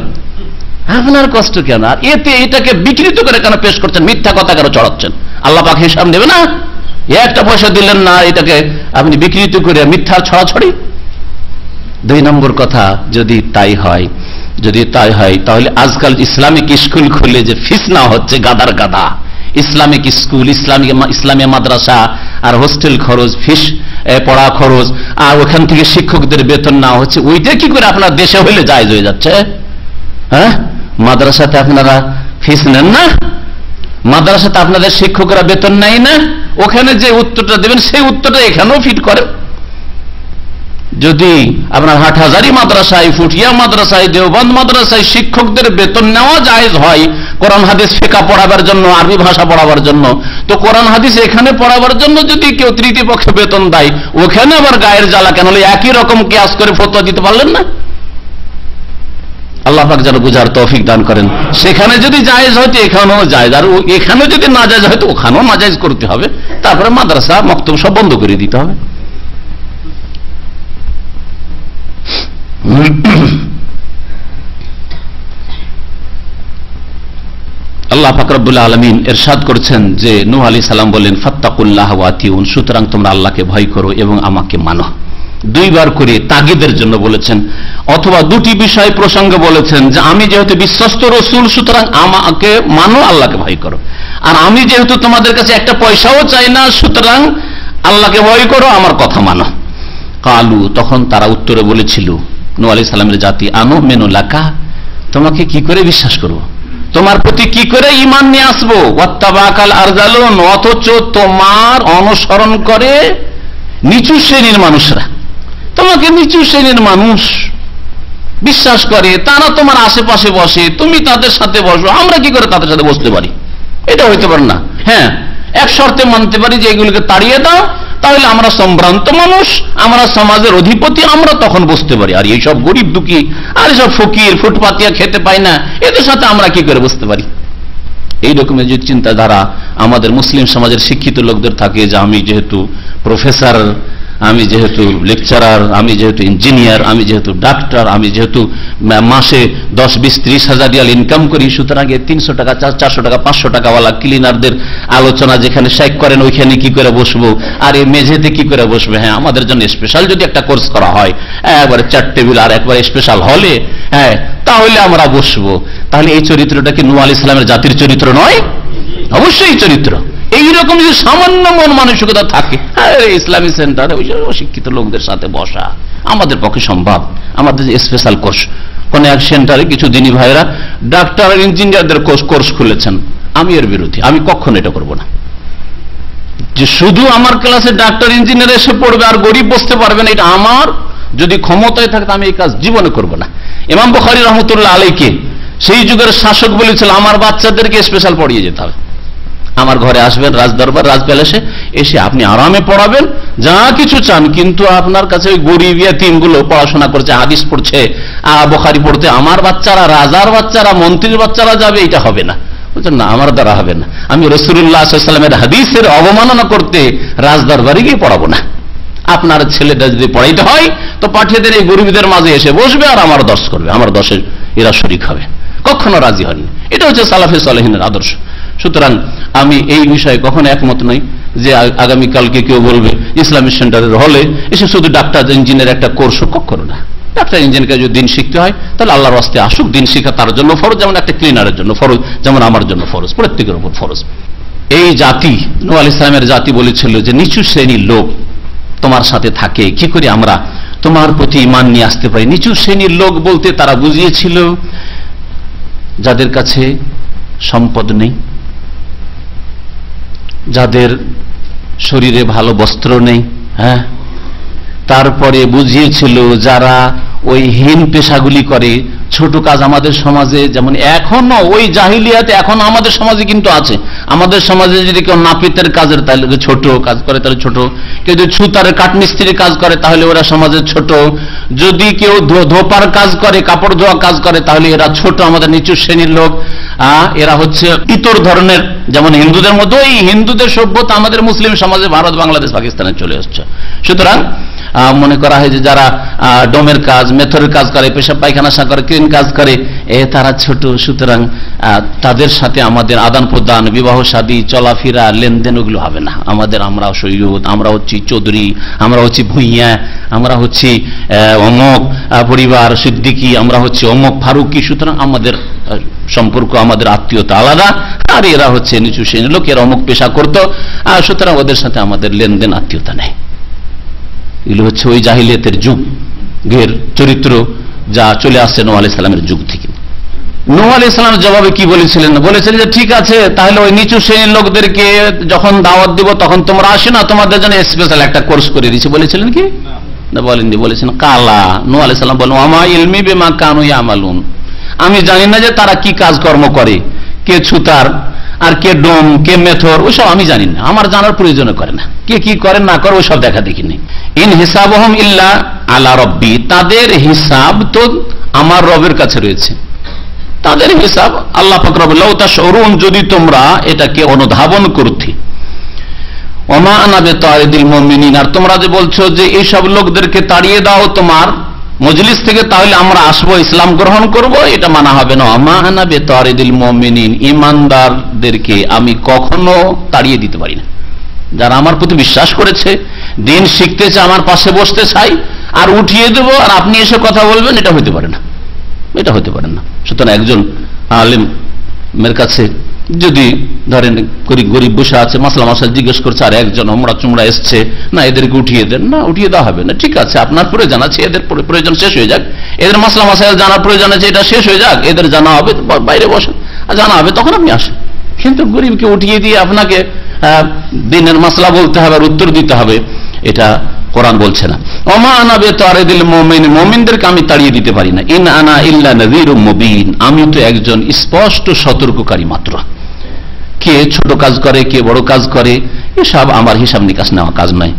আপনার কষ্ট কেন? আর এতে এটাকে বিকৃত করে কেন পেশ করছেন? মিথ্যা কথা কেন চড়াচ্ছেন? আল্লাহ পাক হিসাব নেবে না? একটা পয়সা দিলেন না, এটাকে আপনি বিকৃত করে মিথ্যার ছড়াছড়ি। 2 নম্বর কথা, যদি তাই হয় তাহলে আজকাল ইসলামিক স্কুল খুলে যে ফিস না হচ্ছে গাদার গাদা, ইসলামিক স্কুল, ইসলামী মাদ্রাসা আর হোস্টেল খরচ, ফিস পড়া খরচ, আর ওখান থেকে শিক্ষকদের বেতন না হচ্ছে, ওইটা কি করে আপনার দেশে হইলে জায়েজ হয়ে যাচ্ছে? হ্যাঁ, মাদ্রাসাতে আপনারা ফিস নেন না, মাদ্রাসাতে আপনাদের শিক্ষকরা বেতন নেয় না, ওখানে যে উত্তরটা দেবেন সেই উত্তরটা এখানেও ফিট করেন। যদি আপনার হাটহাজারী মাদ্রাসায়, ফুটিয়া মাদ্রাসায়, দেওবন্দ মাদ্রাসায় শিক্ষকদের বেতন নেওয়া জায়েজ হয় কোরআন হাদিস ফিকহ পড়াবার জন্য, আরবি ভাষা পড়াবার জন্য, তো কোরআন হাদিস এখানে পড়াবার জন্য যদি কেউ তৃতীয় পক্ষে বেতন দেয়, ওখানে আবার গায়ের জ্বালা কেন? একই রকম কিয়াস করে ফতোয়া দিতে পারলেন না? আল্লাহ পাক যেন বুঝার তৌফিক দান করেন। সেখানে যদি জায়েজ হয় তো এখানেও জায়েজ, আর এখানে যদি না জায়েজ হয় তো ওখানেও না জায়েজ করতে হবে। তারপরে মাদ্রাসা মক্তব সব বন্ধ করে দিতে হবে। আল্লাহ পাক রব্বুল আলামিন ইরশাদ করছেন যে নূহ আলাইহিস সালাম বলেন ফাত্তাকুল্লাহ ওয়া আতিউন, সুতরাং তোমরা আল্লাহকে ভয় করো এবং আমাকে মানো। দুইবার করে তাগিদের জন্য বলেছেন, অথবা দুটি বিষয় প্রসঙ্গে বলেছেন যে আমি যেহেতু বিশ্বস্ত রাসূল সুতরাং আমাকে মানো, আল্লাহকে ভয় করো, আর আমি যেহেতু তোমাদের কাছে একটা পয়সাও চাই না সুতরাং আল্লাহকে ভয় করো, আমার কথা মানো। কালু, তখন তারা উত্তরে বলেছিল নূহ আলাইহিস সালামের জাতি, আনুমিনু লাকা, তোমাকে কি করে বিশ্বাস করব, তোমার প্রতি কি করে ঈমান নিয়ে আসবো, ওয়াত্তাবাকাল আরজালুন, অথচ তোমার অনুসরণ করে নিচু শ্রেণীর মানুষরা, তোমাকে নিচু শ্রেণীর মানুষ বিশ্বাস করে, তারা তোমার আশেপাশে বসে, তুমি তাদের সাথে বসো, আমরা কি করে তাদের সাথে বসতে পারি? এটা হইতে পারে না। হ্যাঁ, এক শর্তে মানতে পারি যে এগুলোকে তাড়িয়ে দাও, তাহলে আমরা সম্ভ্রান্ত মানুষ, আমরা সমাজের অধিপতি, আমরা তখন বসতে পারি। আর এইসব গরিব দুঃখী আর এইসব ফকির ফুটপাতিয়া খেতে পায় না, এদের সাথে আমরা কি করে বসতে পারি? এই রকমের যে চিন্তাধারা আমাদের মুসলিম সমাজের শিক্ষিত লোকদের থাকে, যে আমি যেহেতু প্রফেসর, আমি যেহেতু লেকচারার, আমি যেহেতু ইঞ্জিনিয়ার, আমি যেহেতু ডাক্তার, আমি যেহেতু মাসে 10-20-30 হাজার রিয়াল ইনকাম করি, সুতরাং 300 টাকা 400 টাকা 500 টাকাওয়ালা ক্লিনারদের আলোচনা যেখানে শেখ করেন ওইখানে কি করে বসবো, আর এই মেঝেতে কি করে বসবে? হ্যাঁ, আমাদের জন্য স্পেশাল যদি একটা কোর্স করা হয়, একবারে 4 টেবিল আর একবার স্পেশাল হলে, হ্যাঁ, তাহলে আমরা বসবো। তাহলে এই চরিত্রটা কি নূহ আলাইহিস সালামের জাতির চরিত্র নয়? অবশ্যই চরিত্র। এইরকম যদি সামান্য মন মানসিকতা থাকে, ইসলামী সেন্টারে ওই অশিক্ষিত লোকদের সাথে বসা আমাদের পক্ষে সম্ভব। আমাদের যে স্পেশাল কোর্স, কোন এক সেন্টারে কিছু দিনী ভাইরা ডাক্তার আর ইঞ্জিনিয়ারদের কোর্স খুলেছেন, আমি এর বিরোধী, আমি কখনো এটা করব না। যে শুধু আমার ক্লাসে ডাক্তার ইঞ্জিনিয়ার এসে পড়বে আর গরিব বসতে পারবে না, এটা আমার যদি ক্ষমতায় থাকে আমি এই কাজ জীবনে করব না। ইমাম বুখারী রহমতুল্লাহ আলাইহি সেই যুগের শাসক বলেছিল, আমার বাচ্চাদেরকে স্পেশাল পড়িয়ে যেতে হবে, আমার ঘরে আসবেন রাজদরবার রাজ প্যালেসে, এসে আপনি আরামে পড়াবেন যা কিছু চান, কিন্তু আপনার কাছে ওই গরিব ইয়াতীমগুলো পড়াশোনা করছে, হাদিস পড়ছে, বুখারী পড়তে, আমার বাচ্চারা, রাজার বাচ্চারা, মন্ত্রীর বাচ্চারা যাবে, এটা হবে না। বলছেন না, আমার দ্বারা হবে না, আমি রাসূলুল্লাহ সাল্লাল্লাহু আলাইহি ওয়াসাল্লামের হাদিসের অবমাননা করতে রাজদরবারে গিয়ে পড়াবো না। আপনার ছেলেটা যদি পড়াইতে হয় তো পাঠিয়ে দেন, এই গরিবদের মাঝে এসে বসবে আর আমার দর্শ করবে, আমার দর্শে এরা শরীক হবে। কখনো রাজি হননি। এটা হচ্ছে সালাফে সালেহিনের আদর্শ। সুতরাং আমি এই বিষয়ে কখনো একমত নই যে আগামীকালকে কেউ বলবে ইসলামিক সেন্টারের হলে এসে শুধু ডাক্তার ইঞ্জিনিয়ার একটা কোর্স, কখনো না। ডাক্তার ইঞ্জিনিয়ারকে যদি দিন শিখতে হয় তাহলে আল্লাহর রাস্তে আসুক, দিন শিখা তার জন্য ফরজ, যেমন একটা ক্লিনারের জন্য ফরজ, যেমন আমার জন্য ফরজ, প্রত্যেকের উপর ফরজ। এই জাতি, নূহ আলাইহিস সালামের জাতি বলেছিল যে নিচু শ্রেণীর লোক তোমার সাথে থাকে, কি করে আমরা তোমার প্রতি ঈমান নিয়ে আসতে পারি? নিচু শ্রেণীর লোক বলতে তারা বুঝিয়েছিল যাদের কাছে সম্পদ নেই, যাদের শরীরে ভালো বস্ত্র নেই, হ্যাঁ, তারপরে বুঝিয়েছিল যারা ওই হীন পেশাগুলি করে, ছোট কাজ আমাদের সমাজে যেমন এখনো ওই জাহিলিয়াতে এখন আমাদের সমাজে কিন্তু আছে। আমাদের সমাজে যদি কেউ নাপিতের কাজের তাহলে ছোট কাজ করে তাহলে ছোট, কেউ যদি ছুতারের কাঠমিস্ত্রির কাজ করে তাহলে ওরা সমাজে ছোট, যদি কেউ ধোপার কাজ করে, কাপড় ধোয়া কাজ করে তাহলে এরা ছোট, আমাদের নিচু শ্রেণীর লোক। এরা হচ্ছে ইতর ধরনের, যেমন হিন্দুদের মধ্যে ওই হিন্দুদের সভ্যতা আমাদের মুসলিম সমাজে ভারত, বাংলাদেশ, পাকিস্তানে চলে আসছে। সুতরাং মনে করা হয় যে যারা ডোমের কাজ, মেথরের কাজ করে, পেশাব পায়খানা করে, ক্লিন কাজ করে, তারা ছোট। সুতরাং তাদের সাথে আমাদের আদান প্রদান, বিবাহ শাদী, চলাফেরা, লেনদেন ওগুলো হবে না। আমরা সৈয়দ, আমরা হচ্ছি চৌধুরী, আমরা হচ্ছি ভুইয়া, আমরা হচ্ছি অমক পরিবার সিদ্দিকী, আমরা হচ্ছে অমক ফারুকি। সুতরাং আমাদের সম্পর্ক, আমাদের আত্মীয়তা আলাদা, আর এরা হচ্ছে নিচু শ্রেণীর লোক, এরা অমুক পেশা করতো, সুতরাং ওদের সাথে আমাদের লেনদেন আত্মীয়তা নেই। এগুলো হচ্ছে ওই জাহিলিয়াতের যুগের চরিত্র যা চলে আসছে নূহ আলাইহিস সালামের যুগ থেকে। নূহ আলাইহিস সালাম জবাবে কি বলেছিলেন? বলেছিলেন যে ঠিক আছে, তাহলে ওই নিচু শ্রেণীর লোকদেরকে যখন দাওয়াত দিব তখন তোমরা আসে না, তোমাদের জন্য স্পেশাল একটা কোর্স করে দিয়েছি। বলেছিলেন কি? না বলেননি, বলেছেন কালা। নূহ আলাইহিস সালাম বলেন ওয়া মা ইলমি বিমা কানু ইয়ামালুন, আমি জানি না যে তারা কি কাজকর্ম করে, কে ছুতার আর কে ডোম কে মেথর, ওইসব আমি জানি না, আমার জানার প্রয়োজনে করে না, কে কি করে না করে ওইসব দেখা দেখি নেই। ইন হিসাবহুম ইল্লা আলা রব্বি, তাদের হিসাব তো আমার রবের কাছে রয়েছে, তাদের হিসাব আল্লাহ পাক রব্বুল লাউ তাশউরুন, যদি তোমরা এটাকে অনুধাবন করতে। ওমা আনা বিতারিদিল মুমিনিন, আর তোমরা যে বলছো যে এইসব লোকদেরকে তাড়িয়ে দাও তোমার মজলিস থেকে, তাহলে আমরা আসবো ইসলাম গ্রহণ করব, এটা মানা হবে না। ওমা আনা বিতারিদিল মুমিনিন, ঈমানদারদেরকে আমি কখনো তাড়িয়ে দিতে পারি না। যারা আমার প্রতি বিশ্বাস করেছে, দিন শিখতে চায়, আমার পাশে বসতে চাই, আর উঠিয়ে দেব আর আপনি এসে কথা বলবেন, এটা হতে পারে না, এটা হতে পারে না। সুতরাং একজন আলেমের কাছে যদি ধরেন গরিব বসে আছে, মাসলা মাসাইল জিজ্ঞেস করছে, আর একজন ওমরা চুমরা এসছে, না এদেরকে উঠিয়ে দেন, না উঠিয়ে দেওয়া হবে না। ঠিক আছে, আপনার প্রয়োজন আছে, এদের প্রয়োজন শেষ হয়ে যাক, এদের মাসলা মাসাইল জানার প্রয়োজন আছে, এটা শেষ হয়ে যাক, এদের জানা হবে, বাইরে বসেন, জানা হবে তখন আপনি আসেন। কিন্তু গরিবকে উঠিয়ে দিয়ে আপনাকে দিনের মাসলা বলতে হবে আর উত্তর দিতে হবে, এটা কোরআন বলছে না। ওমা আনা বিতারিদিল মুমিন, মুমিনদেরকে আমি তাড়িয়ে দিতে পারি না। ইন আনা ইল্লা নাযীরুম মুবিন, আমি তো একজন স্পষ্ট সতর্ককারী মাত্র। কে ছোট কাজ করে, কে বড় কাজ করে, এসব আমার হিসাব নিকাশ নেওয়া কাজ নয়।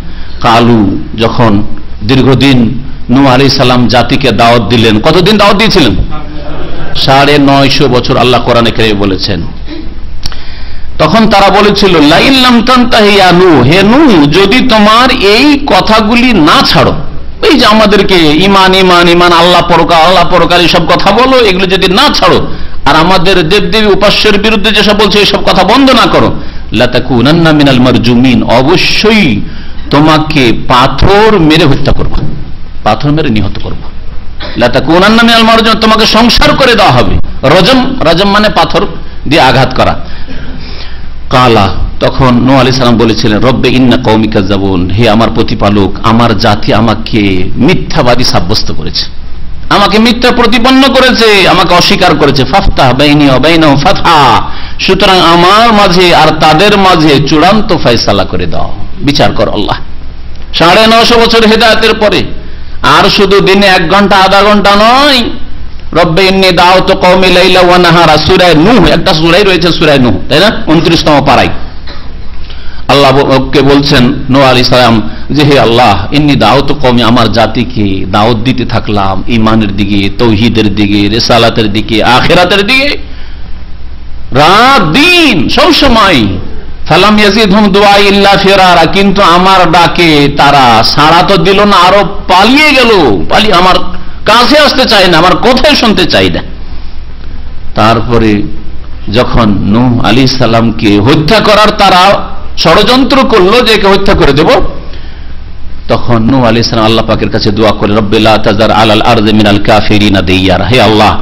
কালু, যখন দীর্ঘদিন নূহ আলাইহিস সালাম জাতিকে দাওয়াত দিলেন, কতদিন দাওয়াত দিয়েছিলেন? 950 বছর। আল্লাহ কোরআনে কারীমে বলেছেন, তখন তারা বলেছিল লাইন লাম তানতাহি ইয়া নূহ, হে নূহ যদি তোমার এই কথাগুলি না ছাড়ো, এই যে আমাদেরকে ঈমান ঈমান ঈমান আল্লাহ পরকাল আল্লাহ পরকাল সব কথা বলো, এগুলো যদি না ছাড়ো, আর আমাদের দেবদেবী উপাস্যের বিরুদ্ধে যেসব বলছে এইসব কথা বন্ধ না করো, লাতাকুনান্না মিনাল মারজুমিন, অবশ্যই তোমাকে পাথর মেরে হত্যা করব, পাথর মেরে নিহত করব। লাতাকুনান্না মিনাল মারজুমিন, তোমাকে সংসার করে দেওয়া হবে। রজম, রজম মানে পাথর দিয়ে আঘাত করা। কালা, তখন নূহ আলাইহিস সালাম বলেছিলেন রব্বে ইন্না কওমি কাযাবুন, হে আমার প্রতিপালক, আমার জাতি আমাকে মিথ্যাবাদী সাব্যস্ত করেছে, আমাকে মিথ্যা প্রতিপন্ন করেছে, আমাকে অস্বীকার করেছে। ফাফতাহ বাইনি ওয়া বাইনাহুম ফাতহা, সুতরাং আমার মাঝে আর তাদের মাঝে চূড়ান্ত ফয়সালা করে দাও, বিচার কর আল্লাহ। 950 বছর হেদায়েতের পরে আর শুধু দিনে 1 ঘন্টা আধা ঘন্টা নয়, রব্বে ইন্নী দাওতু কওমি লাইলা ওয়া নাহারা, সূরা নূহ, একটা সূরাই রয়েছে সূরা নূহ, তাই না, 29তম পারায় আল্লাহকে বলছেন নূহ আলাইহিস সালাম যে হে আল্লাহ, ইন্নী দাওতু কওমি, আমার জাতিকে দাওয়াত দিতে থাকলাম ঈমানের দিকে, তাওহীদের দিকে, রিসালাতের দিকে, আখিরাতের দিকে, রাত দিন সব সময়। ফালাম ইয়াজিদহুম দুআই ইল্লা ফিরারা, কিন্তু আমার ডাকে তারা সাড়া তো দিল না, আরো পালিয়ে গেল, পালিয়ে আমার কাছে আসতে চায় না, আমার কথাই শুনতে চাই না। তারপরে যখন নূহ আলাইহিস সালামকে হত্যা করার তারা ষড়যন্ত্র করলো যে একে হত্যা করে দেব, তখন নূহ আলাইহিস সালাম আল্লাহ পাকের কাছে দোয়া করে রব্বি লা তাযার আলাল আরদি মিনাল কাফিরিনা দাইয়ারা, হে আল্লাহ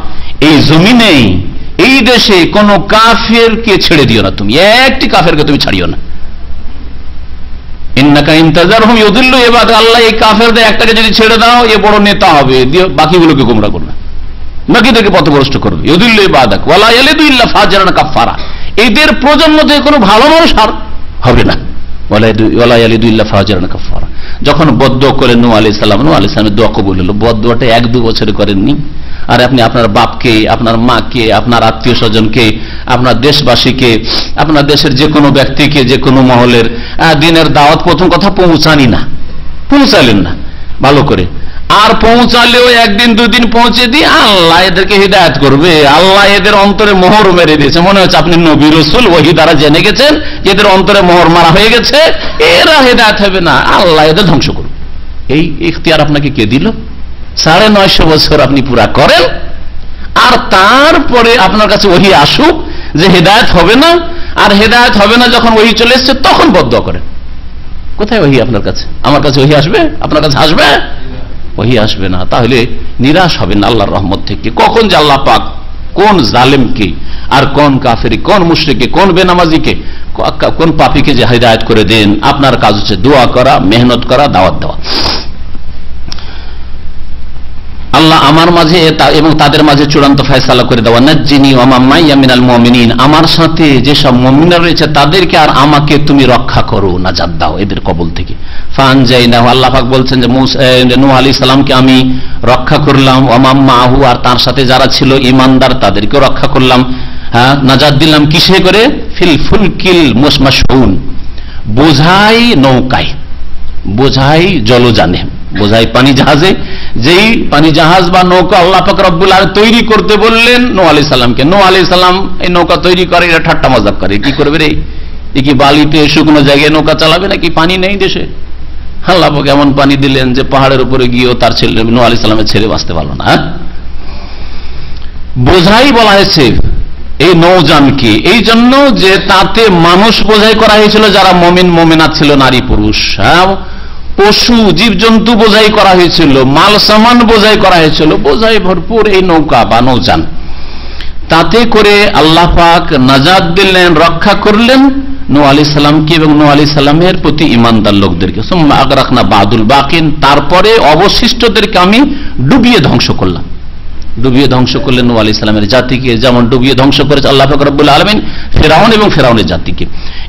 এই জমিনে এই দেশে কোন কাফেরকে ছেড়ে দিও না, তুমি একটি কাফেরকে তুমি ছাড়িও না। ইন্নাকা ইন তাযারহুম ইউদিল্লু ইবাদাক, আল্লাহ এই কাফেরদের একটাকে যদি ছেড়ে দাও এ বড় নেতা হবে, বাকিগুলোকে গোমরাহ করবে, বাকিদেরকে পথভ্রষ্ট করবে। ইউদিল্লু ইবাদাক ওয়ালা ইয়ালিদু ইল্লা ফাজিরান কাফারা, এদের প্রজন্ম থেকে কোনো ভালো মানুষ আর হবে না। ওয়ালা ইয়ালিদু ইল্লা ফাজিরান কাফারা। যখন বদদুয়া করলেন নূহ আলাইহিস সালাম, নূহ আলাইহিস সালামের দোয়া কবুল হলো। বদদুয়াটা 1-2 বছরে করেননি, আর আপনি আপনার বাপকে, আপনার মাকে, আপনার আত্মীয় স্বজনকে, আপনার দেশবাসীকে, আপনার দেশের যে কোনো ব্যক্তিকে, যে কোনো মহলের দিনের দাওয়াত প্রথম কথা পৌঁছালেন না ভালো করে, আর পৌঁছালেও 1 দিন 2 দিন পৌঁছে দিয়ে আল্লাহ এদেরকে হিদায়াত করবে, আল্লাহ এদের অন্তরে মোহর মেরে দিয়েছে, মনে হচ্ছে আপনি নবী রাসূল ওহী দ্বারা জেনে গেছেন এদের অন্তরে মোহর মারা হয়ে গেছে, এরা হিদায়াত হবে না, আল্লাহ এদের ধ্বংস করবে। এই ইখতিয়ার আপনাকে কে দিল? 950 বছর আপনি পুরা করেন, আর তারপরে আপনার কাছে ওহী আসুক যে হেদায়েত হবে না, আর হেদায়েত হবে না যখন ওহী চলে এসছে তখন বদদুয়া করেন। কোথায় ওহী আপনার কাছে? আমার কাছে ওহী আসবে? আপনার কাছে আসবে? ওহী আসবে না। তাহলে নিরাশ হবেন আল্লাহর রহমত থেকে। কখন যে আল্লাহ পাক কোন জালেমকে আর কোন কাফেরি, কোন মুশরিককে, কোন বেনামাজিকে, কোন পাপীকে যে হিদায়াত করে দেন, আপনার কাজ হচ্ছে দোয়া করা, মেহনত করা, দাওয়াত দেওয়া। আল্লাহ আমার মাঝে এবং তাদের মাঝে চূড়ান্ত ফয়সালা করে দেওয়া, নাজ্জিনি ওয়া মান মাইয়া মিনাল মুমিনিন, আমার সাথে যেসব মুমিনরা রয়েছে তাদেরকে আর আমাকে তুমি রক্ষা করো, নাজাত দাও এদের কবল থেকে। ফানজাইনাহু, আল্লাহ পাক বলছেন যে নূহ আলাইহিস সালামকে আমি রক্ষা করলাম, ওয়া মান মাহু, আর তার সাথে যারা ছিল ঈমানদার তাদেরকেও রক্ষা করলাম। হ্যাঁ, নাজাত দিলাম কিসে করে? ফিল ফুলকিল মাশহুন, বোঝাই নৌকায়, বোঝাই জলযানে, বোঝাই পানি জাহাজে। যেই পানি জাহাজ বা নৌকা আল্লাহ পাক রব্বুল আলামিন তৈরি করতে বললেন নূহ আলাইহিস সালামকে, নূহ আলাইহিস সালাম এই নৌকা তৈরি করে, এটা ঠাট্টা মজাক করে, কি করবে রে, এ কি বালিতে শুকনো জায়গায় নৌকা চালাবে নাকি, পানি নেই দেশে? আল্লাহ পাক এমন পানি দিলেন যে পাহাড়ের উপরে গিয়েও তার ছেলে নূহ আলাইহিস সালামের ছেলে বাঁচতে পারলো না। বোঝাই বলা হয়েছে এই নৌযানকে, এই জন্য যে তাতে মানুষ বোঝাই করা হয়েছিল যারা মুমিন মুমিনাত ছিল, নারী পুরুষ, হ্যাঁ, পশু জীবজন্তু বোঝাই করা হয়েছিল, মাল সামান বোঝাই করা হয়েছিল, বোঝাই ভরপুর এই নৌকা বা নৌযান। তাতে করে আল্লাহ পাক নাজাত দিলেন, রক্ষা করলেন নূহ আলাইহিস সালামকে এবং নূহ আলাইহিস সালামের প্রতি ঈমানদার লোকদেরকে। সুম্মা আগরাকনা বাদুল বাকিন, তারপরে অবশিষ্টদেরকে আমি ডুবিয়ে ধ্বংস করলাম। ডুবিয়ে ধ্বংস করলেন নূহ আলাইহিস সালামের জাতিকে, যেমন ডুবিয়ে ধ্বংস করেছে আল্লাহ পাক রব্বুল আলামিন ফিরআউন এবং ফিরআউনের জাতিকে।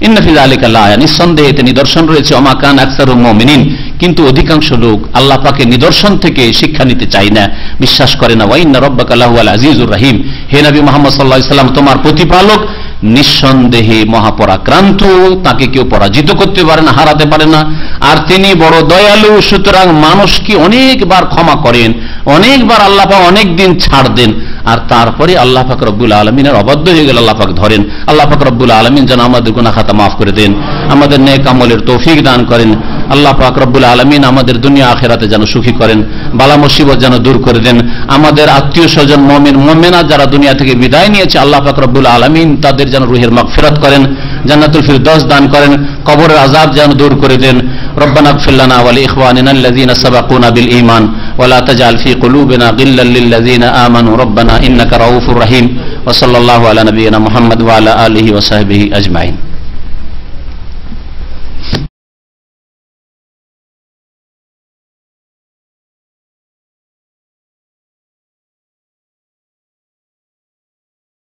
ইন্না ফি যালিকা লাআয়া, নিঃসন্দেহে এতে নিদর্শন রয়েছে। ওয়া মা কানা আকসারুহুম মুমিনিন, কিন্তু অধিকাংশ লোক আল্লাহ পাকের নিদর্শন থেকে শিক্ষা নিতে চায় না, বিশ্বাস করে না। ওয়া ইন্না রাব্বাকা লাহুয়াল আজিজুর রাহিম, হে নবী মুহাম্মদ সাল্লাল্লাহু আলাইহি ওয়াসাল্লাম, তোমার প্রতিপালক নিঃসন্দেহে মহাপরাক্রান্ত, তাকে কেউ পরাজিত করতে পারে না, হারাতে পারে না, আর তিনি বড় দয়ালু। সুতরাং মানুষকে অনেকবার ক্ষমা করেন, অনেকবার আল্লাহ পাক অনেক দিন ছাড় দেন, আর তারপরে আল্লাহ পাক রব্বুল আলামিনের অবাধ্য হয়ে গেলে আল্লাহ পাক ধরেন। আল্লাহ পাক রব্বুল আলামিন যেন আমাদের গুনাহ খাতা মাফ করে দেন, আমাদের নেক আমলের তৌফিক দান করেন। আল্লাহ পাক রব্বুল আলামিন আমাদের দুনিয়া আখিরাতে যেন সুখী করেন, বালা মুসিবত যেন দূর করে দেন। আমাদের আত্মীয় স্বজন মুমিন মুমিনাত যারা দুনিয়া থেকে বিদায় নিয়েছে, আল্লাহ পাক রব্বুল আলামিন তাদের যেন রুহের মাগফিরাত করেন, জান্নাতুল ফিরদাউস দান করেন, কবরের আযাব যেন দূর করে দেন। রব্বানা ইগফির লানা ওয়া লিইখওয়ানিনা আল্লাযীনা সাবাকুনা বিল ঈমান ওয়া লা তাজআল ফী কুলুবিনা গিল্লাল লিল্লাযীনা আমানু রব্বানা ইন্নাকা রাউফুর রহিম। ওয়া সাল্লাল্লাহু আলা নাবিয়িনা মুহাম্মদ ওয়া আলা আলিহি ওয়া সাহবিহি আজমাইন।